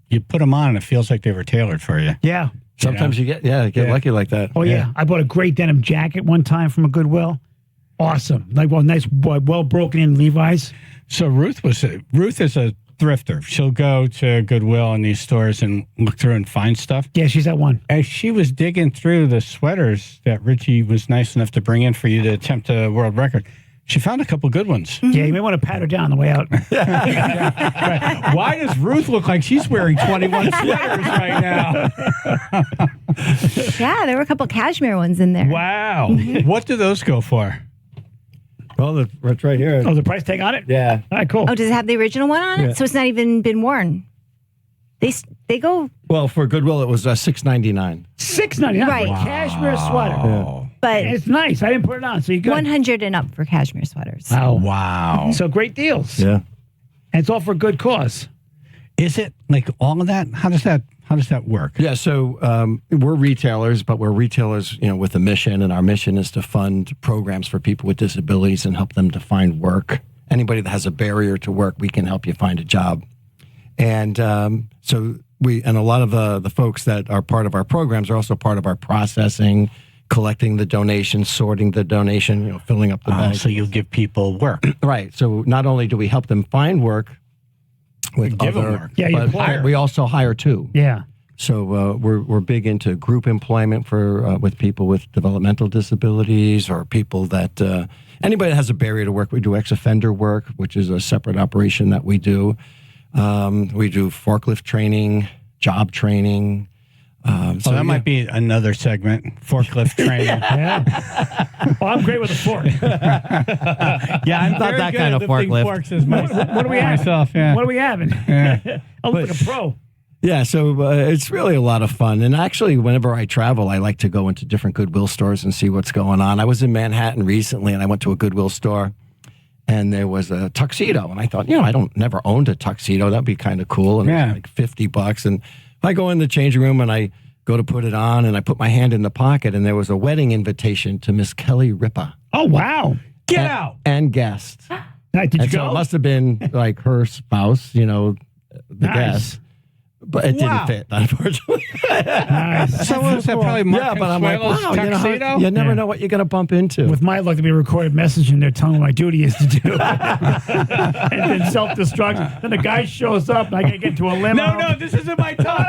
you put them on, and it feels like they were tailored for you. Yeah. Sometimes you get lucky like that. Oh yeah. I bought a great denim jacket one time from a Goodwill. Awesome, like nice, well broken in Levi's. So Ruth is a thrifter. She'll go to Goodwill in these stores and look through and find stuff. Yeah, she's that one. As she was digging through the sweaters that Richie was nice enough to bring in for you to attempt a world record, she found a couple good ones. Yeah, you may want to pat her down on the way out. Right. Why does Ruth look like she's wearing 21 sweaters right now? Yeah, there were a couple cashmere ones in there. Wow. What do those go for? Well, it's right here. Oh, the price tag on it? Yeah. All right, cool. Oh, does it have the original one on it? Yeah. So it's not even been worn. They go. Well, for Goodwill, it was $6.99. $6.99 Right. for a cashmere sweater. Yeah. But it's nice. I didn't put it on, so you got 100 and up for cashmere sweaters. Oh, wow. So great deals. Yeah. And it's all for a good cause. Is it like all of that? How does that work? Yeah, so we're retailers, but we're retailers, with a mission, and our mission is to fund programs for people with disabilities and help them to find work. Anybody that has a barrier to work, we can help you find a job. And so a lot of the folks that are part of our programs are also part of our processing, collecting the donation, sorting the donation, filling up the bag. So you'll give people work. Right. So not only do we help them find work with give them other, work. Yeah, you but we also hire too. Yeah. So we're big into group employment for with people with developmental disabilities or people that anybody that has a barrier to work. We do ex-offender work, which is a separate operation that we do. We do forklift training, job training. So that might be another segment, forklift training. Yeah. Well, I'm great with a fork. Yeah, I'm Not very that good kind at of lifting forklift. forks as my, What do we have? myself. Yeah. What are we having? Yeah. I look like a pro. Yeah, so it's really a lot of fun. And actually, whenever I travel, I like to go into different Goodwill stores and see what's going on. I was in Manhattan recently, and I went to a Goodwill store, and there was a tuxedo. And I thought, I never owned a tuxedo. That'd be kind of cool. And it was like $50. And I go in the changing room, and I go to put it on, and I put my hand in the pocket, and there was a wedding invitation to Miss Kelly Ripa. Oh, wow. Get out. And guest. Did you And so go? it must have been like her spouse, the Nice. guest. But it didn't fit, unfortunately. Nice. So was that probably Mark Yeah, but I'm like, Consuelo's wow, tuxedo? you never know what you're going to bump into. With my luck, to be a recorded message in there telling me what my duty is to do. And then self-destruct. Then the guy shows up, and I got to get into a limo. No, this isn't my tux.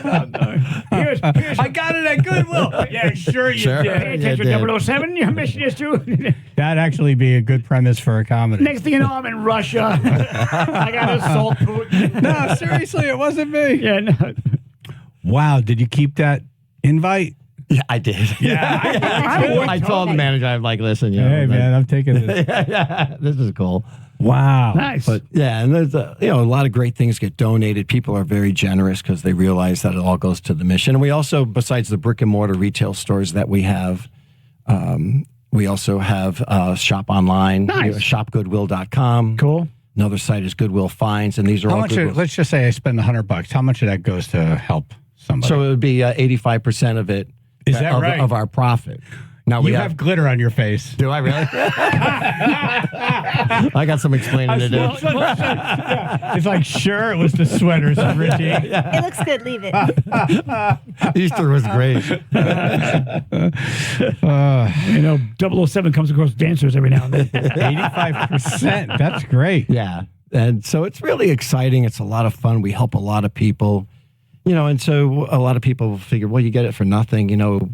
No. Here's I got it at Goodwill. Yeah, sure you Sure. did. Pay attention, Yeah, did. 007. Your mission is to. That'd actually be a good premise for a comedy. Next thing you know, I'm in Russia. I got to assault Putin. No, seriously, it wasn't me. Yeah, no. Wow, did you keep that invite? Yeah, I did. Yeah, I told the manager, I'm like, listen, Hey, man, I'm taking this. this is cool. Wow. Nice. But yeah, and there's a lot of great things get donated. People are very generous because they realize that it all goes to the mission. And we also, besides the brick and mortar retail stores that we have, we also have shop online, Nice. shopgoodwill.com. Cool. Another site is Goodwill Finds, and these are How all much? Goodwill. Let's just say I spend $100. How much of that goes to help somebody? So it would be 85% of it. Is that right? Of our profit. Now you have glitter on your face. Do I really? I got some explaining to do. It's like, sure, it was the sweaters, Richie. It looks good. Leave it. Easter was great. 007 comes across dancers every now and then. 85%. That's great. Yeah. And so it's really exciting. It's a lot of fun. We help a lot of people. And so a lot of people figure, well, you get it for nothing.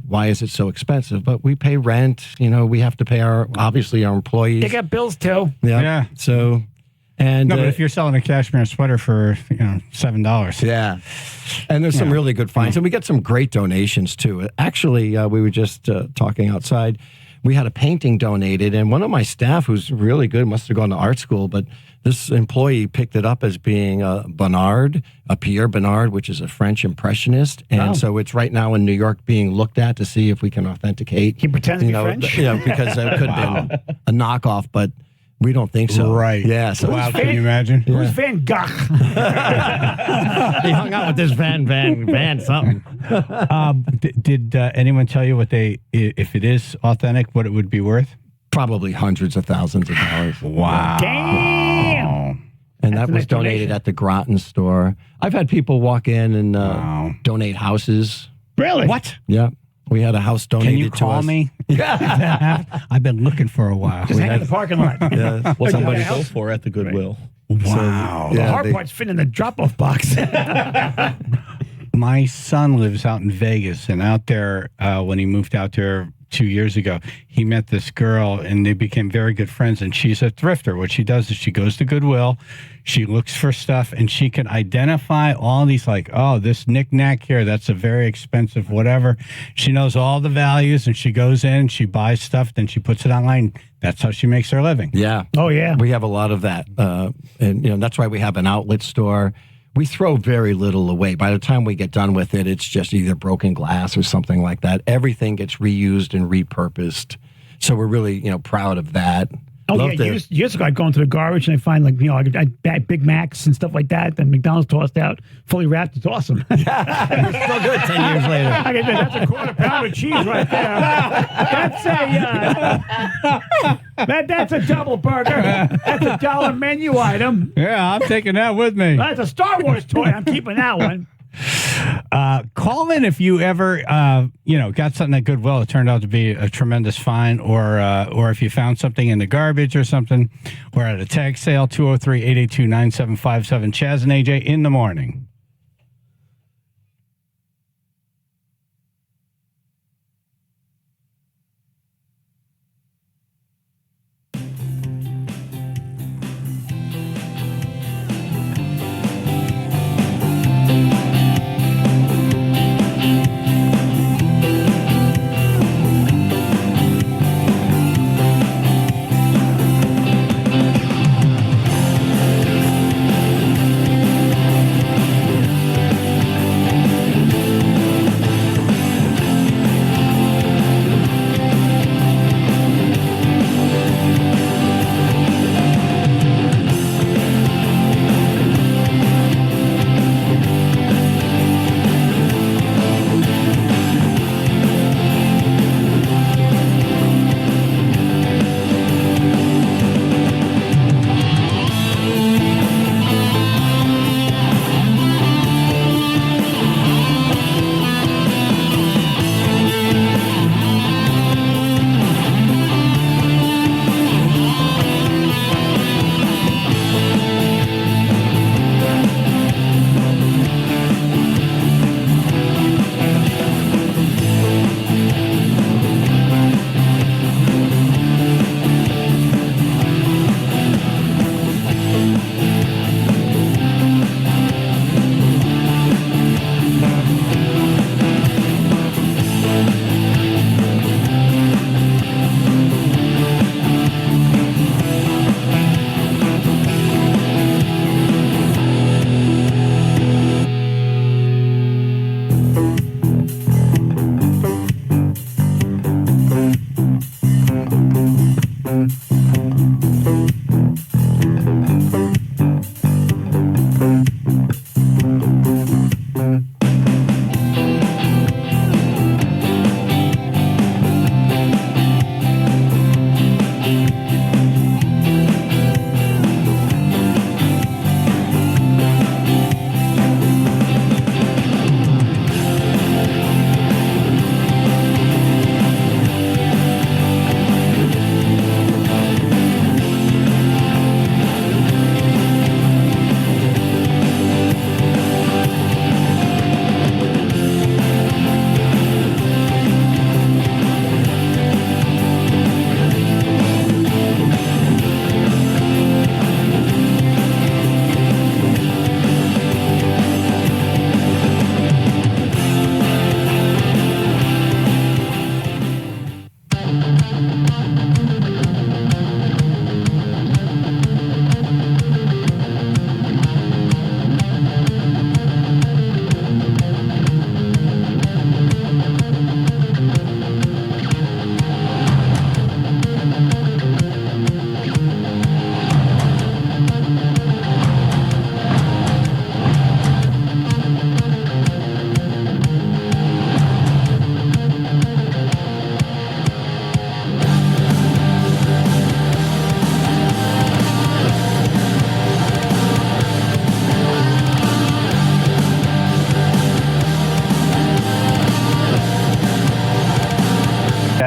Why is it so expensive? But we pay rent. We have to pay obviously our employees. They got bills too. Yeah. So, and No, but if you're selling a cashmere sweater for $7. yeah, and there's some really good finds, and we get some great donations too. Actually, we were just talking outside. We had a painting donated, and one of my staff, who's really good, must have gone to art school, but this employee picked it up as being Pierre Bonnard, which is a French impressionist, and so it's right now in New York being looked at to see if we can authenticate. He pretends to be French? Because it could have been a knockoff, but we don't think so. Right. Yeah. So Wow, can you imagine? Who's Van Gogh? he hung out with this Van something. Did anyone tell you if it is authentic, what it would be worth? Probably hundreds of thousands of dollars. Wow. Damn. And that was donated at the Groton store. I've had people walk in and donate houses. Really? What? Yeah. We had a house donated to us. Can you call me? Yeah. I've been looking for a while. Just hang in the parking lot. Yeah. What somebody go for at the Goodwill. Wow. The hard part's fit in the drop-off box. My son lives out in Vegas, and out there, when he moved out there 2 years ago, he met this girl, and they became very good friends, and she's a thrifter. What she does is she goes to Goodwill, she looks for stuff, and she can identify all these, like, oh, this knick-knack here, that's a very expensive whatever. She knows all the values, and she goes in, she buys stuff, then she puts it online. That's how she makes her living. Yeah. Oh, yeah. We have a lot of that. And, that's why we have an outlet store. We throw very little away. By the time we get done with it, it's just either broken glass or something like that. Everything gets reused and repurposed. So we're really, proud of that. Oh, yeah. Years ago, I'd go into the garbage and I'd find, like, Big Macs and stuff like that. Then McDonald's tossed out, fully wrapped. It's awesome. It's still good 10 years later. That's a quarter pound of cheese right there. That's a double burger. That's a $1 menu item. Yeah, I'm taking that with me. That's a Star Wars toy. I'm keeping that one. Call in if you ever, got something at Goodwill that turned out to be a tremendous find, or if you found something in the garbage or something. We're at a tag sale, 203-882-9757. Chaz and AJ in the morning.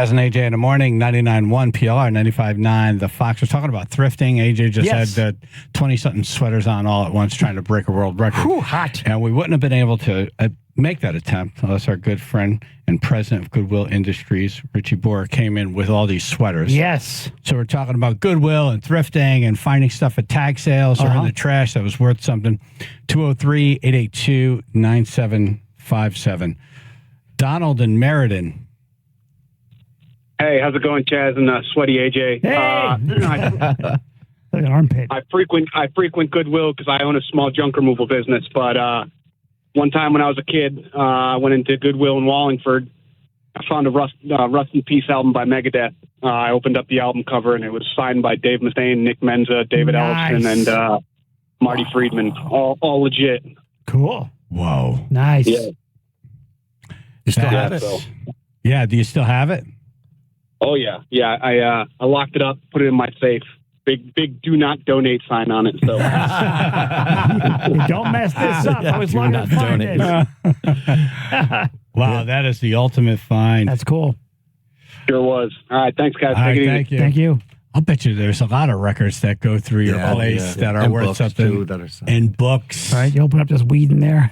Chaz and AJ in the morning, 99.1 PLR, 95.9 The Fox. We're talking about thrifting. AJ just had 20-something sweaters on all at once trying to break a world record. Whew, hot. And we wouldn't have been able to make that attempt unless our good friend and president of Goodwill Industries, Richie Borer, came in with all these sweaters. Yes. So we're talking about Goodwill and thrifting and finding stuff at tag sales or in the trash that was worth something. 203-882-9757. Donald and Meriden. Hey, how's it going, Chaz and Sweaty AJ? Hey! Like an armpit. I frequent Goodwill because I own a small junk removal business. But one time when I was a kid, I went into Goodwill in Wallingford. I found a Rust in Peace album by Megadeth. I opened up the album cover, and it was signed by Dave Mustaine, Nick Menza, David Ellefson, and Marty Friedman. All legit. Cool. Whoa. Nice. Yeah. You still have it? So. Yeah, do you still have it? Oh, yeah. Yeah, I locked it up, put it in my safe. Big do not donate sign on it. So don't mess this up. I was looking to find it. Wow, that is the ultimate find. That's cool. Sure was. All right, thanks, guys. All right, Take it thank easy. you. Thank you. I'll bet you there's a lot of records that go through your place that are And worth books, something. too, that are and books. All right, you open up this weed in there.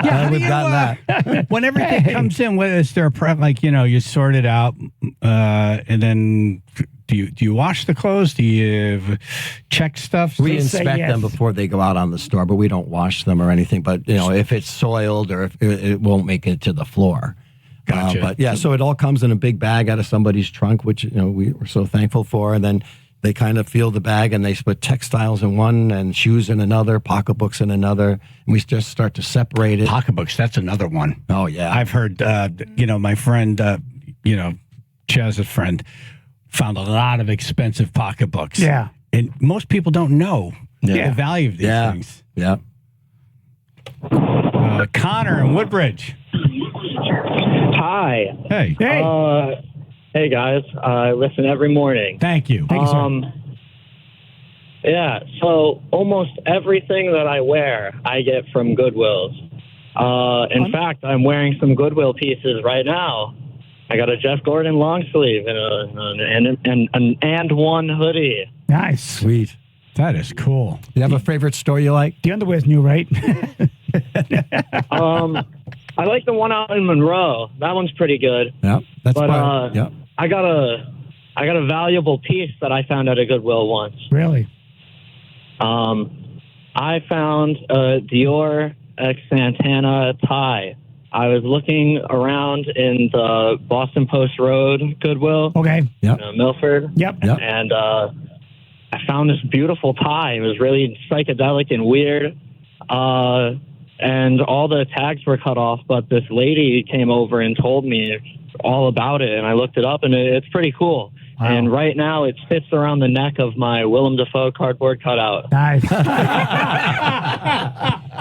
Yeah, we've gotten that. When everything comes in, what is there a prep? Like, you sort it out, and then do you wash the clothes? Do you check stuff? We inspect them before they go out on the store, but we don't wash them or anything. But if it's soiled or if it won't make it to the floor. Gotcha. But yeah, so it all comes in a big bag out of somebody's trunk, which we were so thankful for. And then they kind of feel the bag and they put textiles in one and shoes in another, pocketbooks in another, and we just start to separate it. Pocketbooks, that's another one. Oh yeah, I've heard. My friend, Chaz's friend, found a lot of expensive pocketbooks. Yeah, and most people don't know the value of these things. Yeah. Connor in Woodbridge. Hi. Hey. Hey guys. I listen every morning. Thank you. Thank you, sir. Yeah. So almost everything that I wear, I get from Goodwill's. In fact, I'm wearing some Goodwill pieces right now. I got a Jeff Gordon long sleeve and an one hoodie. Nice. Sweet. That is cool. You have a favorite store you like? The underwear's new, right? I like the one out in Monroe. That one's pretty good. Yeah, that's but yeah. I got a valuable piece that I found at a Goodwill once. Really? I found a Dior X Santana tie. I was looking around in the Boston Post Road Goodwill. Okay. Yep. Milford. Yep. And I found this beautiful tie. It was really psychedelic and weird. And all the tags were cut off, but this lady came over and told me all about it, and I looked it up, and it's pretty cool. Wow. And right now, it sits around the neck of my Willem Dafoe cardboard cutout. Nice.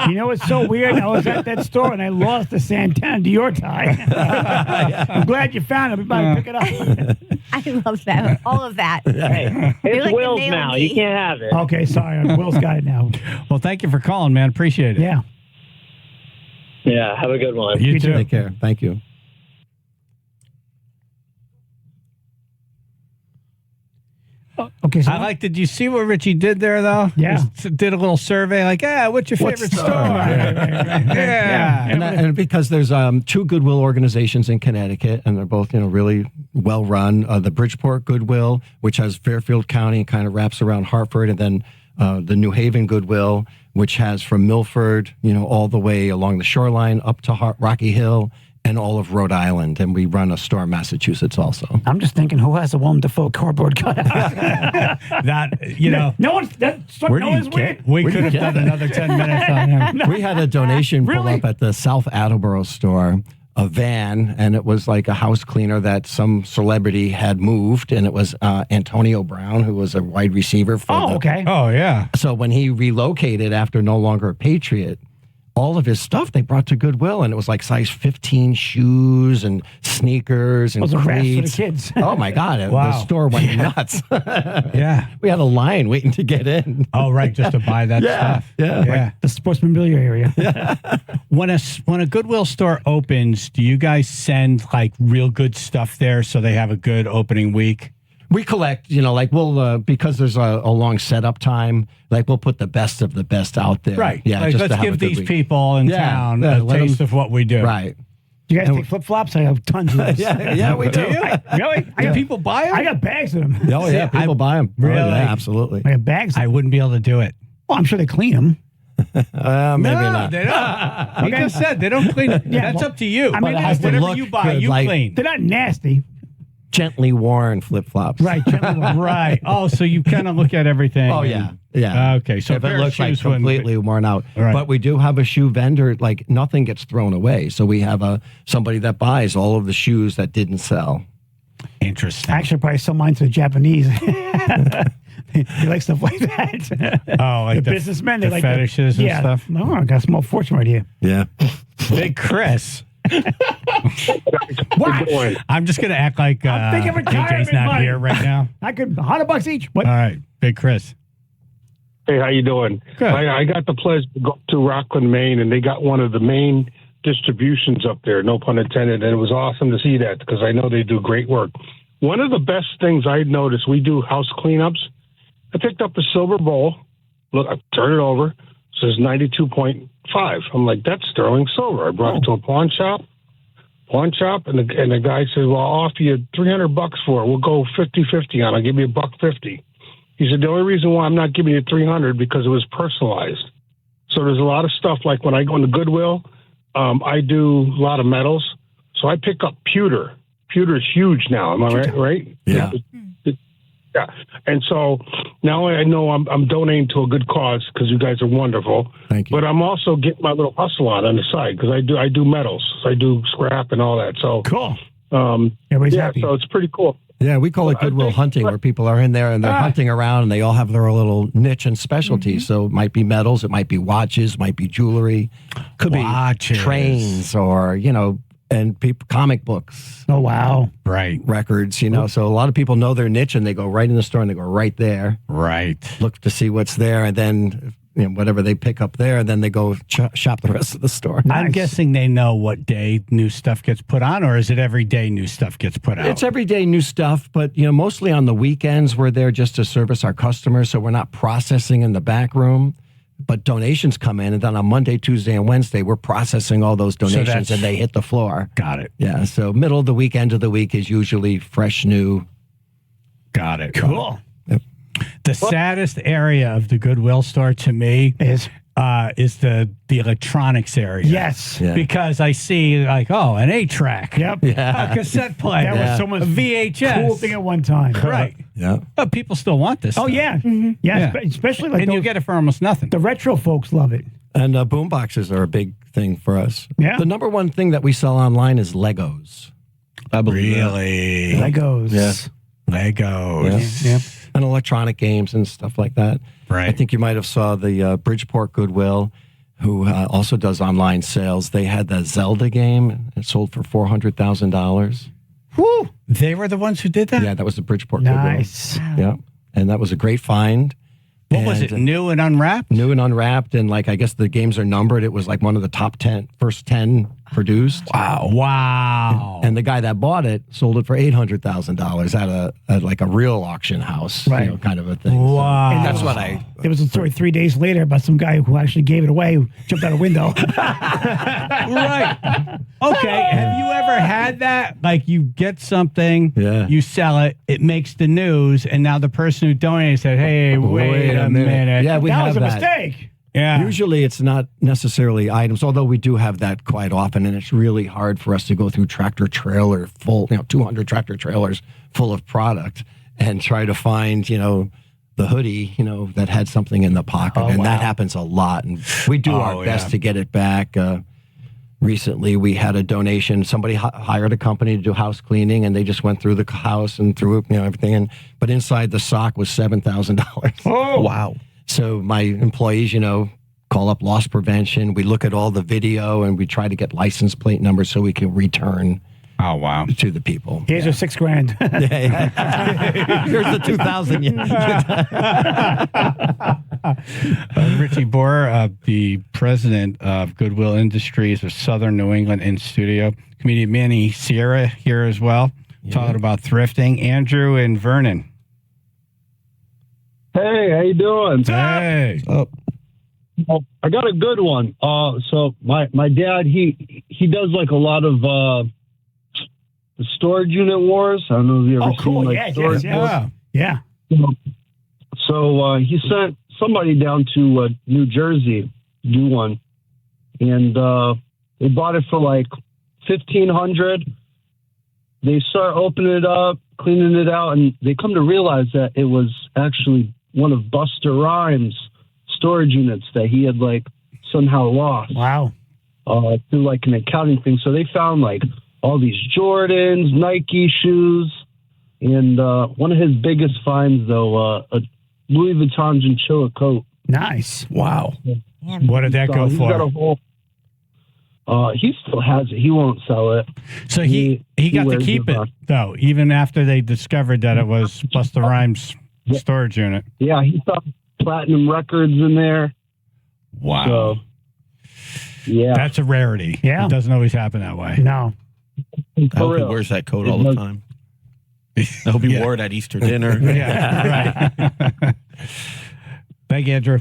It's so weird? I was at that store, and I lost the Santana Dior tie. I'm glad you found it. Everybody pick it up. I love that. All of that. Hey, it's like Will's now. You can't have it. Okay, sorry. Will's got it now. Well, thank you for calling, man. Appreciate it. Yeah. Yeah, have a good one. You too. Take care. Thank you. Okay, so did you see what Richie did there, though? Yeah. Did a little survey like, what's your favorite store? Yeah. And because there's two Goodwill organizations in Connecticut, and they're both, really well run. The Bridgeport Goodwill, which has Fairfield County and kind of wraps around Hartford, and then the New Haven Goodwill, which has from Milford, all the way along the shoreline up to Rocky Hill and all of Rhode Island. And we run a store in Massachusetts also. I'm just thinking, who has a Willem Dafoe cardboard cutout? No one's weird. We could have done another 10 minutes on him. We had a donation pull up at the South Attleboro store, a van, and it was like a house cleaner that some celebrity had moved, and it was Antonio Brown, who was a wide receiver for okay. Oh, yeah. So when he relocated after no longer a Patriot, all of his stuff they brought to Goodwill, and it was like size 15 shoes and sneakers and Those are rats for the cleats. kids. Oh my God, Wow. the store went nuts. Yeah. We had a line waiting to get in. Oh, right, just to buy that stuff. Yeah. The sports memorabilia area. When a Goodwill store opens, do you guys send like real good stuff there so they have a good opening week? We collect, like we'll, because there's a long setup time, like we'll put the best of the best out there. Right. Yeah. Like, just let's to have give a good these week. people in town a let taste them- of what we do. Right. Do you guys take flip-flops? I have tons of those. Yeah, we do. Really? Do people buy them? I got bags of them. Oh, yeah, people buy them. Really? Oh, yeah, absolutely. I got bags. I wouldn't be able to do it. Well, I'm sure they clean them. Maybe no, not. they don't. You just said they don't clean it. Yeah, That's well, up to you. I mean, But it has to whatever look you buy, good, you like- clean. They're not nasty. Gently worn flip-flops. Right. Right. Oh, so you kind of look at everything. Oh, yeah. Yeah. Okay. So if a it pair of looks like shoes wouldn't be- completely worn out. Right. But we do have a shoe vendor, like nothing gets thrown away. So we have somebody that buys all of the shoes that didn't sell. Interesting. Actually, probably sell mine to the Japanese. He likes stuff like that. Oh, like the businessmen, they the like fetishes and stuff. No, I got a small fortune right here. Yeah. Big Chris. What? I'm just going to act like I'm thinking AJ's retirement not money. here right now. I could $100 each. What? All right. Big Chris. Hey, how you doing? Good. I got the pleasure to go to Rockland, Maine, and they got one of the main distributions up there, no pun intended, and it was awesome to see that because I know they do great work. One of the best things I noticed, we do house cleanups. I picked up a silver bowl. Look, I turned it over. It says 92.5. I'm like, that's sterling silver. I brought it to a pawn shop, and the guy said, well, I'll offer you $300 for it. We'll go 50-50 on it. I'll give you $150. He said, the only reason why I'm not giving you $300 because it was personalized. So there's a lot of stuff like when I go into Goodwill, I do a lot of metals. So I pick up pewter. Pewter is huge now. Am I right? Yeah. Yeah. And so now I know I'm donating to a good cause because you guys are wonderful. Thank you. But I'm also getting my little hustle on the side because I do metals. So I do scrap and all that. So cool. Everybody's happy. So it's pretty cool. Yeah, we call it Goodwill hunting, where people are in there and they're hunting around and they all have their little niche and specialty. So it might be metals, it might be watches, might be jewelry, could be trains or, and comic books. Oh, wow. Right. Records, So a lot of people know their niche and they go right in the store and they go right there. Right. Look to see what's there and then whatever they pick up there, and then they go shop the rest of the store. I'm guessing they know what day new stuff gets put on, or is it every day new stuff gets put out? It's everyday new stuff, but mostly on the weekends we're there just to service our customers, so we're not processing in the back room. But donations come in, and then on Monday, Tuesday, and Wednesday, we're processing all those donations, and they hit the floor. Got it. Yeah, so middle of the week, end of the week is usually fresh, new. Got it. Cool. Yep. The saddest area of the Goodwill store to me is the electronics area. Yes. Yeah. Because I see like, an 8-track. Yep. Yeah. A cassette player. That was someone's a VHS. cool thing at one time. Right. Yeah. But people still want this Oh, stuff. yeah. Yeah. Especially like And you get it for almost nothing. the retro folks love it. And boom boxes are a big thing for us. Yeah. The number one thing that we sell online is Legos. I believe that. Really? Legos. Yeah. Legos. Yeah. And electronic games and stuff like that. Right. I think you might have saw the Bridgeport Goodwill, who also does online sales. They had the Zelda game. It sold for $400,000. Woo! They were the ones who did that? Yeah, that was the Bridgeport Nice. Goodwill. Yeah. And that was a great find. What was it? New and unwrapped? New and unwrapped. And I guess the games are numbered. It was like one of the first 10 produced. Wow. And the guy that bought it sold it for $800,000 at like a real auction house, Right. kind of a thing. Wow. So that's what I. There was a story 3 days later about some guy who actually gave it away, who jumped out a window. Right. Okay. Have you ever had that? Like you get something, you sell it, it makes the news, and now the person who donated said, hey, wait a minute. Yeah, we that have was a that. mistake. Yeah. Usually it's not necessarily items, although we do have that quite often, and it's really hard for us to go through tractor trailer full, 200 tractor trailers full of product and try to find, the hoodie, that had something in the pocket. That happens a lot. And we do our best to get it back. Recently, we had a donation. Somebody hired a company to do house cleaning, and they just went through the house and threw everything. But inside the sock was $7,000. Oh, wow. So my employees, call up loss prevention. We look at all the video and we try to get license plate numbers so we can return. Oh, wow. To the people. Here's your $6,000. Here's the 2,000. Richie Borer, the president of Goodwill Industries of Southern New England, in studio. Comedian Manny Sierra here as well, talking about thrifting. Andrew and Vernon. Hey, how you doing? Hey. Well, I got a good one. So my dad, he does like a lot of the storage unit wars. I don't know if you ever seen like storage wars. Yeah. So he sent somebody down to New Jersey to do one, and they bought it for like $1,500. They start opening it up, cleaning it out, and they come to realize that it was actually one of Buster Rhymes' storage units that he had like somehow lost. Wow. Through like an accounting thing. So they found like all these Jordans, Nike shoes, and one of his biggest finds though, a Louis Vuitton chinchilla coat. Nice. Wow. What did that go He's for? got a whole, he still has it. He won't sell it. So he got to keep it, though, even after they discovered that it was Busta Rhymes' storage unit. Yeah, he found platinum records in there. Wow. So, yeah. That's a rarity. Yeah. It doesn't always happen that way. No. I hope he wears that coat all the time. I hope he wore it at Easter dinner. Yeah, right. Thank you, Andrew.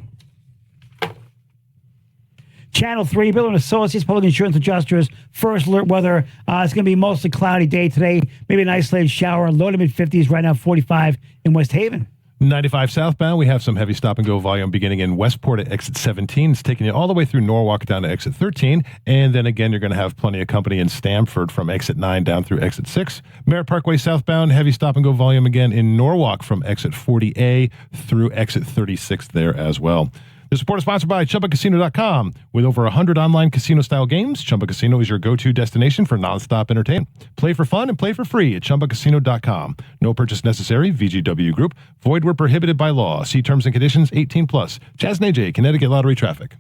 Channel 3, Bill and Associates, Public Insurance Adjusters. First alert weather. It's going to be a mostly cloudy day today. Maybe an isolated shower. Low to mid-50s. Right now, 45 in West Haven. 95 southbound, we have some heavy stop-and-go volume beginning in Westport at exit 17. It's taking you all the way through Norwalk down to exit 13. And then again, you're going to have plenty of company in Stamford from exit 9 down through exit 6. Merritt Parkway southbound, heavy stop-and-go volume again in Norwalk from exit 40A through exit 36 there as well. This report is sponsored by ChumbaCasino.com. With over 100 online casino-style games, Chumba Casino is your go-to destination for nonstop entertainment. Play for fun and play for free at ChumbaCasino.com. No purchase necessary. VGW Group. Void where prohibited by law. See terms and conditions. 18+. Chaz and AJ, Connecticut Lottery Traffic.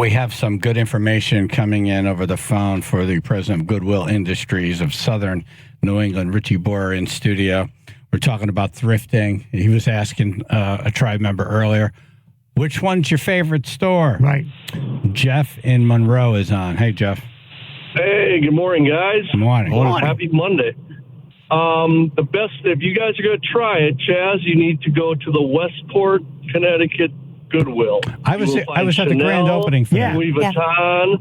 We have some good information coming in over the phone for the president of Goodwill Industries of Southern New England, Richie Borer, in studio. We're talking about thrifting. He was asking a tribe member earlier, which one's your favorite store? Right. Jeff in Monroe is on. Hey, Jeff. Hey, good morning, guys. Good morning. Happy Monday. The best, if you guys are going to try it, Chaz, you need to go to the Westport, Connecticut Goodwill. I was at the grand opening for that. Louis Vuitton.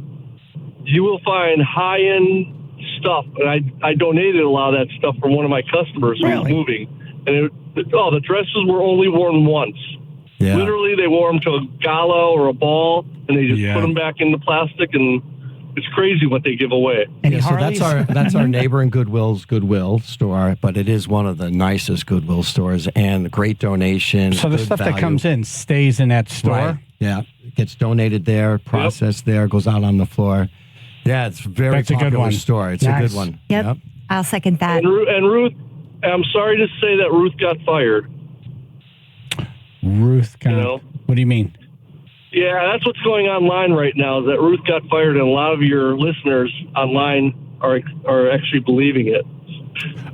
You will find high-end stuff, and I donated a lot of that stuff for one of my customers who was moving. And the dresses were only worn once. Yeah. Literally, they wore them to a gala or a ball, and they just put them back into plastic, and it's crazy what they give away. So that's our neighbor in Goodwill's Goodwill store, but it is one of the nicest Goodwill stores and great donation. So the stuff that comes in stays in that store? Right. Yeah. It gets donated there, processed there, goes out on the floor. Yeah, it's That's a good popular one. store. It's a good one. Yep. I'll second that. And Ruth, I'm sorry to say that Ruth got fired. Ruth got, what do you mean? Yeah, that's what's going online right now, is that Ruth got fired, and a lot of your listeners online are actually believing it.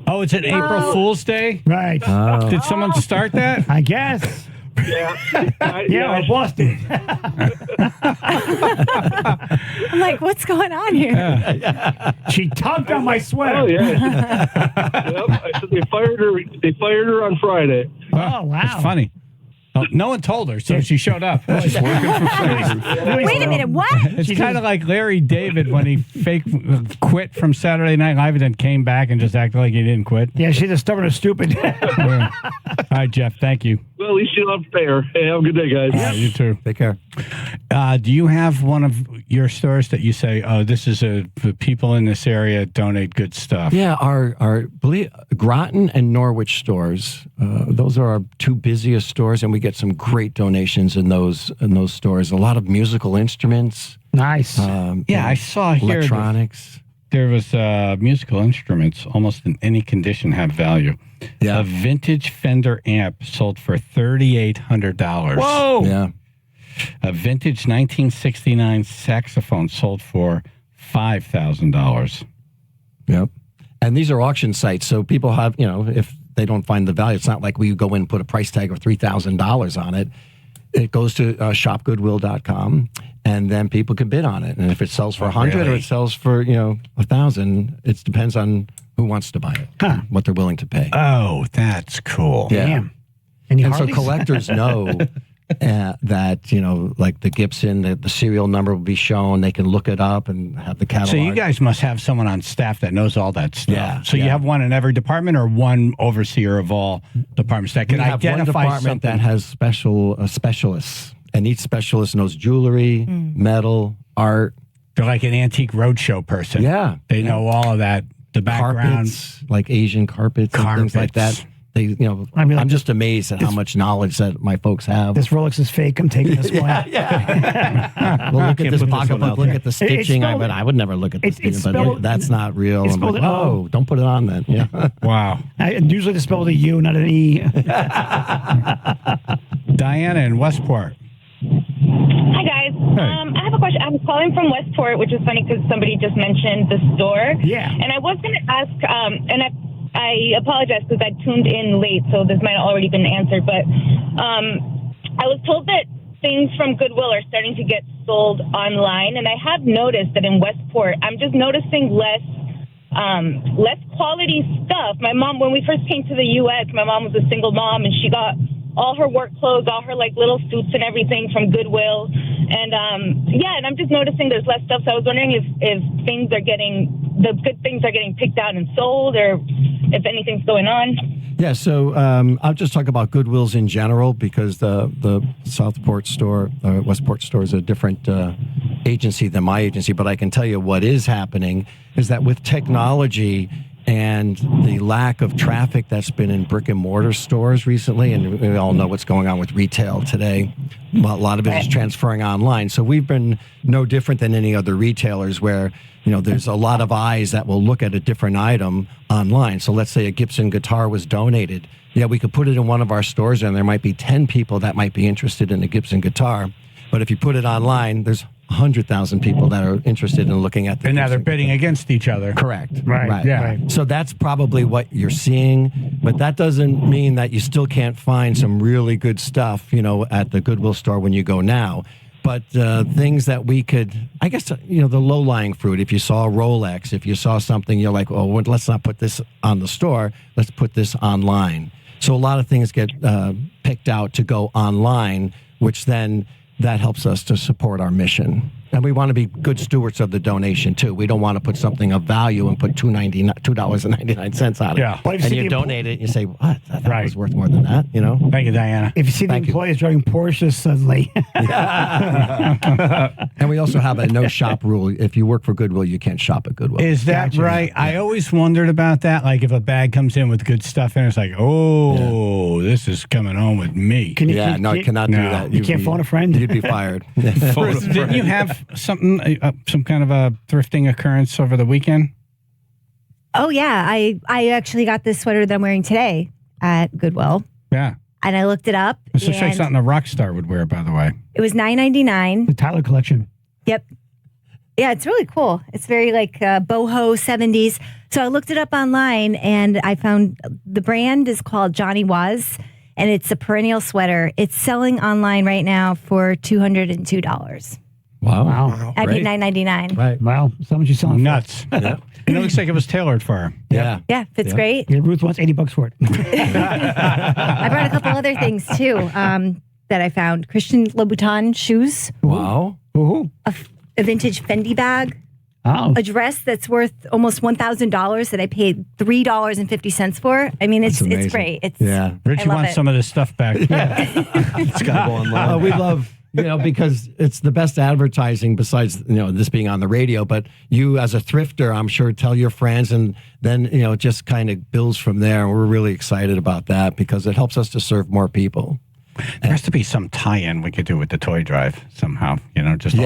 Oh, it's an April Fool's Day? Right. Oh. Did someone start that? I guess. Yeah. I lost it. I'm like, what's going on here? She tugged on my sweater. Oh, yeah. I said they fired her. They fired her on Friday. Oh, wow. That's funny. Oh, no one told her, so she showed up. She's working for free. Wait a minute, what? It's kind of like Larry David when he quit from Saturday Night Live and then came back and just acted like he didn't quit. Yeah, she's as stubborn as stupid. All right, Jeff, thank you. Well, at least you don't have to pay her. Hey, have a good day, guys. Yeah, you too. Take care. Do you have one of your stores that you say, oh, this is the people in this area donate good stuff? Yeah, our Groton and Norwich stores, those are our two busiest stores, and we get some great donations in those stores. A lot of musical instruments. Nice. I saw here electronics. There was musical instruments almost in any condition have value. Yeah. A vintage Fender amp sold for $3,800. Whoa. Yeah. A vintage 1969 saxophone sold for $5,000. Yep. And these are auction sites, so people have, if they don't find the value, it's not like we go in and put a price tag of $3,000 on it. It goes to shopgoodwill.com, and then people can bid on it. And if it sells for $100 or it sells for $1,000, it depends on who wants to buy it, what they're willing to pay. Oh, that's cool. Yeah. Damn. And so collectors know that, like the Gibson, the serial number will be shown. They can look it up and have the catalog. So you guys must have someone on staff that knows all that stuff. Yeah. So you have one in every department or one overseer of all departments that can we have identify one department something? that has specialists, and each specialist knows jewelry, metal, art. They're like an antique roadshow person. Yeah. They know all of that, the background. Carpets, like Asian carpets and things like that. They, I'm just amazed at how much knowledge that my folks have. This Rolex is fake. I'm taking this one. Well, look at this pocketbook. Look at the stitching. I would never look at this thing, but look, that's not real. I'm like, oh, don't put it on then. Yeah. Wow. And usually they spell with a U, not an E. Diana in Westport. Hi, guys. I have a question. I'm calling from Westport, which is funny because somebody just mentioned the store. Yeah. And I was going to ask, and I apologize because I tuned in late, so this might have already been answered, but I was told that things from Goodwill are starting to get sold online, and I have noticed that in Westport, I'm just noticing less quality stuff. My mom, when we first came to the U.S., my mom was a single mom, and she got all her work clothes, all her like little suits and everything from Goodwill. And and I'm just noticing there's less stuff. So I was wondering if the good things are getting picked out and sold, or if anything's going on. Yeah, so I'll just talk about Goodwills in general because the Southport store, Westport store is a different agency than my agency. But I can tell you what is happening is that with technology and the lack of traffic that's been in brick and mortar stores recently, and we all know what's going on with retail today, a lot of it is transferring online. So we've been no different than any other retailers where, there's a lot of eyes that will look at a different item online. So let's say a Gibson guitar was donated. Yeah, we could put it in one of our stores and there might be 10 people that might be interested in a Gibson guitar. But if you put it online, there's 100,000 people that are interested in looking at the And now they're bidding against each other. Correct. Right. Yeah. Right. So that's probably what you're seeing, but that doesn't mean that you still can't find some really good stuff, at the Goodwill store when you go now. But things that we could, I guess, the low-lying fruit, if you saw a Rolex, if you saw something, you're like, oh, well, let's not put this on the store, let's put this online. So a lot of things get picked out to go online, which then that helps us to support our mission. And we want to be good stewards of the donation, too. We don't want to put something of value and put $2.99 on it. Yeah. And you donate it, and you say, what? That was worth more than that, Thank you, Diana. If you see the employees driving Porsches suddenly. And we also have a no-shop rule. If you work for Goodwill, you can't shop at Goodwill. Is that right? Yeah. I always wondered about that. Like if a bag comes in with good stuff in it, it's like, this is coming home with me. You cannot do that. You can't phone a friend? You'd be fired. Didn't you have something, some kind of a thrifting occurrence over the weekend? Oh, yeah. I actually got this sweater that I'm wearing today at Goodwill. Yeah. And I looked it up. This looks like something a rock star would wear, by the way. It was $9.99. The Tyler collection. Yep. Yeah, it's really cool. It's very like boho 70s. So I looked it up online and I found the brand is called Johnny Was, and it's a perennial sweater. It's selling online right now for $202. Wow. I paid $9.99. Right. Wow. So much you selling? Nuts. Yeah. It looks like it was tailored for her. Yeah. Yeah, fits great. Yeah, Ruth wants $80 for it. I brought a couple other things too that I found. Christian Louboutin shoes. Wow. Ooh. A vintage Fendi bag. Oh. A dress that's worth almost $1,000 that I paid $3.50 for. I mean, it's great. It's Richie wants some of this stuff back. It's got to go online. We love, because it's the best advertising besides, this being on the radio. But you as a thrifter, I'm sure, tell your friends, and then, it just kind of builds from there. And we're really excited about that because it helps us to serve more people. There has to be some tie-in we could do with the toy drive somehow. Just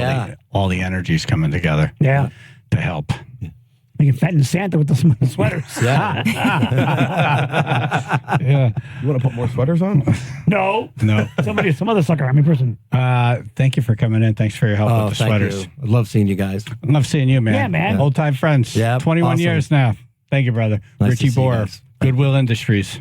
all the energies coming together. Yeah. To help. We can fatten Santa with the sweaters. Yeah. Yeah. You want to put more sweaters on? No. Some other sucker. Person. Thank you for coming in. Thanks for your help with the sweaters. I love seeing you guys. I love seeing you, man. Yeah, man. Old time friends. Yeah. 21 years now. Thank you, brother. Nice Richie to see you Borer, guys. Goodwill Industries.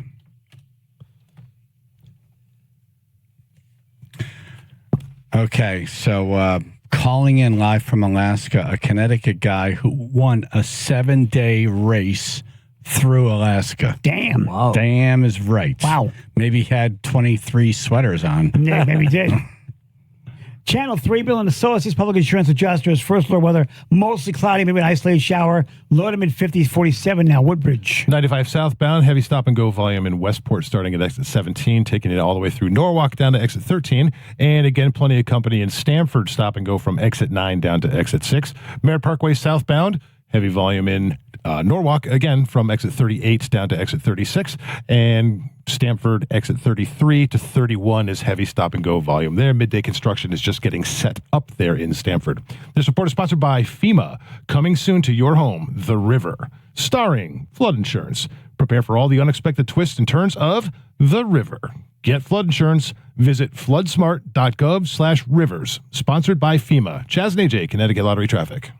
Okay, so calling in live from Alaska, a Connecticut guy who won a 7-day race through Alaska. Damn. Wow. Damn is right. Wow. Maybe he had 23 sweaters on. Yeah, maybe he did. Channel 3, Bill and Associates, public insurance adjusters, first floor weather, mostly cloudy, maybe an isolated shower, low to mid 50s, 47 now, Woodbridge. 95 southbound, heavy stop and go volume in Westport starting at exit 17, taking it all the way through Norwalk down to exit 13. And again, plenty of company in Stamford, stop and go from exit 9 down to exit 6. Merritt Parkway southbound, heavy volume in Norwalk, again, from exit 38 down to exit 36. And Stamford, exit 33 to 31 is heavy stop and go volume there. Midday construction is just getting set up there in Stamford. This report is sponsored by FEMA, coming soon to your home, The River, starring flood insurance. Prepare for all the unexpected twists and turns of The River. Get flood insurance. Visit floodsmart.gov/rivers. Sponsored by FEMA. Chaz and AJ, Connecticut Lottery Traffic.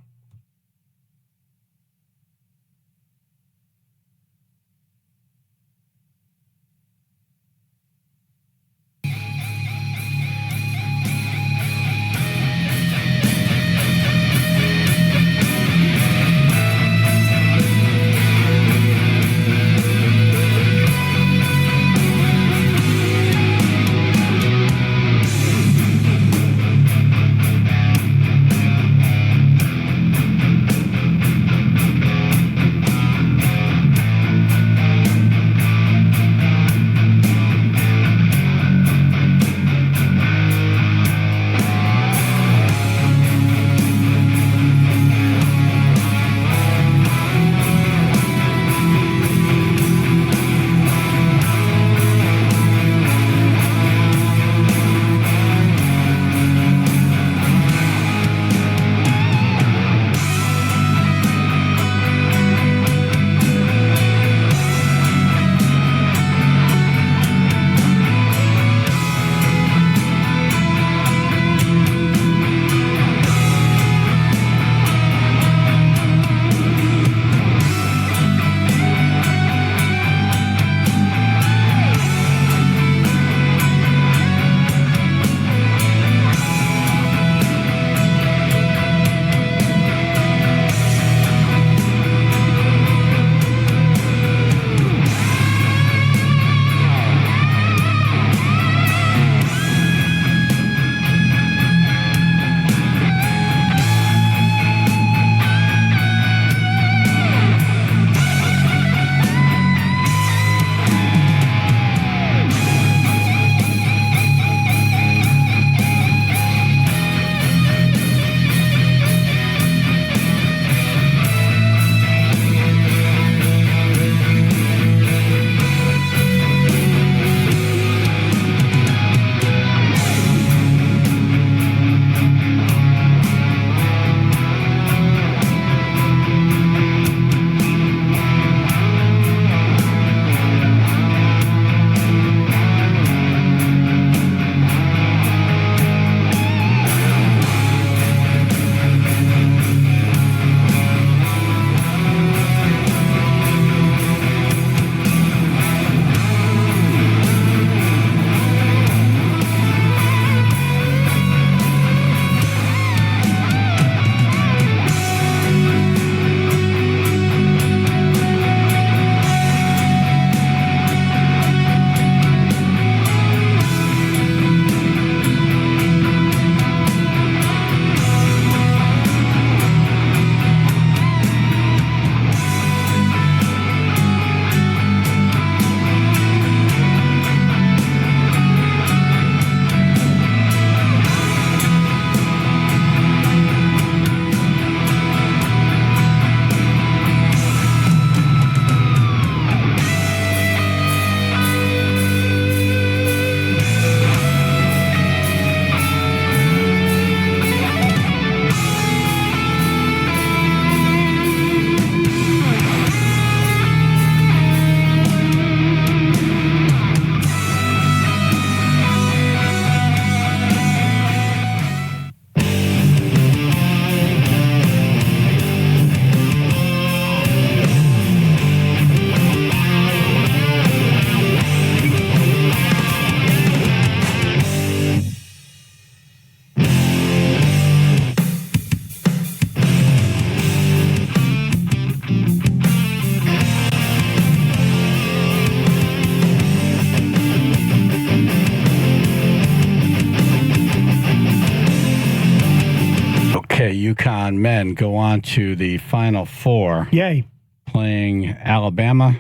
UConn men go on to the Final Four. Yay. Playing Alabama.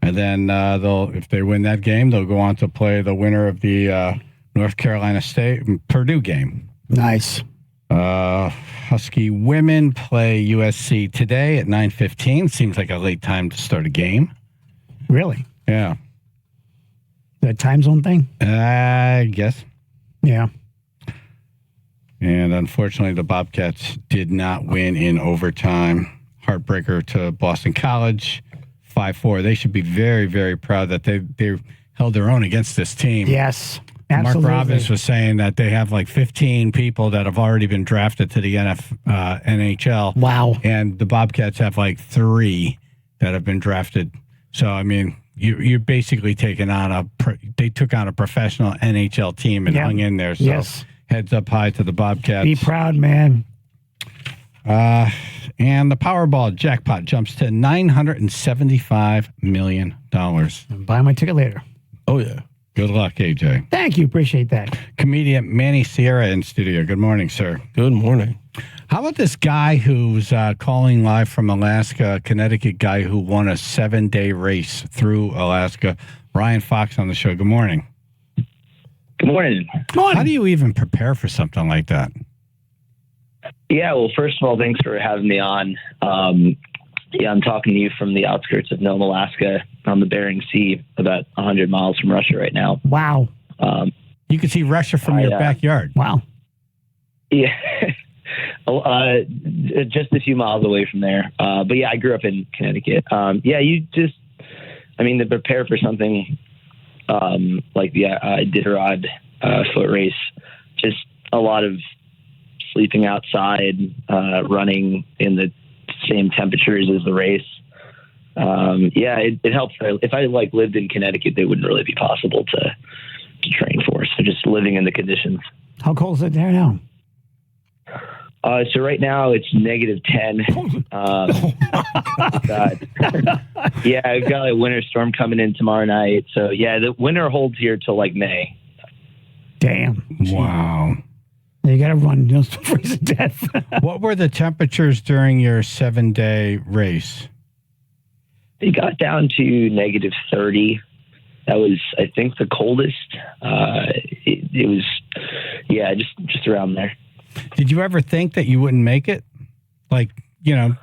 And then if they win that game, they'll go on to play the winner of the North Carolina State Purdue game. Nice. Husky women play USC today at 9:15. Seems like a late time to start a game. Really? Yeah. That time zone thing? I guess. Yeah. And unfortunately, the Bobcats did not win in overtime. Heartbreaker to Boston College, 5-4. They should be very, very proud that they held their own against this team. Yes, absolutely. Marc Robbins was saying that they have like 15 people that have already been drafted to the NHL. Wow. And the Bobcats have like 3 that have been drafted. So, I mean, you're basically taking on they took on a professional NHL team and hung in there. So yes. Heads up high to the Bobcats. Be proud, man. And the Powerball jackpot jumps to $975 million. Buy my ticket later. Oh, yeah. Good luck, AJ. Thank you. Appreciate that. Comedian Manny Sierra in studio. Good morning, sir. Good morning. How about this guy who's calling live from Alaska, Connecticut guy who won a 7-day race through Alaska? Ryan Fox on the show. Good morning. Good morning. How do you even prepare for something like that? Yeah, well, first of all, thanks for having me on. I'm talking to you from the outskirts of Nome, Alaska, on the Bering Sea, about 100 miles from Russia right now. Wow. You can see Russia from your backyard. Wow. Yeah. Just a few miles away from there. But yeah, I grew up in Connecticut. To prepare for something like the Iditarod foot race, just a lot of sleeping outside, running in the same temperatures as the race. It helps. If I lived in Connecticut, they wouldn't really be possible to train for. So just living in the conditions. How cold is it there now? So right now it's -10. I've got a winter storm coming in tomorrow night. So yeah, the winter holds here till May. Damn. Wow. You got to run, freeze to death. What were the temperatures during your 7-day race? It got down to -30. That was, I think, the coldest. It was, just around there. Did you ever think that you wouldn't make it?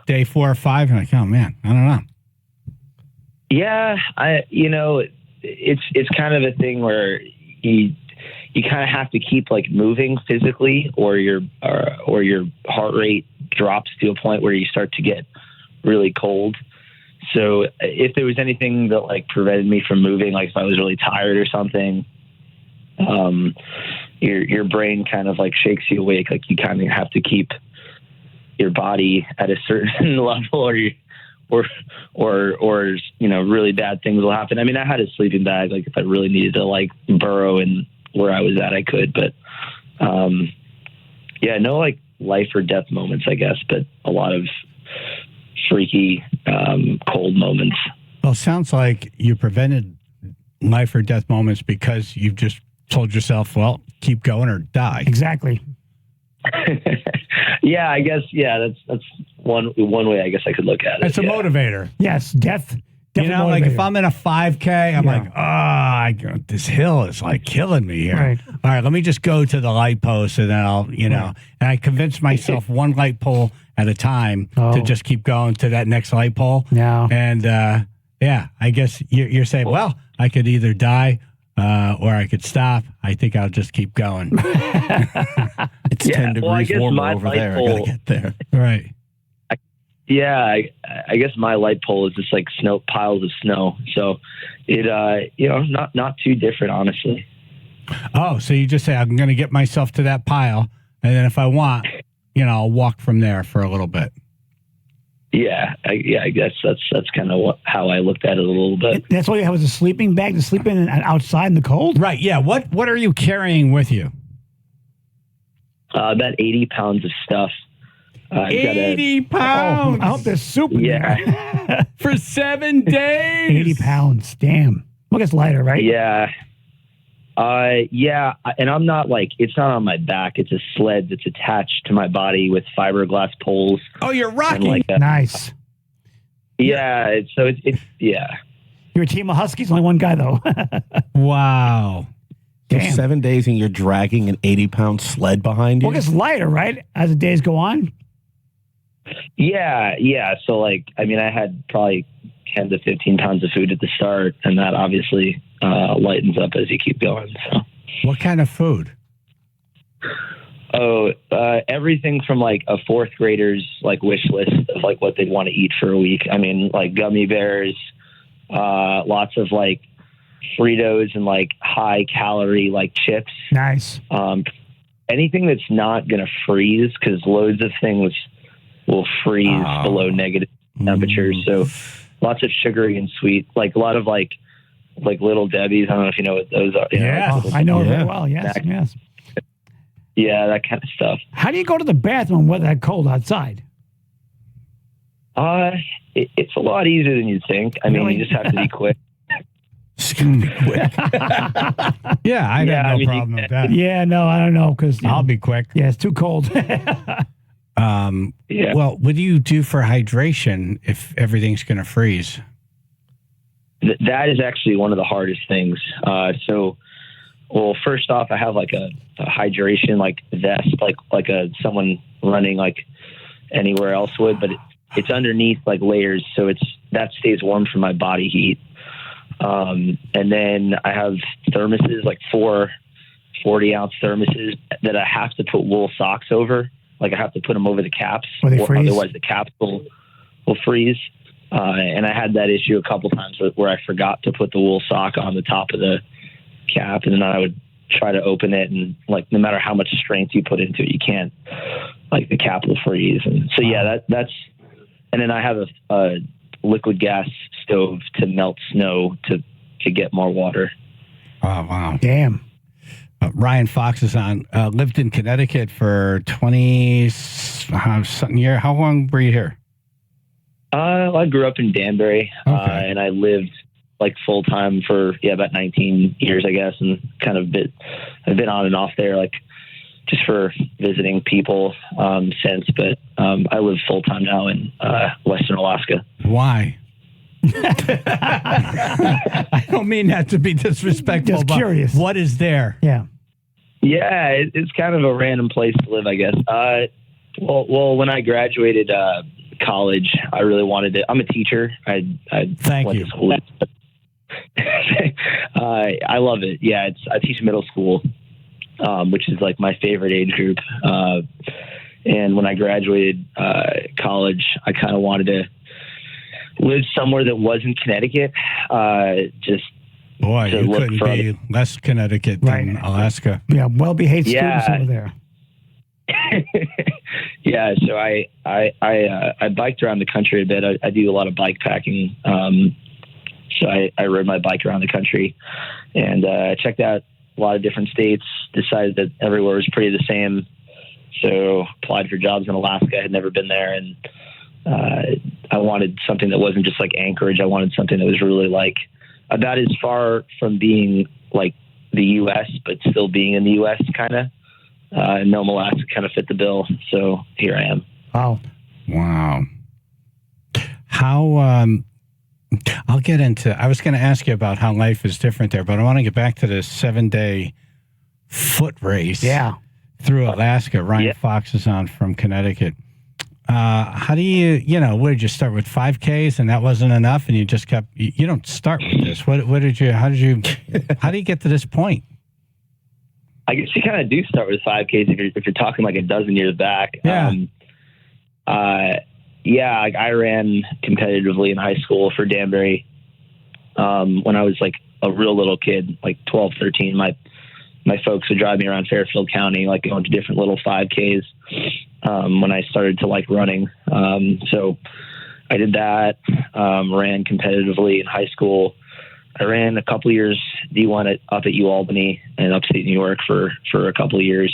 Day 4 or 5, you're like, oh man, I don't know. Yeah, it's kind of a thing where you kind of have to keep moving physically, or your heart rate drops to a point where you start to get really cold. So if there was anything that prevented me from moving, if I was really tired or something, your brain kind of shakes you awake. You kind of have to keep your body at a certain level, or really bad things will happen. I mean, I had a sleeping bag. If I really needed to burrow in where I was at, I could. But no life or death moments, I guess, but a lot of freaky cold moments. Well, it sounds like you prevented life or death moments because you've just told yourself, well, keep going or die. Exactly. Yeah, I guess. Yeah, that's one way. I guess I could look at it. It's a motivator. Yes, death. If I'm in a 5K, I'm this hill is killing me here. Right. All right, let me just go to the light post, and then I'll, and I convince myself one light pole at a time to just keep going to that next light pole. Yeah. And I guess you're saying, well, I could either die or I could stop. I think I'll just keep going. It's 10 degrees warmer over there. I gotta get there. Right. Yeah, I guess my light pole is just snow, piles of snow. So it, not too different, honestly. Oh, so you just say, I'm going to get myself to that pile, and then if I want, I'll walk from there for a little bit. Yeah, I guess that's kind of how I looked at it a little bit. That's why you have a sleeping bag to sleep in outside in the cold? Right, yeah. What are you carrying with you? About 80 pounds of stuff. 80 pounds. I hope there's soup in there. For 7 days. 80 pounds. Damn. Well, it's lighter, right? Yeah. Yeah, and I'm not like, it's not on my back. It's a sled that's attached to my body with fiberglass poles. Oh, you're rocking. Like Nice. Yeah, so it's yeah. You're a team of Huskies, only one guy, though. Wow. For 7 days and you're dragging an 80-pound sled behind you? Well, it gets lighter, right, as the days go on? Yeah. So, like, I mean, I had probably 10 to 15 pounds of food at the start, and that obviously lightens up as you keep going. So, what kind of food? Oh, everything from like a fourth grader's like wish list of like what they'd want to eat for a week. I mean, like gummy bears, lots of like Fritos and like high calorie like chips. Nice. Anything that's not going to freeze, because loads of things will freeze below negative temperatures. So lots of sugary and sweet, like a lot of like Little Debbie's. I don't know if you know what those are. Yeah, I know very well. Yes, yes. Yeah, that kind of stuff. How do you go to the bathroom when that cold outside? It's a lot easier than you'd think. I mean, you just have to be quick. Yeah, I have no problem with that. Yeah, no, I don't know, because I'll be quick. Yeah, it's too cold. Yeah. Well, what do you do for hydration if everything's going to freeze? That is actually one of the hardest things. Well, first off, I have like a hydration like vest, like someone running like anywhere else would, but it's underneath like layers, so that stays warm from my body heat. And then I have thermoses, like 4 40-ounce thermoses that I have to put wool socks over. Like I have to put them over the caps, otherwise the caps will freeze. And I had that issue a couple times where I forgot to put the wool sock on the top of the cap, and then I would try to open it, and like no matter how much strength you put into it, you can't, like the cap will freeze. And so that's, and then I have a liquid gas stove to melt snow to get more water. Oh wow! Damn. Ryan Fox is on. Lived in Connecticut for 20-something years. How long were you here? I grew up in Danbury, and I lived like full time for about 19 years, I guess, and kind of I've been on and off there, like just for visiting people since. But I live full time now in Western Alaska. Why? I don't mean that to be disrespectful. Just curious. What is there? Yeah. Yeah, it's kind of a random place to live, I guess. Well, when I graduated college, I really wanted to. I'm a teacher. I went to school. I love it. Yeah, I teach middle school, which is like my favorite age group. And when I graduated college, I kind of wanted to live somewhere that wasn't Connecticut. Boy, you couldn't be less Connecticut than Alaska. Yeah, well-behaved students over there. Yeah, so I biked around the country a bit. I do a lot of bike packing. So I rode my bike around the country and checked out a lot of different states, decided that everywhere was pretty the same. So applied for jobs in Alaska. I had never been there, and I wanted something that wasn't just like Anchorage. I wanted something that was really like about as far from being like the U.S., but still being in the U.S. kind of. And Nome, Alaska kind of fit the bill. So here I am. Wow. How, I'll get into, I was going to ask you about how life is different there, but I want to get back to this 7-day foot race. Through Alaska. Ryan Fox is on from Connecticut. How do you what did you start with 5Ks and that wasn't enough and you just kept, you don't start with this. How do you get to this point? I guess you kind of do start with 5Ks if you're talking like a dozen years back. I ran competitively in high school for Danbury. When I was like a real little kid, like 12, 13, my folks would drive me around Fairfield County, like going to different little 5Ks when I started to like running. So I did that, ran competitively in high school. I ran a couple of years D1 up at UAlbany in upstate New York for a couple of years.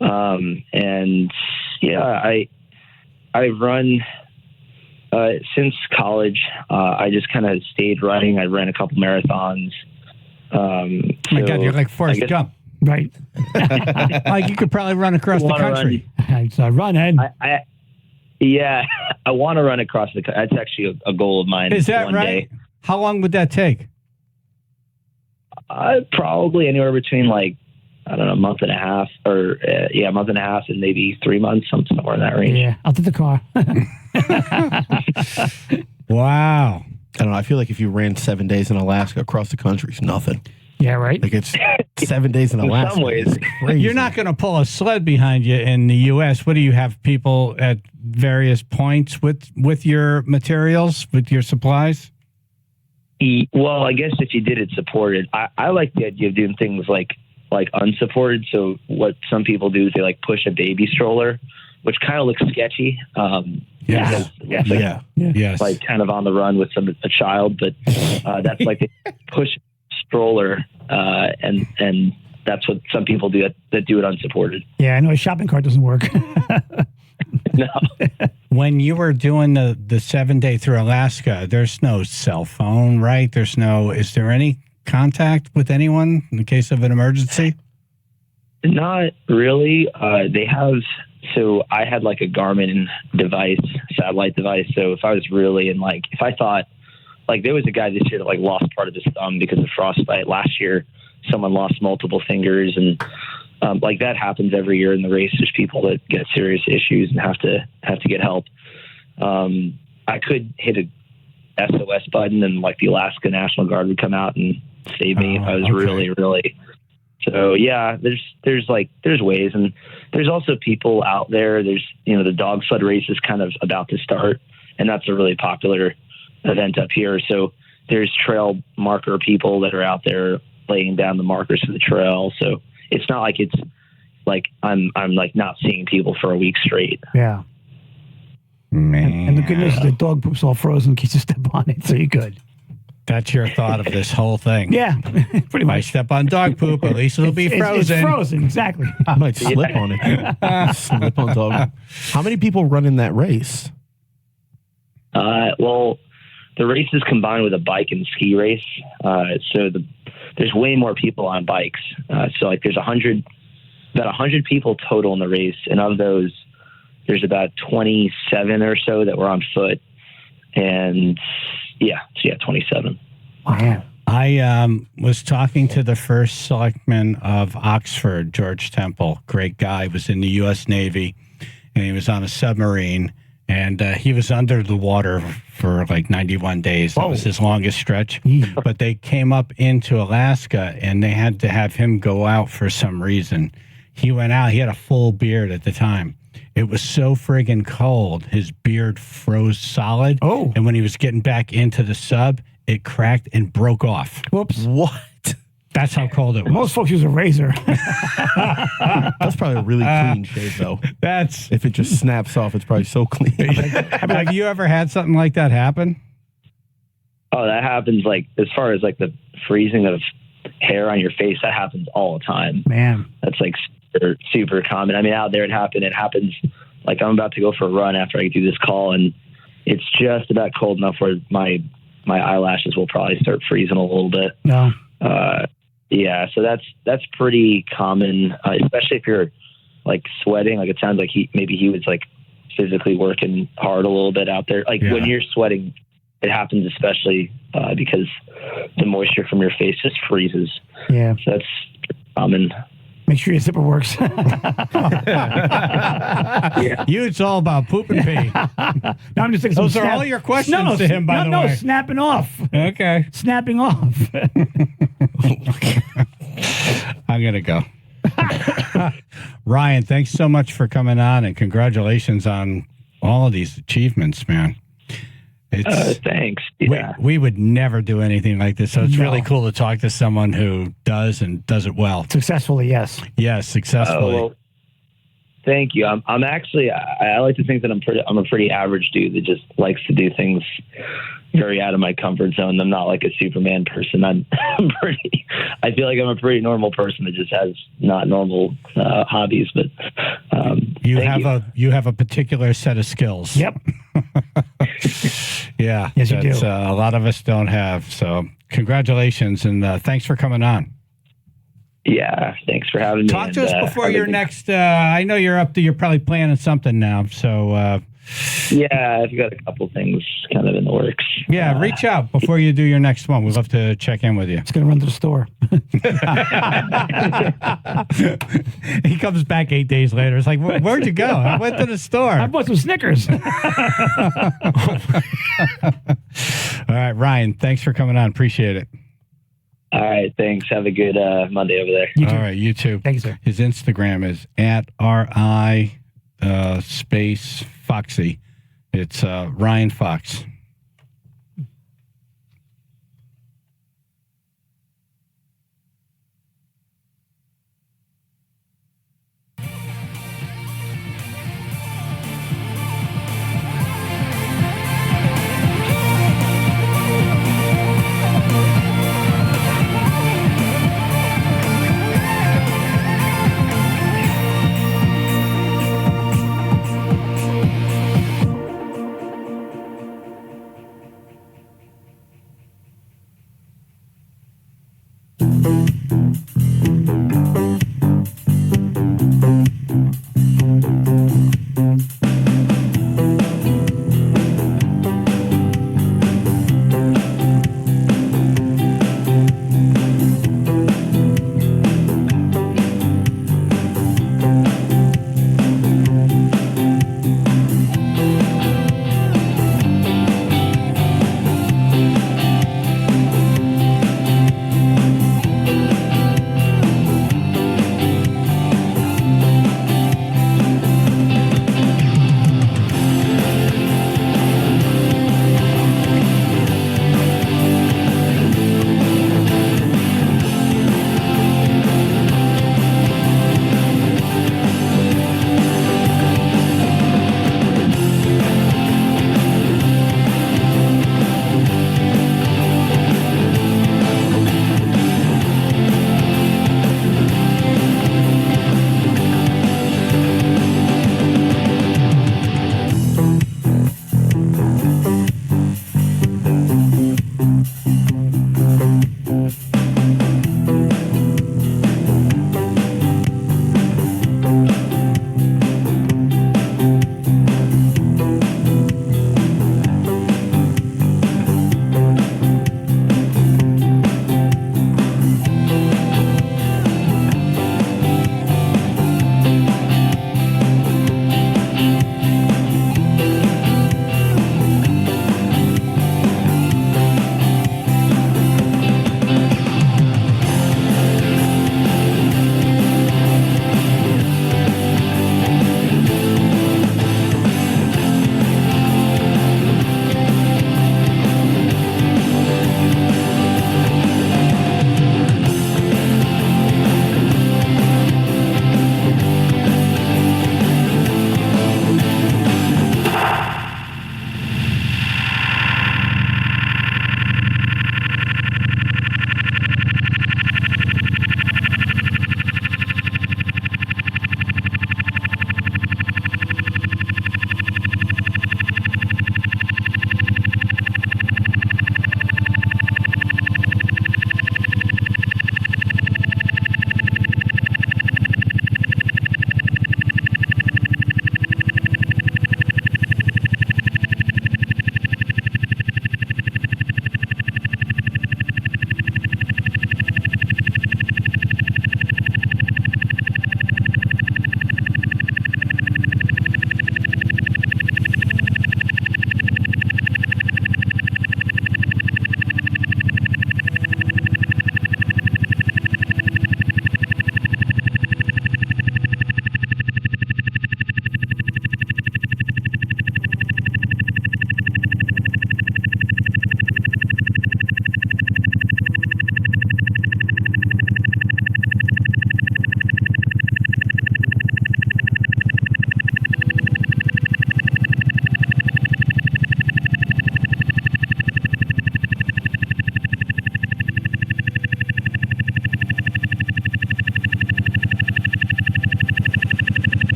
And I've run since college. I just kind of stayed running. I ran a couple marathons. My God, you're like Forrest Gump. Right. Like you could probably run across the country. Run, Ed. Yeah, I want to run across the country. That's actually a goal of mine. Is that one right? Day. How long would that take? Probably anywhere between like, I don't know, a month and a half a month and a half and maybe 3 months, somewhere in that range. Yeah, I'll take the car. Wow. I don't know. I feel like if you ran 7 days in Alaska across the country, it's nothing. Yeah, right. Like it's 7 days in Alaska. In some ways. You're not going to pull a sled behind you in the U.S. What do you have people at various points with your materials, with your supplies? Well, I guess if you did it supported, I like the idea of doing things like unsupported. So what some people do is they like push a baby stroller, which kind of looks sketchy. Yes. Yes. Like kind of on the run with a child, but that's like they push a stroller, and that's what some people do that do it unsupported. Yeah, I know a shopping cart doesn't work. No. When you were doing the 7-day through Alaska, there's no cell phone, right? Is there any contact with anyone in the case of an emergency? Not really. So I had like a Garmin satellite device. So if I was really if I thought, like there was a guy this year that like lost part of his thumb because of frostbite. Last year, someone lost multiple fingers, and like that happens every year in the race. There's people that get serious issues and have to get help. I could hit a SOS button, and like the Alaska National Guard would come out and save me if I was really, really. So yeah, there's ways, and there's also people out there. There's the dog sled race is kind of about to start, and that's a really popular event up here. So there's trail marker people that are out there laying down the markers for the trail. So it's not like it's like I'm like not seeing people for a week straight. Yeah. Man. And the good news is the dog poop's all frozen in case you step on it, so you're good. That's your thought of this whole thing. Yeah, pretty much. I step on dog poop, at least it'll be frozen. It's frozen, exactly. I might slip on it. Slip on dog. How many people run in that race? Well, the race is combined with a bike and ski race. So there's way more people on bikes. So like there's about 100 people total in the race. And of those, there's about 27 or so that were on foot. And yeah, 27. Wow. I was talking to the first selectman of Oxford, George Temple. Great guy, was in the U.S. Navy, and he was on a submarine, and he was under the water for like 91 days. That was his longest stretch. But they came up into Alaska, and they had to have him go out for some reason. He went out. He had a full beard at the time. It was so friggin' cold, his beard froze solid. Oh. And when he was getting back into the sub, it cracked and broke off. Whoops. What? That's how cold it was. Most folks use a razor. That's probably a really clean shave, though. If it just snaps off, it's probably so clean. Have you ever had something like that happen? Oh, that happens like as far as like the freezing of hair on your face, that happens all the time. Man. That's like super common. I mean, out there it happens like I'm about to go for a run after I do this call, and it's just about cold enough where my eyelashes will probably start freezing a little bit. No. Yeah, so that's pretty common, especially if you're like sweating. Like it sounds like he was like physically working hard a little bit out there. Like when you're sweating, it happens especially because the moisture from your face just freezes. Yeah. So that's common. Make sure your zipper works. You, it's all about poop and pee. No, I'm just thinking. Those are all your questions to him, by the way. No, snapping off. Okay. Snapping off. I'm going to go. Ryan, thanks so much for coming on, and congratulations on all of these achievements, man. Thanks. Yeah. We would never do anything like this, so it's really cool to talk to someone who does and does it well. Successfully, yes. Yes, successfully. Well, thank you. I'm actually, I like to think that I'm a pretty average dude that just likes to do things very out of my comfort zone. I'm not like a Superman person. I feel like I'm a pretty normal person that just has not normal hobbies, but you have a particular set of skills. Yep. Yeah. Yes, you do. A lot of us don't have. So congratulations, and thanks for coming on. Yeah, thanks for having me. Talk to us before your next. I know you're probably planning something now. So yeah, I've got a couple things kind of in the works. Yeah, reach out before you do your next one. We'd love to check in with you. It's going to run to the store. He comes back 8 days later. It's like, where'd you go? I went to the store. I bought some Snickers. All right, Ryan, thanks for coming on. Appreciate it. All right, thanks. Have a good Monday over there. All right, you too. Thanks, sir. His Instagram is @RI space Foxy. It's Ryan Fox.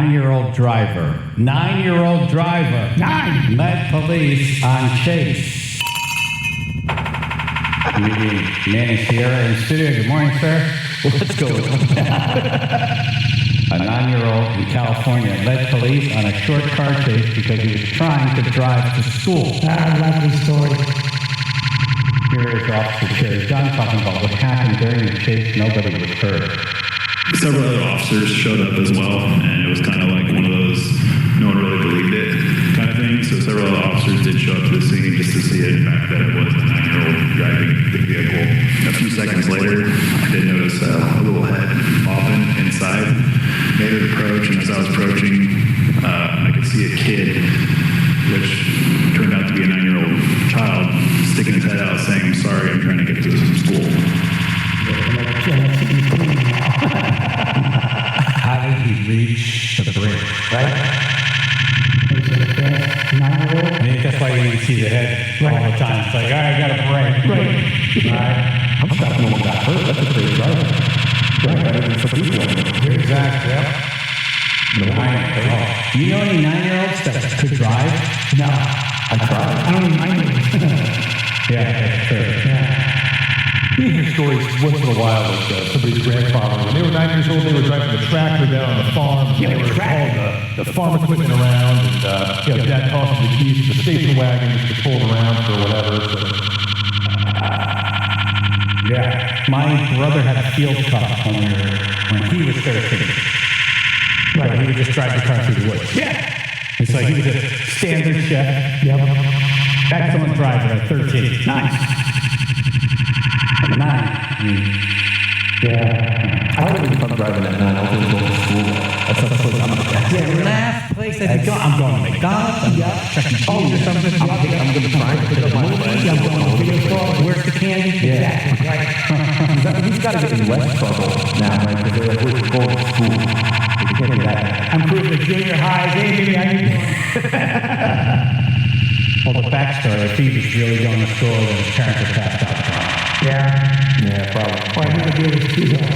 9-year-old driver. 9-year-old driver. 9 led police on chase. Meeting Manny Sierra in studio. Good morning, sir. Let's go. A 9-year-old in California led police on a short car chase because he was trying to drive to school. Lovely story. Here is Officer Sherry Dunn talking about what happened during the chase. Nobody was hurt. Several other officers showed up as well, and it was kind of like one of those no one really believed it kind of thing. So several other officers did show up to the scene just to see the fact that it was a 9-year-old driving the vehicle. A few seconds later, I did notice a little head popping inside. Made an approach, and as I was approaching, I could see a kid, which turned out to be a 9-year-old child, sticking his head out saying, "I'm sorry, I'm trying to get to school." How did he reach the bridge? Right? I mean, that's why you didn't see the head all the time. It's like, all right, I got a break. Right. I'm shocked no one got hurt. That's a great driver. Better than some people. Exactly. Yep. You know any 9-year-olds that could drive? No. I tried. I don't even mind it. Yeah, that's true. You hear stories once in a while like somebody's grandfather. When they were 9 years old, they were driving the tractor down on the farm. Yeah, they were hauling the farm equipment around, and Dad tossed the keys to the station wagon just to pull it around for whatever. So. Yeah, my brother had a field truck when he was 13. Right, he would just drive the car through the woods. Yeah. And so he was a standard chef. Yep. Excellent driver at 13. Nice. At 9. Yeah. I wouldn't even come driving at 9. I was going to go to school. That's not the place I'm going to get. Yeah, last place I go, I'm going to McDonald's. I'm checking cheese or something. I'm going to try to pick up my friends. I'm going to the video store. Where's the candy? Yeah. He's got to get in less trouble now, right? Because they're like, we're going to school. You can't do that. I'm proving the junior highs. Hey, baby, how you doing? Well, the backstory, if he was really going to school, then his parents were passed out. Yeah. Yeah, probably. Or I think they was too bad.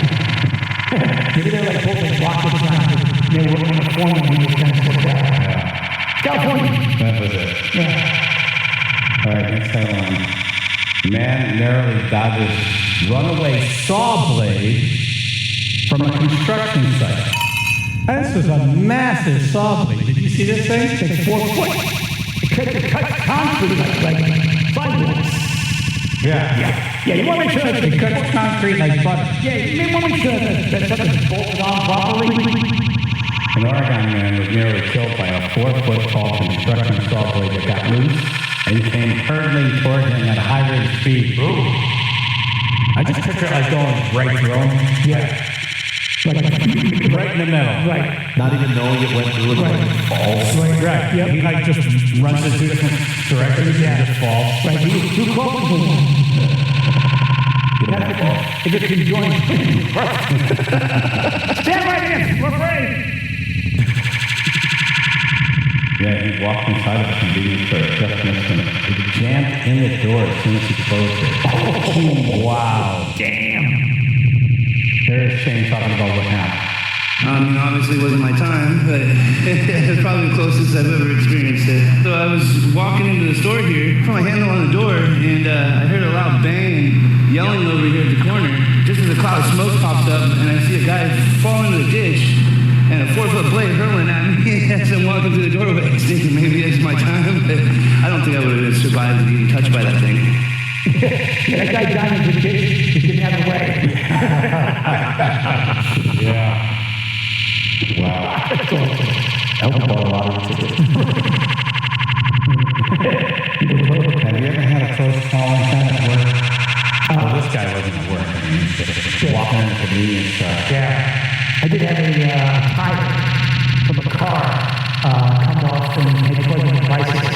Maybe they're like both like rocket scientists. They were on the formula when they kind of looked out. California. That was it. Yeah. All right, next headline. Man narrowly dodges runaway saw blade from a construction site. This was a massive saw blade. Did you see this thing? It's like 4 foot. It cuts concrete like sidewalks. Yeah, you want to make sure that it cuts concrete like butter. Yeah, you want to make sure that something's bolted on properly. An Oregon man was nearly killed by a 4-foot tall construction saw blade that got loose and came hurtling toward him at a high rate of speed. Ooh. I just picture it like going right through him. Yeah. Right in the middle. Right. Not even knowing it went through it, right. Falls. Right. Yep. He like just runs in 2 different directions and just falls. Right. He was too close to him. If it can join. Stand right in. We're ready. Yeah, he walked inside of a convenience store just missed him. He jammed in the door as soon as he closed it. Oh, wow. Damn. There's Shane talking about what happened. Obviously it wasn't my time, but it's probably the closest I've ever experienced it. So I was walking into the store here, put my handle on the door, and I heard a loud bang and yelling over here at the corner. Just as a cloud of smoke pops up, and I see a guy fall into the ditch, and a 4-foot blade hurling at me as I'm walking through the doorway, thinking maybe it's my time, but I don't think I would have survived being touched by that thing. Yeah, that guy died in the ditch. He didn't have a way. Yeah. Wow. That's awesome. I hope you bought a lottery ticket. Have you ever had a close call like that at work? Well, this guy wasn't at work. I mean, he's just walking in a convenience store. Yeah. I did have a tire from a car come off and head towards my bicycle.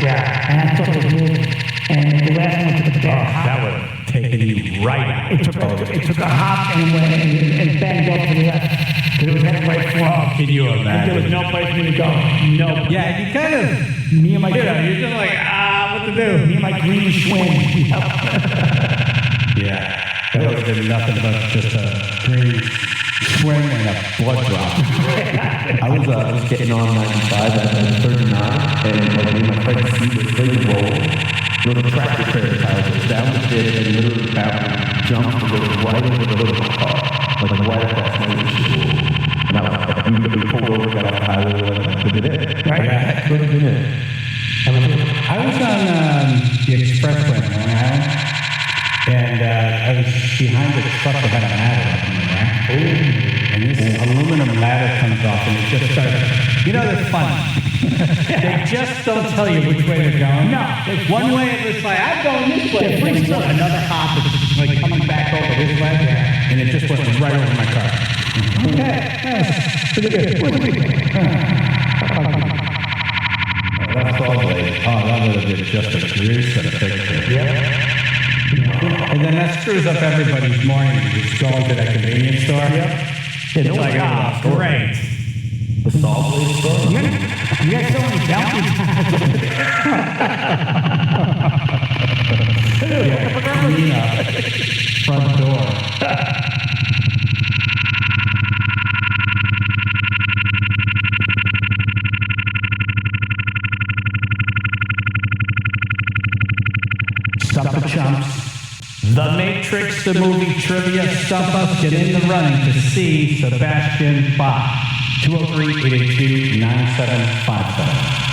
Yeah. And I thought it was moving. And the last one took a bad hop. That would have taken you right out. It took a hop and banged off to the left. Because it was heading right for him. Can you imagine? There was no place for me to go. No. Yeah, you kind of, me and my you're just like, what to do? Me and my green Schwinn. Yeah. That would have been nothing but just a green swearing and a blood drop. I was getting on 95 at 39, and like me and my friend see this thing roll. You know, the tractor trailer tire goes down the ditch and literally jumps and goes right over the hood of my car, like right across my windshield. And I was like, we pulled over, got off the highway, like, that could have been it. Right? Yeah, that could have been it. I was on the expressway in Long Island, and I was behind the truck that had a ladder up in the back. And this aluminum ladder comes off, and it just starts. You know, they're funny. They just don't tell you which way they're going. No. One way it was like, I'm going this way. And then another hop is like coming back over this way. And it just went right over my car. Okay. Pretty good. That's all blade. Oh, that would have been just a gruesome picture. Yeah. And then that screws up everybody's morning. You just go into that convenience store. Yep. It's like, oh, great. The saw blade store? You got so many bounties. Clean up. Front door. Stump the Chumps. The Matrix, the movie trivia. Stump us. Get in the running to see Sebastian Bach. 203-882-9757.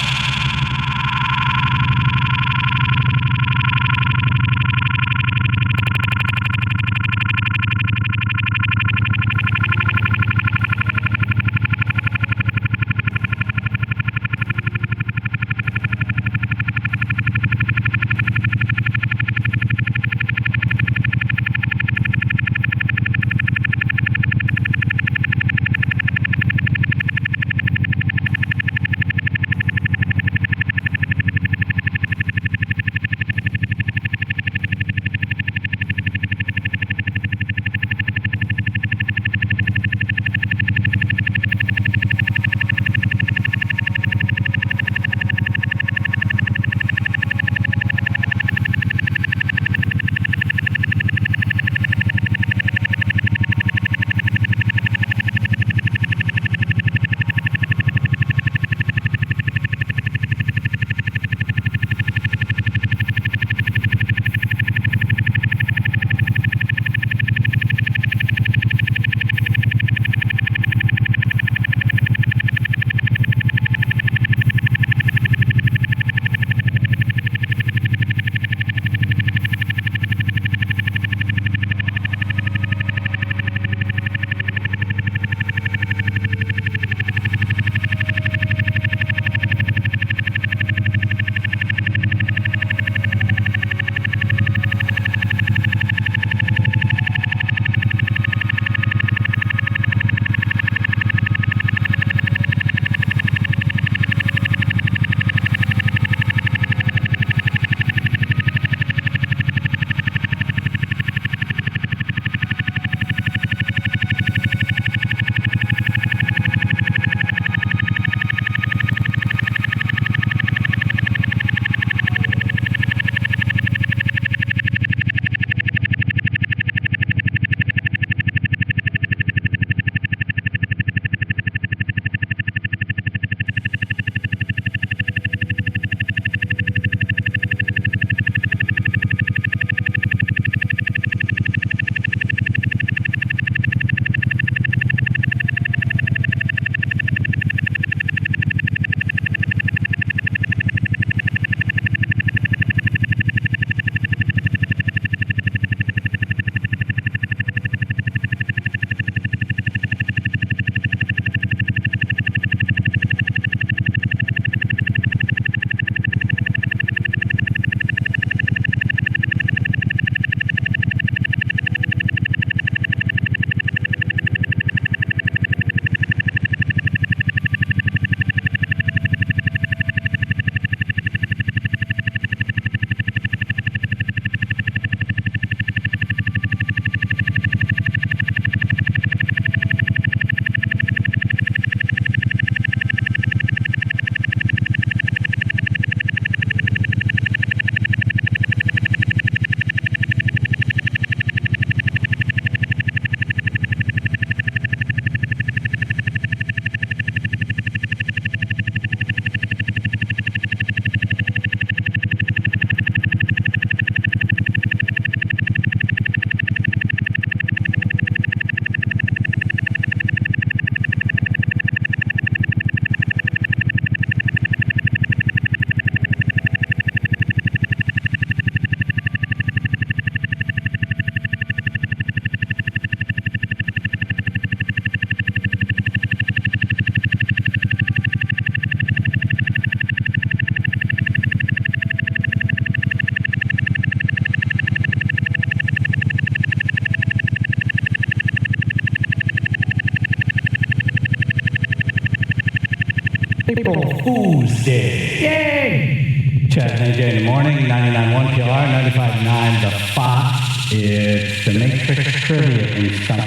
April Fool's Day. Yay! Chaz and AJ in the morning, 99.1 PLR, 95.9 The Fox. It's the Matrix Trivia in Stump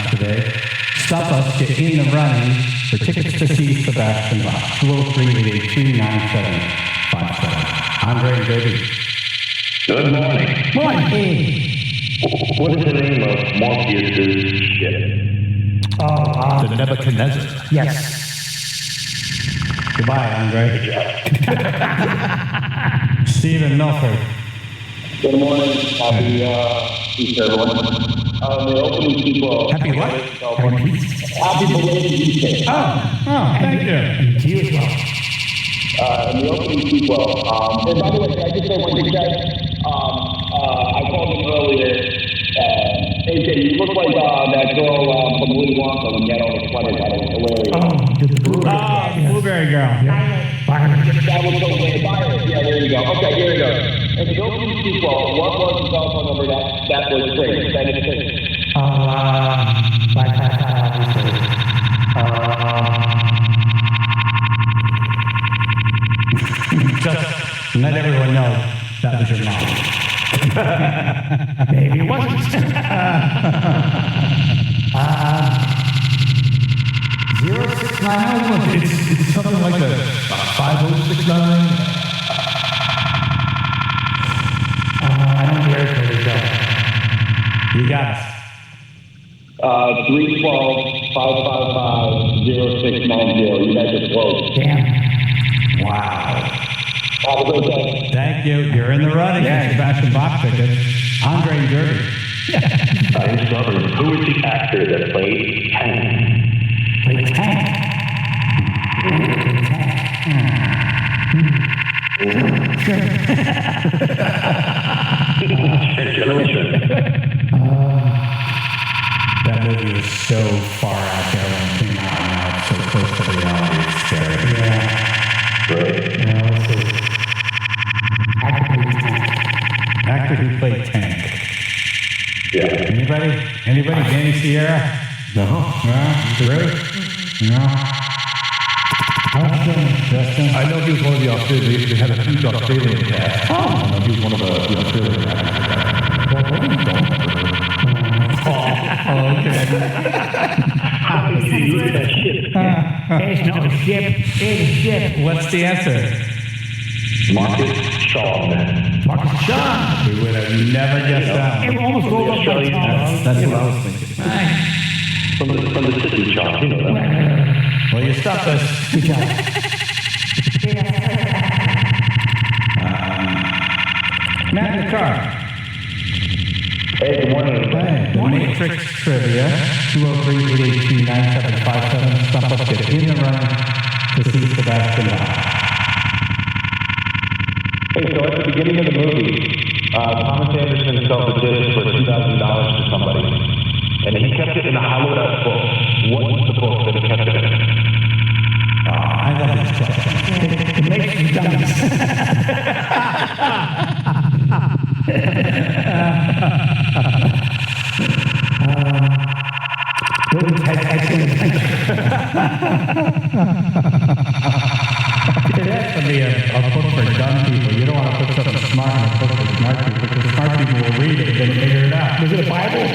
today. Stop us, get in the running for tickets to see Sebastian Bach. 203-882-9757. Andre and Baby. Good morning. Morning. What is the name of Morpheus' ship? Oh, The Nebuchadnezzar. yes. Goodbye, Andre. Stephen Milford. Good morning. Happy Easter, everyone. The opening sequel. Happy what? Happy belated Easter. Oh, thank you. And to you as well. In the opening sequel. And by the way, can I just say one thing, Chad? I called him earlier. AJ, you look like that girl from Willy Wonka when you had all the sweaters on. It was hilarious. Oh, the Blueberry Girl. That was so weird. Violet. Yeah, there you go. Okay, here we go. In the opening sequel, what was the telephone number that was great? That is great. Just let everyone know that was your mom. Maybe it wasn't. 0690. It's something like a 5069. I don't hear it really go. You got us. 312-555-0690. You guys are close. Damn. Wow. Have a great day. Thank you. You're in the running. Yeah. Sebastian Bach tickets. Andre and Derby. I'm stubborn. Who is the actor that played Tank? Played Tank. That movie was so far out there when it came out, and now it's so close to reality. It's scary. Yeah. Great. Let's see. Actor who played Tank. Yeah. Anybody? Danny Sierra? No. No? Ruth? No? Justin? I know he was one of the Australian. They had a huge Australian cast. I know he was one of the Australian actors. Okay. It's no ship. It's a ship. What's the answer? Marcus Shaw. Marcus Shaw. We would have never guessed that. It almost rolled off my tongue. That's what I was thinking. From the city shop, you know that. Well, you stopped us. Good job. Matt in the car. Hey, good morning. Hey, the Matrix Trivia, 203-882-9757. Stump us, get in the running to see Sebastian Bach. Hey, so at the beginning of the movie, Thomas Anderson sold the disc for $2,000 to somebody, and he kept it in a hollowed-out book. What was the book that he kept it in? I love this question. The Matrix dummies. Building excellent attention. It has to be a book for dumb people. You don't want to put something smart in a book for smart people, because smart people will read it and then figure it out. Was it a Bible?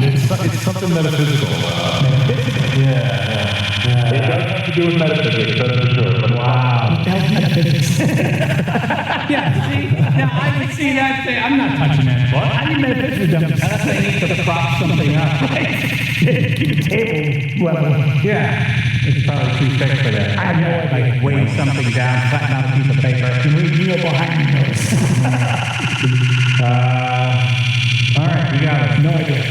It's something metaphysical. It does have to do with metaphysics, that's for sure. But Wow. That's metaphysics. Yeah, see? Now, I would see that thing. I'm not touching that book. I need metaphysics dummies. Unless they need to prop something up. Keep the table level. Yeah. It's probably too thick for that. I have no idea. Like weighing something down, cutting out a piece of paper. You were behind me notes. All right, you got it. No idea.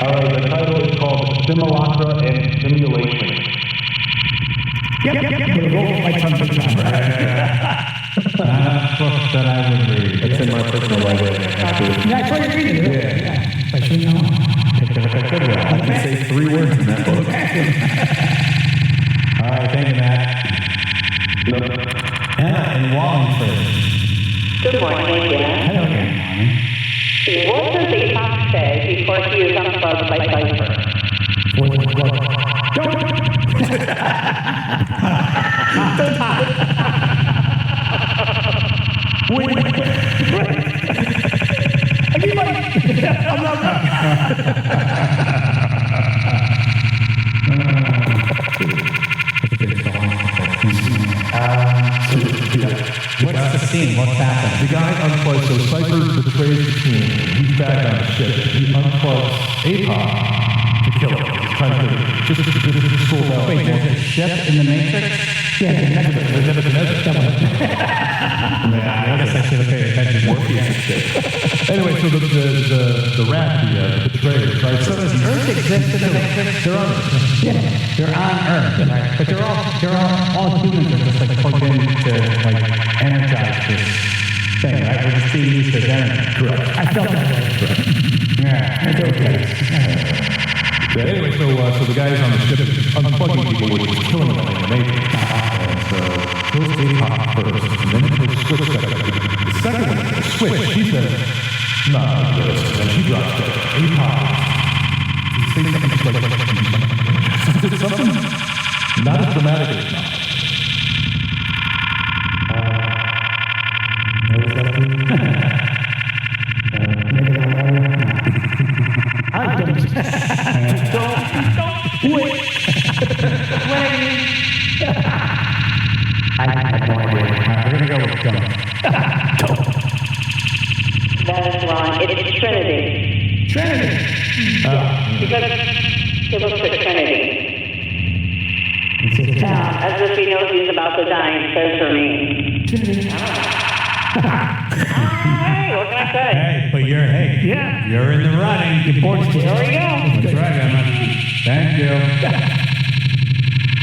all right, the title is called Simulacra and Simulation. Yep. But it rolled off my tongue sometimes. Book that I would read. It's in my personal library. Yeah, I saw you reading it. Yeah. I should know. Picked it up at Goodwill. I can say 3 words in that book. All right, thank you, Matt. Anna in Wallingford. Good morning, Dan. Hello again. What does a fox say before he is unplugged by Cypher? Don't What's the scene? What's happening? The guy unplugs, so Cypher betrays the team. He's back on the ship. He unplugs APOC to kill him. He's trying to just school out. Wait, there's a ship in the Matrix? Yeah, the Nebuchadnezzar. I guess I should have paid attention to Morpheus' ship. Anyway, so the rat, the betrayer, tries So does Earth exist in the Matrix? They're on Earth. Yeah, they're on Earth, right? But they're all humans are just like plugged in to like energize this thing, right? We're just being used as energy. Correct. I felt that way. Yeah, it's okay. Yeah, anyway, so the guys on the ship unplugging people, which is killing them in the Matrix. So kills APOC first, and then kills Switch second. The second one, Switch, she says, "Not like this," and then she drops dead. APOC. Something not as dramatic as not. Don't wait. I have no idea. We're going to go with Dump. That is wrong. It's Trinity. Trinity. Because he looks at Trinity. As if he knows he's about to die and says her name. Trinity. Hey, what can I say? Hey, but you're in the running. Your board's There we go. That's right, Emma. Thank you.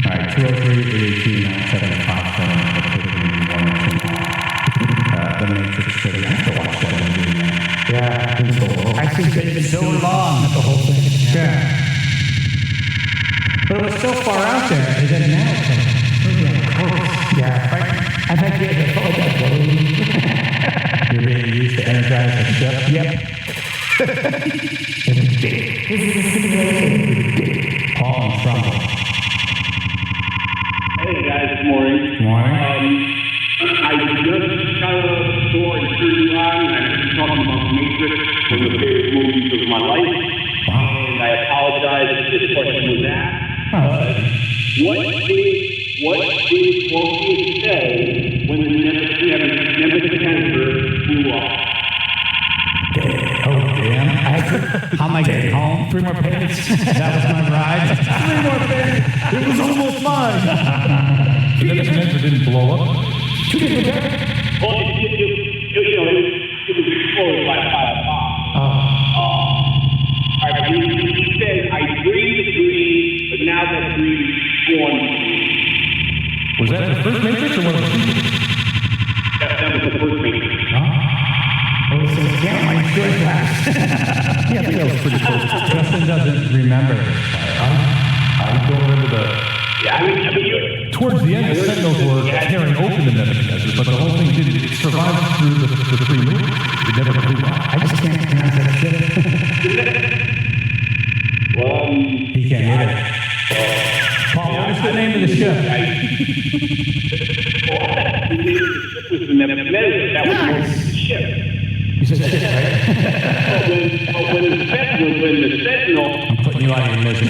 All right, 203-889-757. The Matrix City. I have to watch that movie, man. Yeah, it's been so long. I think it's been so long, the whole thing. Yeah. But it was so far out there, it didn't matter. Yeah, right. I've had to get like that. You're being used to energize the ship? Yep. Paul and Trumbull. Hey guys, good morning. Morning. I just got out of the store in Jersey Line, and I was talking about The Matrix, one of the favorite movies of my life. And I apologize if this question was asked. What did Morpheus say when the Nebuchadnezzar blew up? Oh, damn. How am I getting home? 3 more payments? That was my ride? 3 more payments. It was almost mine. The Nebuchadnezzar didn't blow up. Well, it was exploded by a bomb. All right, he said, I dreamed the dream, but now that dream is gone. Was that the first Matrix or one of the sequels? That was the first Matrix. Yeah, my good class. Yeah, I think that was pretty close. Justin doesn't remember this part. I don't remember the... Yeah, I mean, towards the end, the Sentinels were tearing open the Nebuchadnezzar, but the whole thing didn't. It survived through the 3 movies. It never blew up. I just can't pronounce that shit. He can't hit it. Paul, what was the name of the ship? was the Nebuchadnezzar. That was the ship. You said ship, right? when the Sentinel... I'm putting you out of your misery.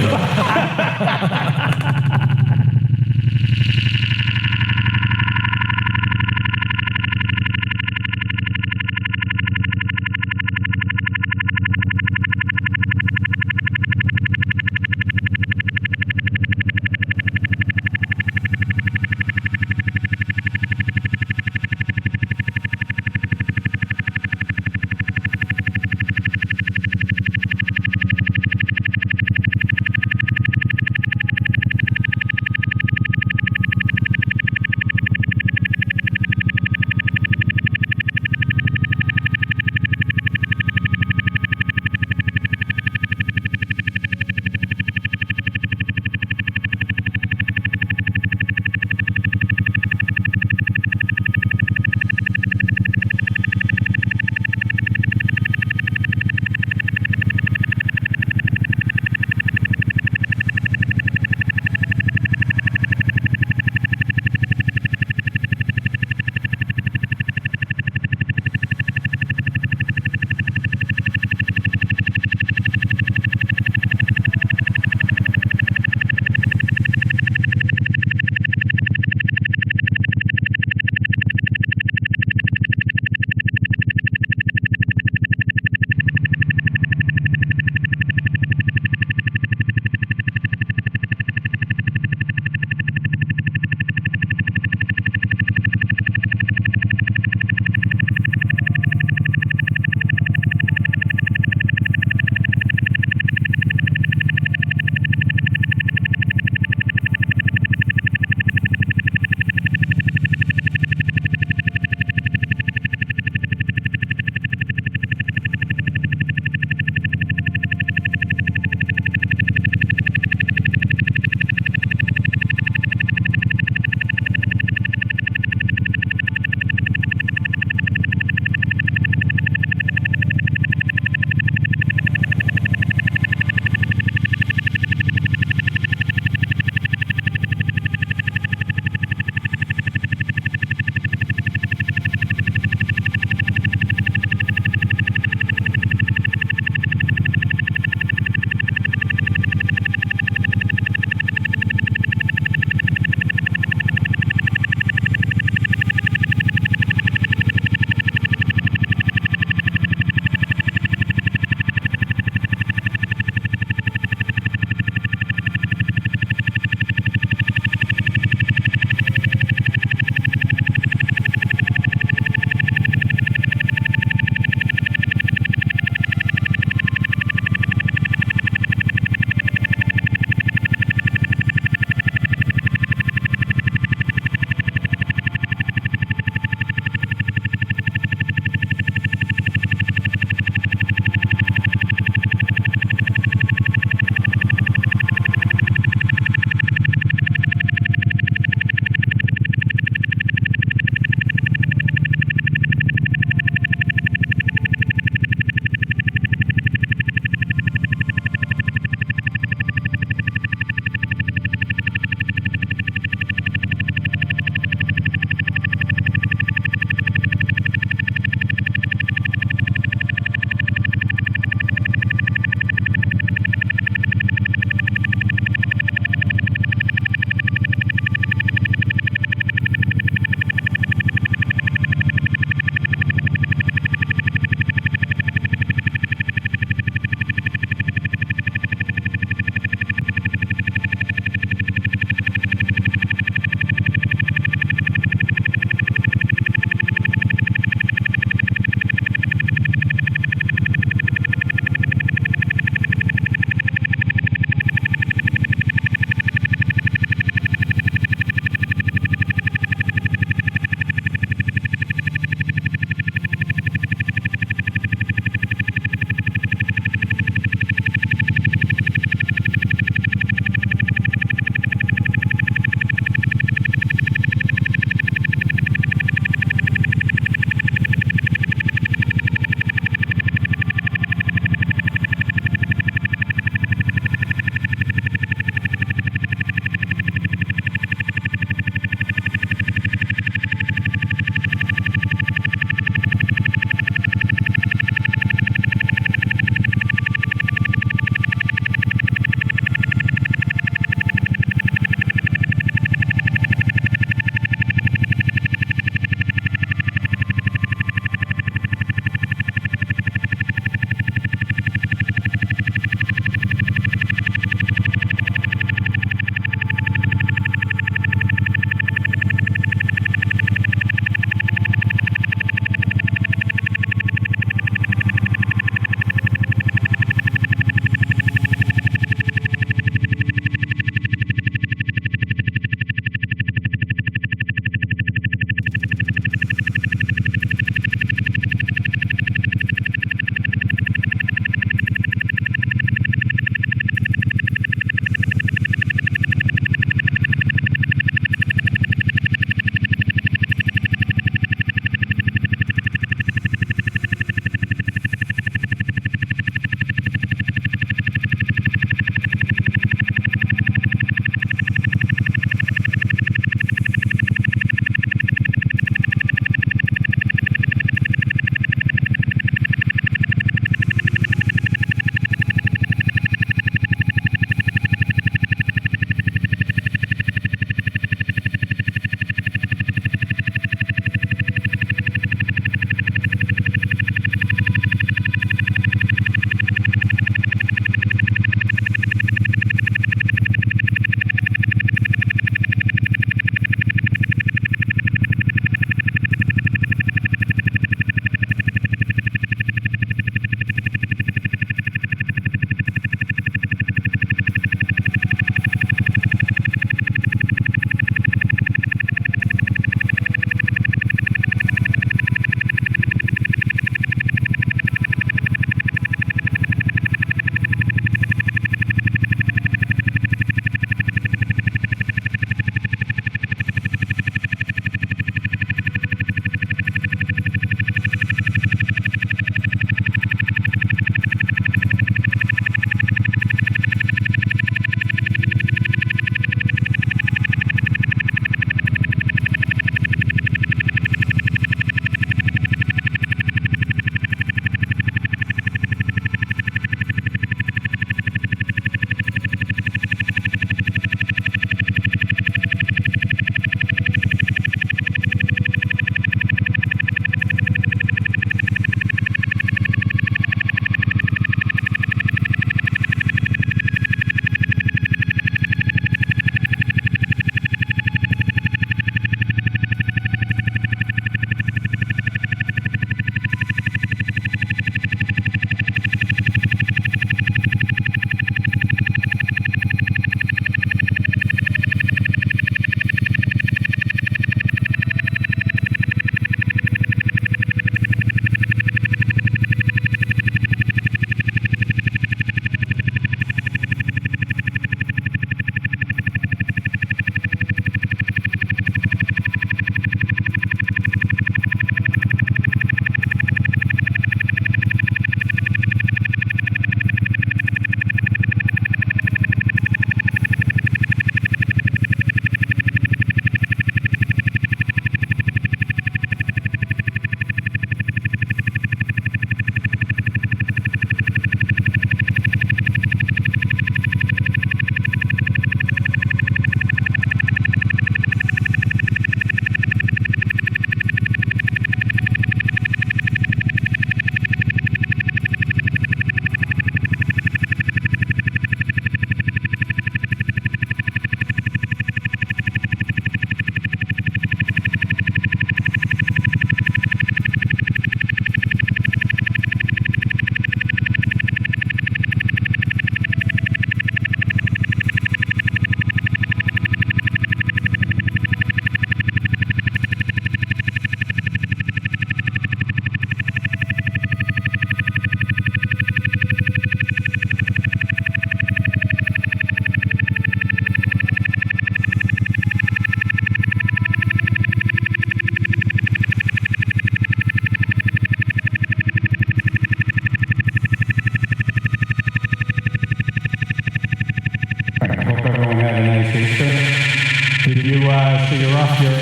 so you're off your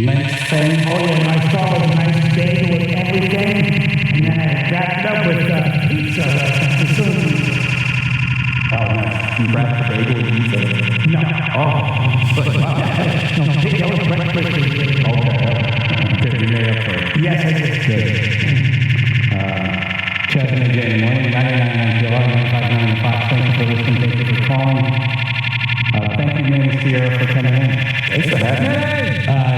Lent thing. Oh, yeah, and I started with a nice bagel with everything, and then I wrapped it up with pizza. Oh, nice. You wrapped the bagel with pizza? No. Oh. No, that was breakfast. Okay. Did you made up for it? Yes, I did. Good. Chaz and AJ in the morning, 99.9 PR, 95.9 Fox. Thank you for listening. Thank you for calling. Thank you, Manny Sierra, for coming in. Thanks for having me.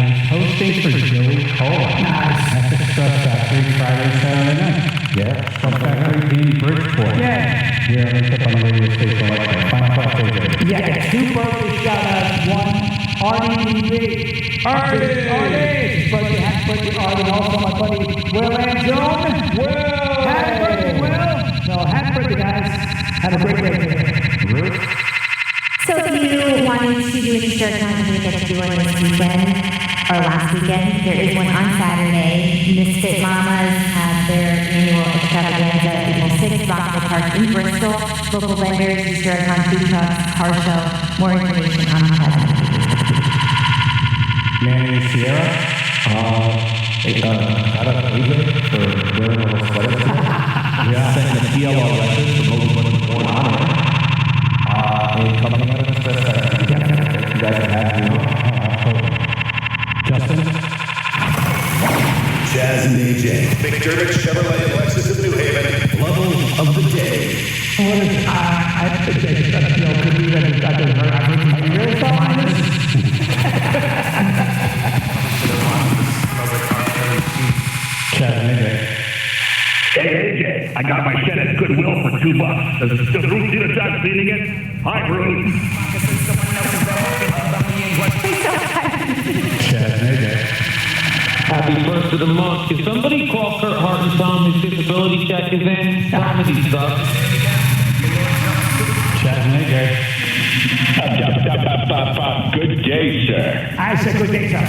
He's hosting for Joey Cola. Nice. At the Stunt Factory Friday, Saturday night. Yeah. Stunt Factory in Bridgeport. Yeah. We're linked up on the radio station like that. Final thoughts, AJ. Yeah, 2 birthday shout-outs. One, RDB. Artie! Happy birthday, Artie. And also my buddy, Will and Joan. Will! Happy birthday, Will! So, happy birthday, guys. Have a great day. Ruth? So if you wanted to do an Easter egg hunt, you get to do one this weekend, or last weekend. There is one on Saturday. Misfit Mamas have their annual extravaganza April 6th, Rockville Park in Bristol. Local vendors, Easter egg hunt, food trucks, car show. More information on Chaz and AJ. Manny Sierra? Shout out to AJ for wearing a little sweater today. Yeah. Setting the PLR record for most of born on it. And coming out of the stress test. Thank you guys for having me on. Justin? Chaz and AJ, McDermott Chevrolet and Lexus of New Haven, level of the day. What is, I think that, could be that it's got the very, I think you really thought on this? Chaz and AJ. Hey, AJ, I got my shed at Goodwill for $2. Does Ruth see the shot seeing it? Hi, Ruth. Chaz and AJ. Happy first of the month. If somebody call Kurt Hart and tell him his disability check is in, tell him he sucks. Chaz and AJ. Good day, sir. I said good day, sir.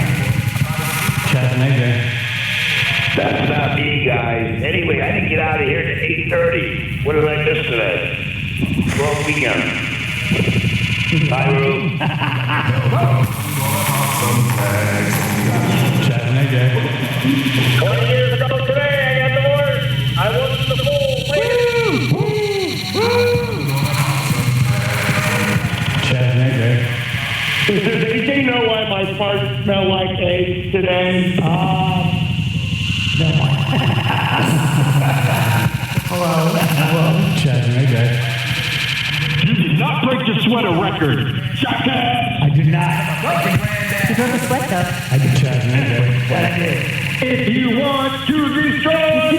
Chaz and AJ. That's not me, guys. Anyway, I didn't get out of here at 8:30. What did I miss today? Long weekend. Hi, Ruth. Chaz and AJ. 20 years ago today, I got divorced. I wasn't the fool. Chaz and AJ. Does AJ know why my farts smell like eggs today? No more. Hello. Chaz and AJ. You did not break the sweater record, jackass! I did not. You broke the sweat, though. I did Chaz and AJ. If you want to destroy